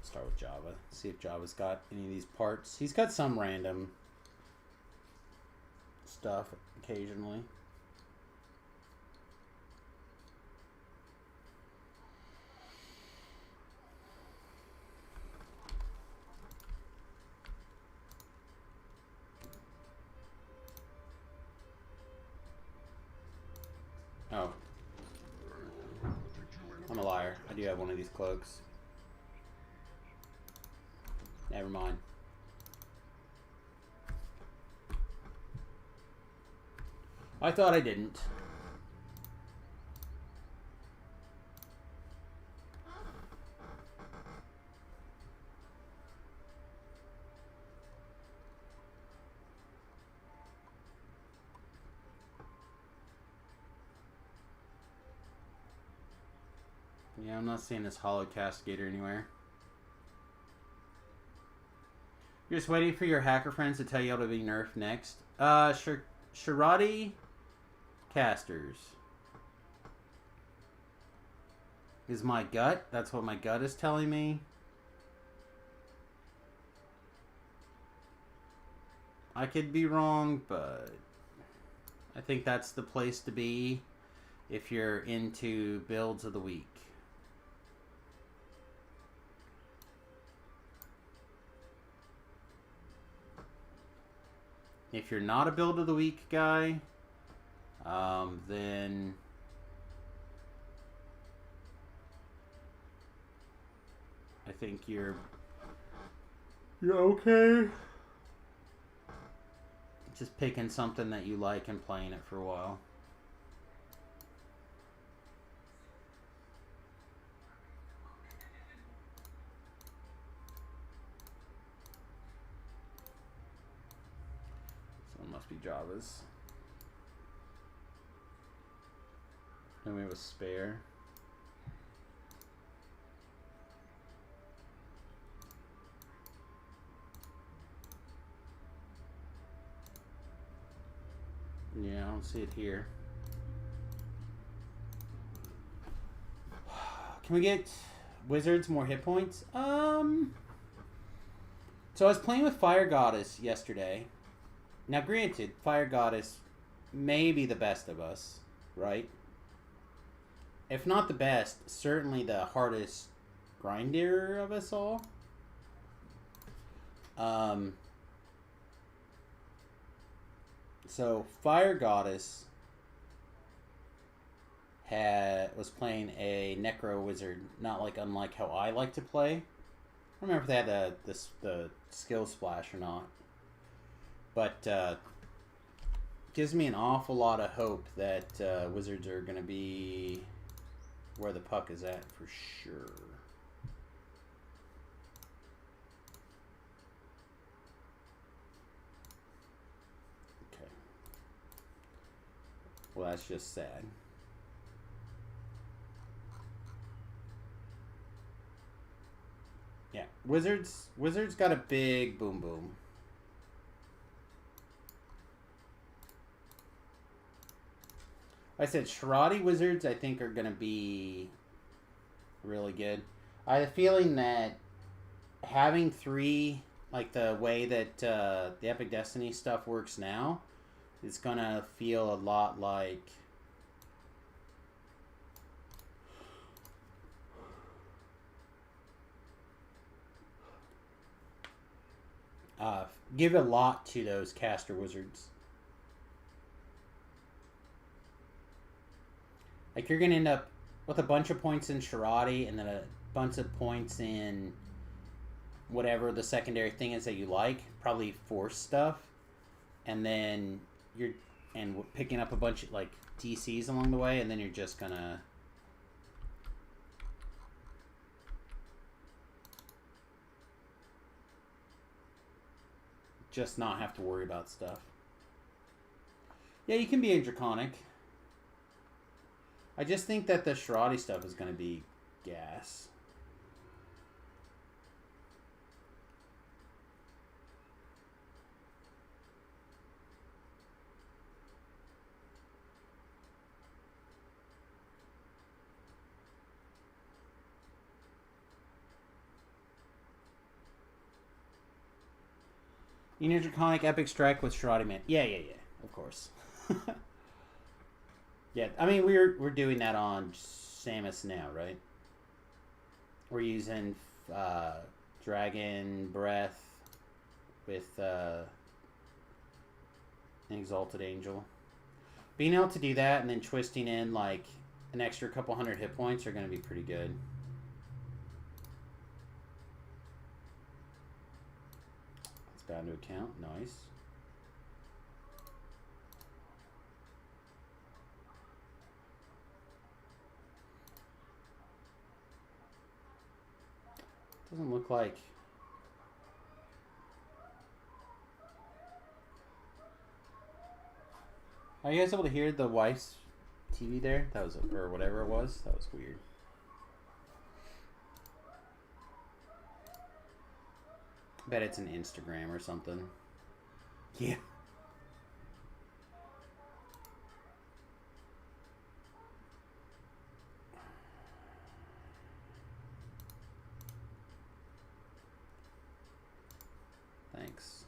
Start with Java. See if Java's got any of these parts. He's got some random stuff occasionally. Oh. I'm a liar. I do have one of these cloaks. Never mind. I thought I didn't. Yeah, I'm not seeing this Hollow Cascadator anywhere. You're just waiting for your hacker friends to tell you how to be nerfed next. Shirati Casters. Is my gut? That's what my gut is telling me. I could be wrong, but I think that's the place to be if you're into builds of the week. If you're not a build of the week guy, then I think you're okay. Just picking something that you like and playing it for a while. Must be Java's. And we have a spare. Yeah, I don't see it here. Can we get wizards more hit points? So I was playing with Fire Goddess yesterday. Now, granted, Fire Goddess may be the best of us, right? If not the best, certainly the hardest grinder of us all. So, Fire Goddess was playing a Necro Wizard, not unlike how I like to play. I don't remember if they had the skill splash or not. But gives me an awful lot of hope that wizards are going to be where the puck is at for sure. Okay. Well, that's just sad. Yeah, wizards got a big boom boom. I said Shirati Wizards I think are going to be really good. I have a feeling that having 3, like the way that the Epic Destiny stuff works now, is going to feel a lot like... give a lot to those caster wizards. Like, you're gonna end up with a bunch of points in Sharadi and then a bunch of points in whatever the secondary thing is that you like, probably force stuff, and then you're picking up a bunch of like DCs along the way, and then you're just gonna just not have to worry about stuff. Yeah, you can be a Draconic. I just think that the Sharadi stuff is going to be gas. You need Draconic Epic Strike with Sharadi Man. Yeah, of course. Yeah, I mean we're doing that on Samus now, right? We're using Dragon Breath with an Exalted Angel. Being able to do that and then twisting in like an extra couple hundred hit points are going to be pretty good. It's bound to account. Nice. Doesn't look like... Are you guys able to hear the wife's TV there? That was, or whatever it was. That was weird. Bet it's an Instagram or something. Yeah. Thanks.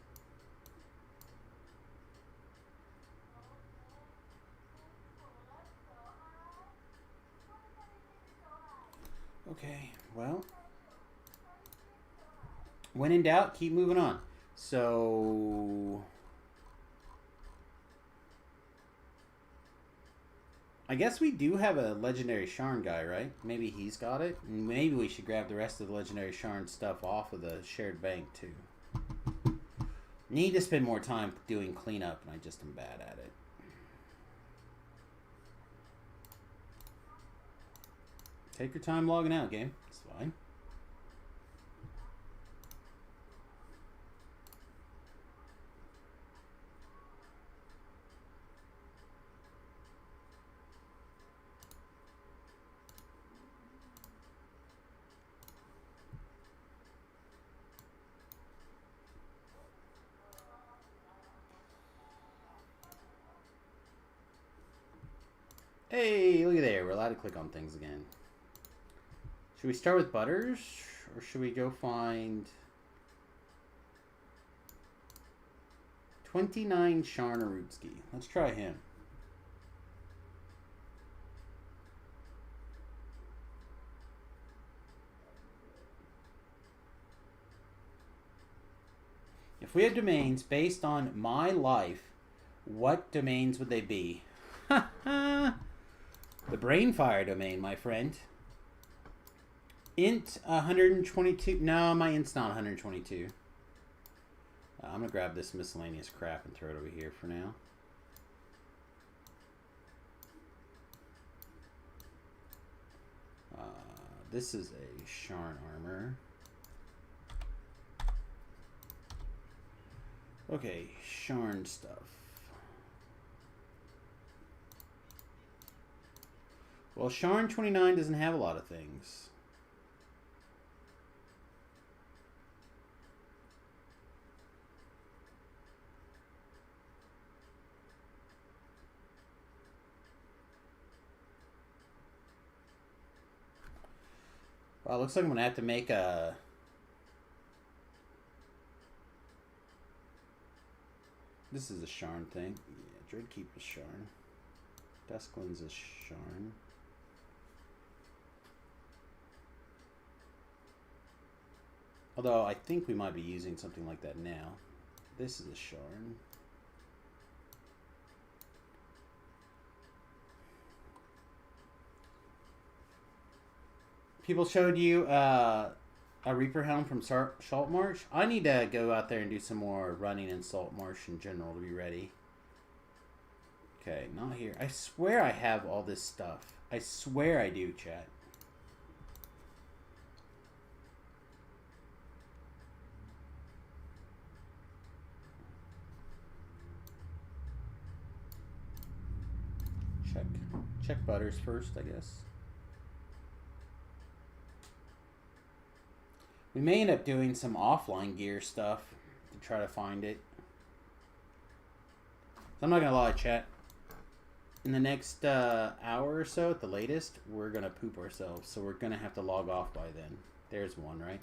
Okay, well, when in doubt, keep moving on. So, I guess we do have a legendary Sharn guy, right? Maybe he's got it. Maybe we should grab the rest of the legendary Sharn stuff off of the shared bank too. Need to spend more time doing cleanup, and I just am bad at it. Take your time logging out, game. It's fine. Hey, look at there. We're allowed to click on things again. Should we start with Butters? Or should we go find 29 Sharnarutsky? Let's try him. If we had domains based on my life, what domains would they be? The Brainfire domain, my friend. Int 122. No, my int's not 122. I'm going to grab this miscellaneous crap and throw it over here for now. This is a Sharn armor. Okay, Sharn stuff. Well, Sharn 29 doesn't have a lot of things. Well, looks like I'm going to have to make a... This is a Sharn thing. Yeah, Dreadkeep is Sharn. Dusklands is Sharn. Although I think we might be using something like that now. This is a shard. People showed you a Reaper Helm from Saltmarsh. I need to go out there and do some more running in Saltmarsh in general to be ready. Okay, not here. I swear I have all this stuff. I swear I do, chat. Check Butters first, I guess. We may end up doing some offline gear stuff to try to find it. So I'm not gonna lie, chat. In the next hour or so, at the latest, we're gonna poop ourselves. So we're gonna have to log off by then. There's one, right?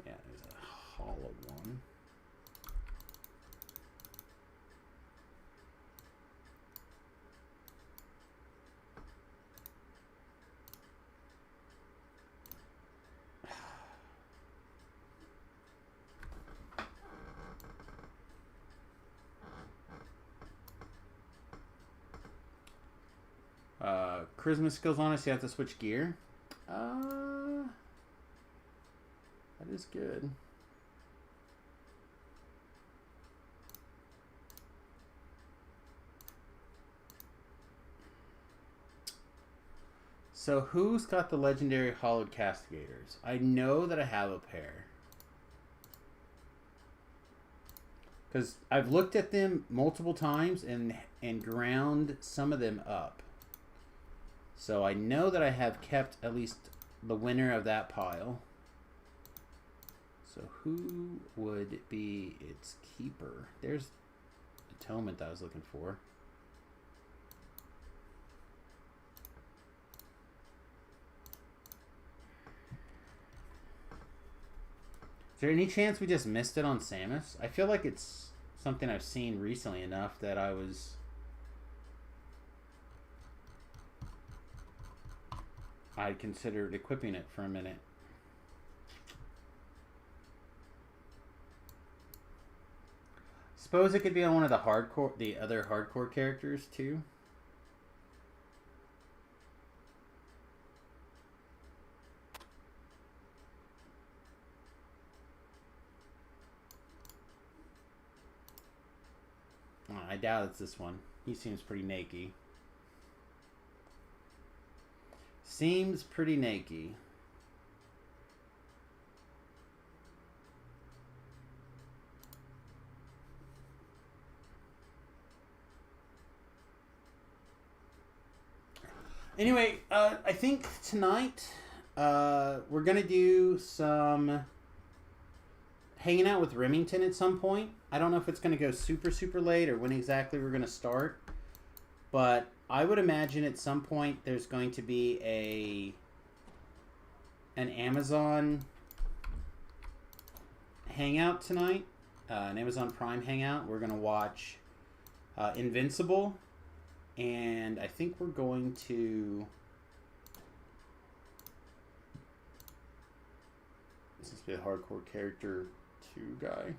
Yeah, there's a hollow one. Charisma skills on us, you have to switch gear. That is good. So who's got the legendary hollowed castigators? I know that I have a pair. Because I've looked at them multiple times and ground some of them up. So I know that I have kept at least the winner of that pile. So who would be its keeper? There's Atonement that I was looking for. Is there any chance we just missed it on Samus? I feel like it's something I've seen recently enough that I considered equipping it for a minute. Suppose it could be on one of the other hardcore characters too. I doubt it's this one. He seems pretty naked. Seems pretty naked. Anyway, I think tonight we're gonna do some hanging out with Remington at some point. I don't know if it's gonna go super late or when exactly we're gonna start, but I would imagine at some point there's going to be an Amazon hangout tonight, an Amazon Prime hangout. We're gonna watch Invincible. And I think we're going to... This must be a hardcore character 2 guy.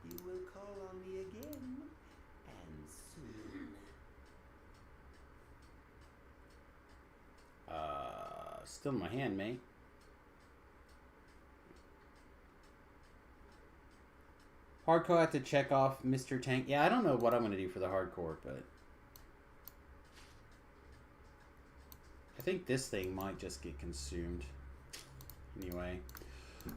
You will call on me again, and soon. Still in my hand, mate. Hardcore, I have to check off Mr. Tank. Yeah, I don't know what I'm going to do for the hardcore, but... I think this thing might just get consumed. Anyway.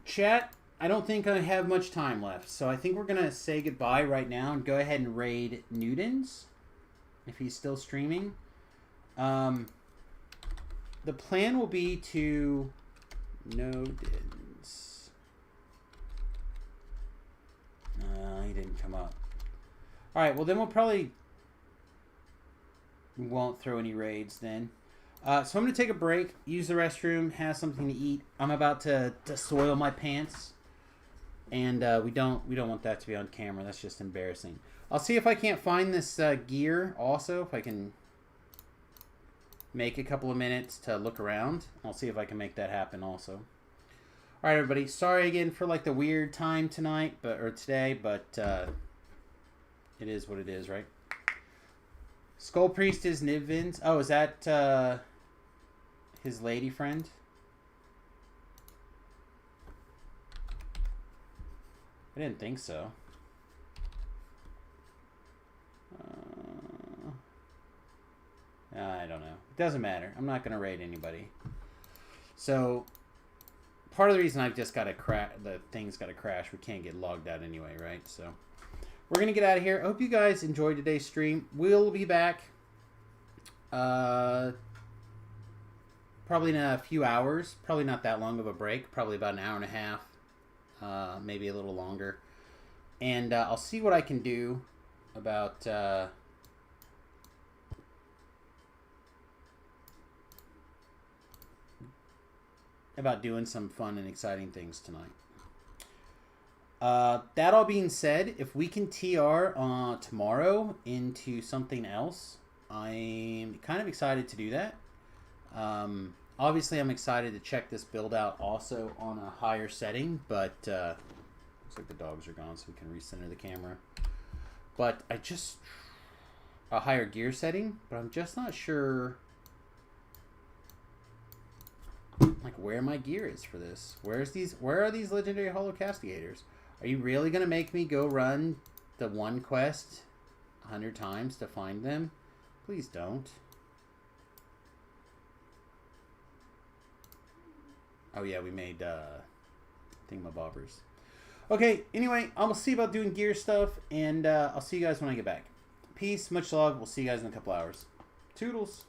Chat, I don't think I have much time left, so I think we're going to say goodbye right now and go ahead and raid Newtons, if he's still streaming. The plan will be to... he didn't come up. Alright, well then we'll probably won't throw any raids then. So I'm going to take a break, use the restroom, have something to eat. I'm about to soil my pants. And we don't want that to be on camera. That's just embarrassing. I'll see if I can't find this gear also. If I can make a couple of minutes to look around. I'll see if I can make that happen also. All right, everybody. Sorry again for like the weird time tonight, or today, but it is what it is, right? Skull Priest is Nivens. Oh, is that his lady friend? I didn't think so. I don't know. It doesn't matter. I'm not going to raid anybody. So, part of the reason I've just got to the thing's got to crash, we can't get logged out anyway, right? So, we're going to get out of here. I hope you guys enjoyed today's stream. We'll be back probably in a few hours. Probably not that long of a break. Probably about an hour and a half. Maybe a little longer. And I'll see what I can do about... about doing some fun and exciting things tonight. That all being said, if we can TR tomorrow into something else, I'm kind of excited to do that. Obviously, I'm excited to check this build out also on a higher setting, but looks like the dogs are gone, so we can recenter the camera. But a higher gear setting, but I'm just not sure like where my gear is for this. Where are these legendary Hollow Castigators? Are you really gonna make me go run the one quest 100 times to find them? Please don't. Oh yeah, we made thingamabobbers. Okay, anyway, I'll see about doing gear stuff, and I'll see you guys when I get back. Peace, much love. We'll see you guys in a couple hours. Toodles.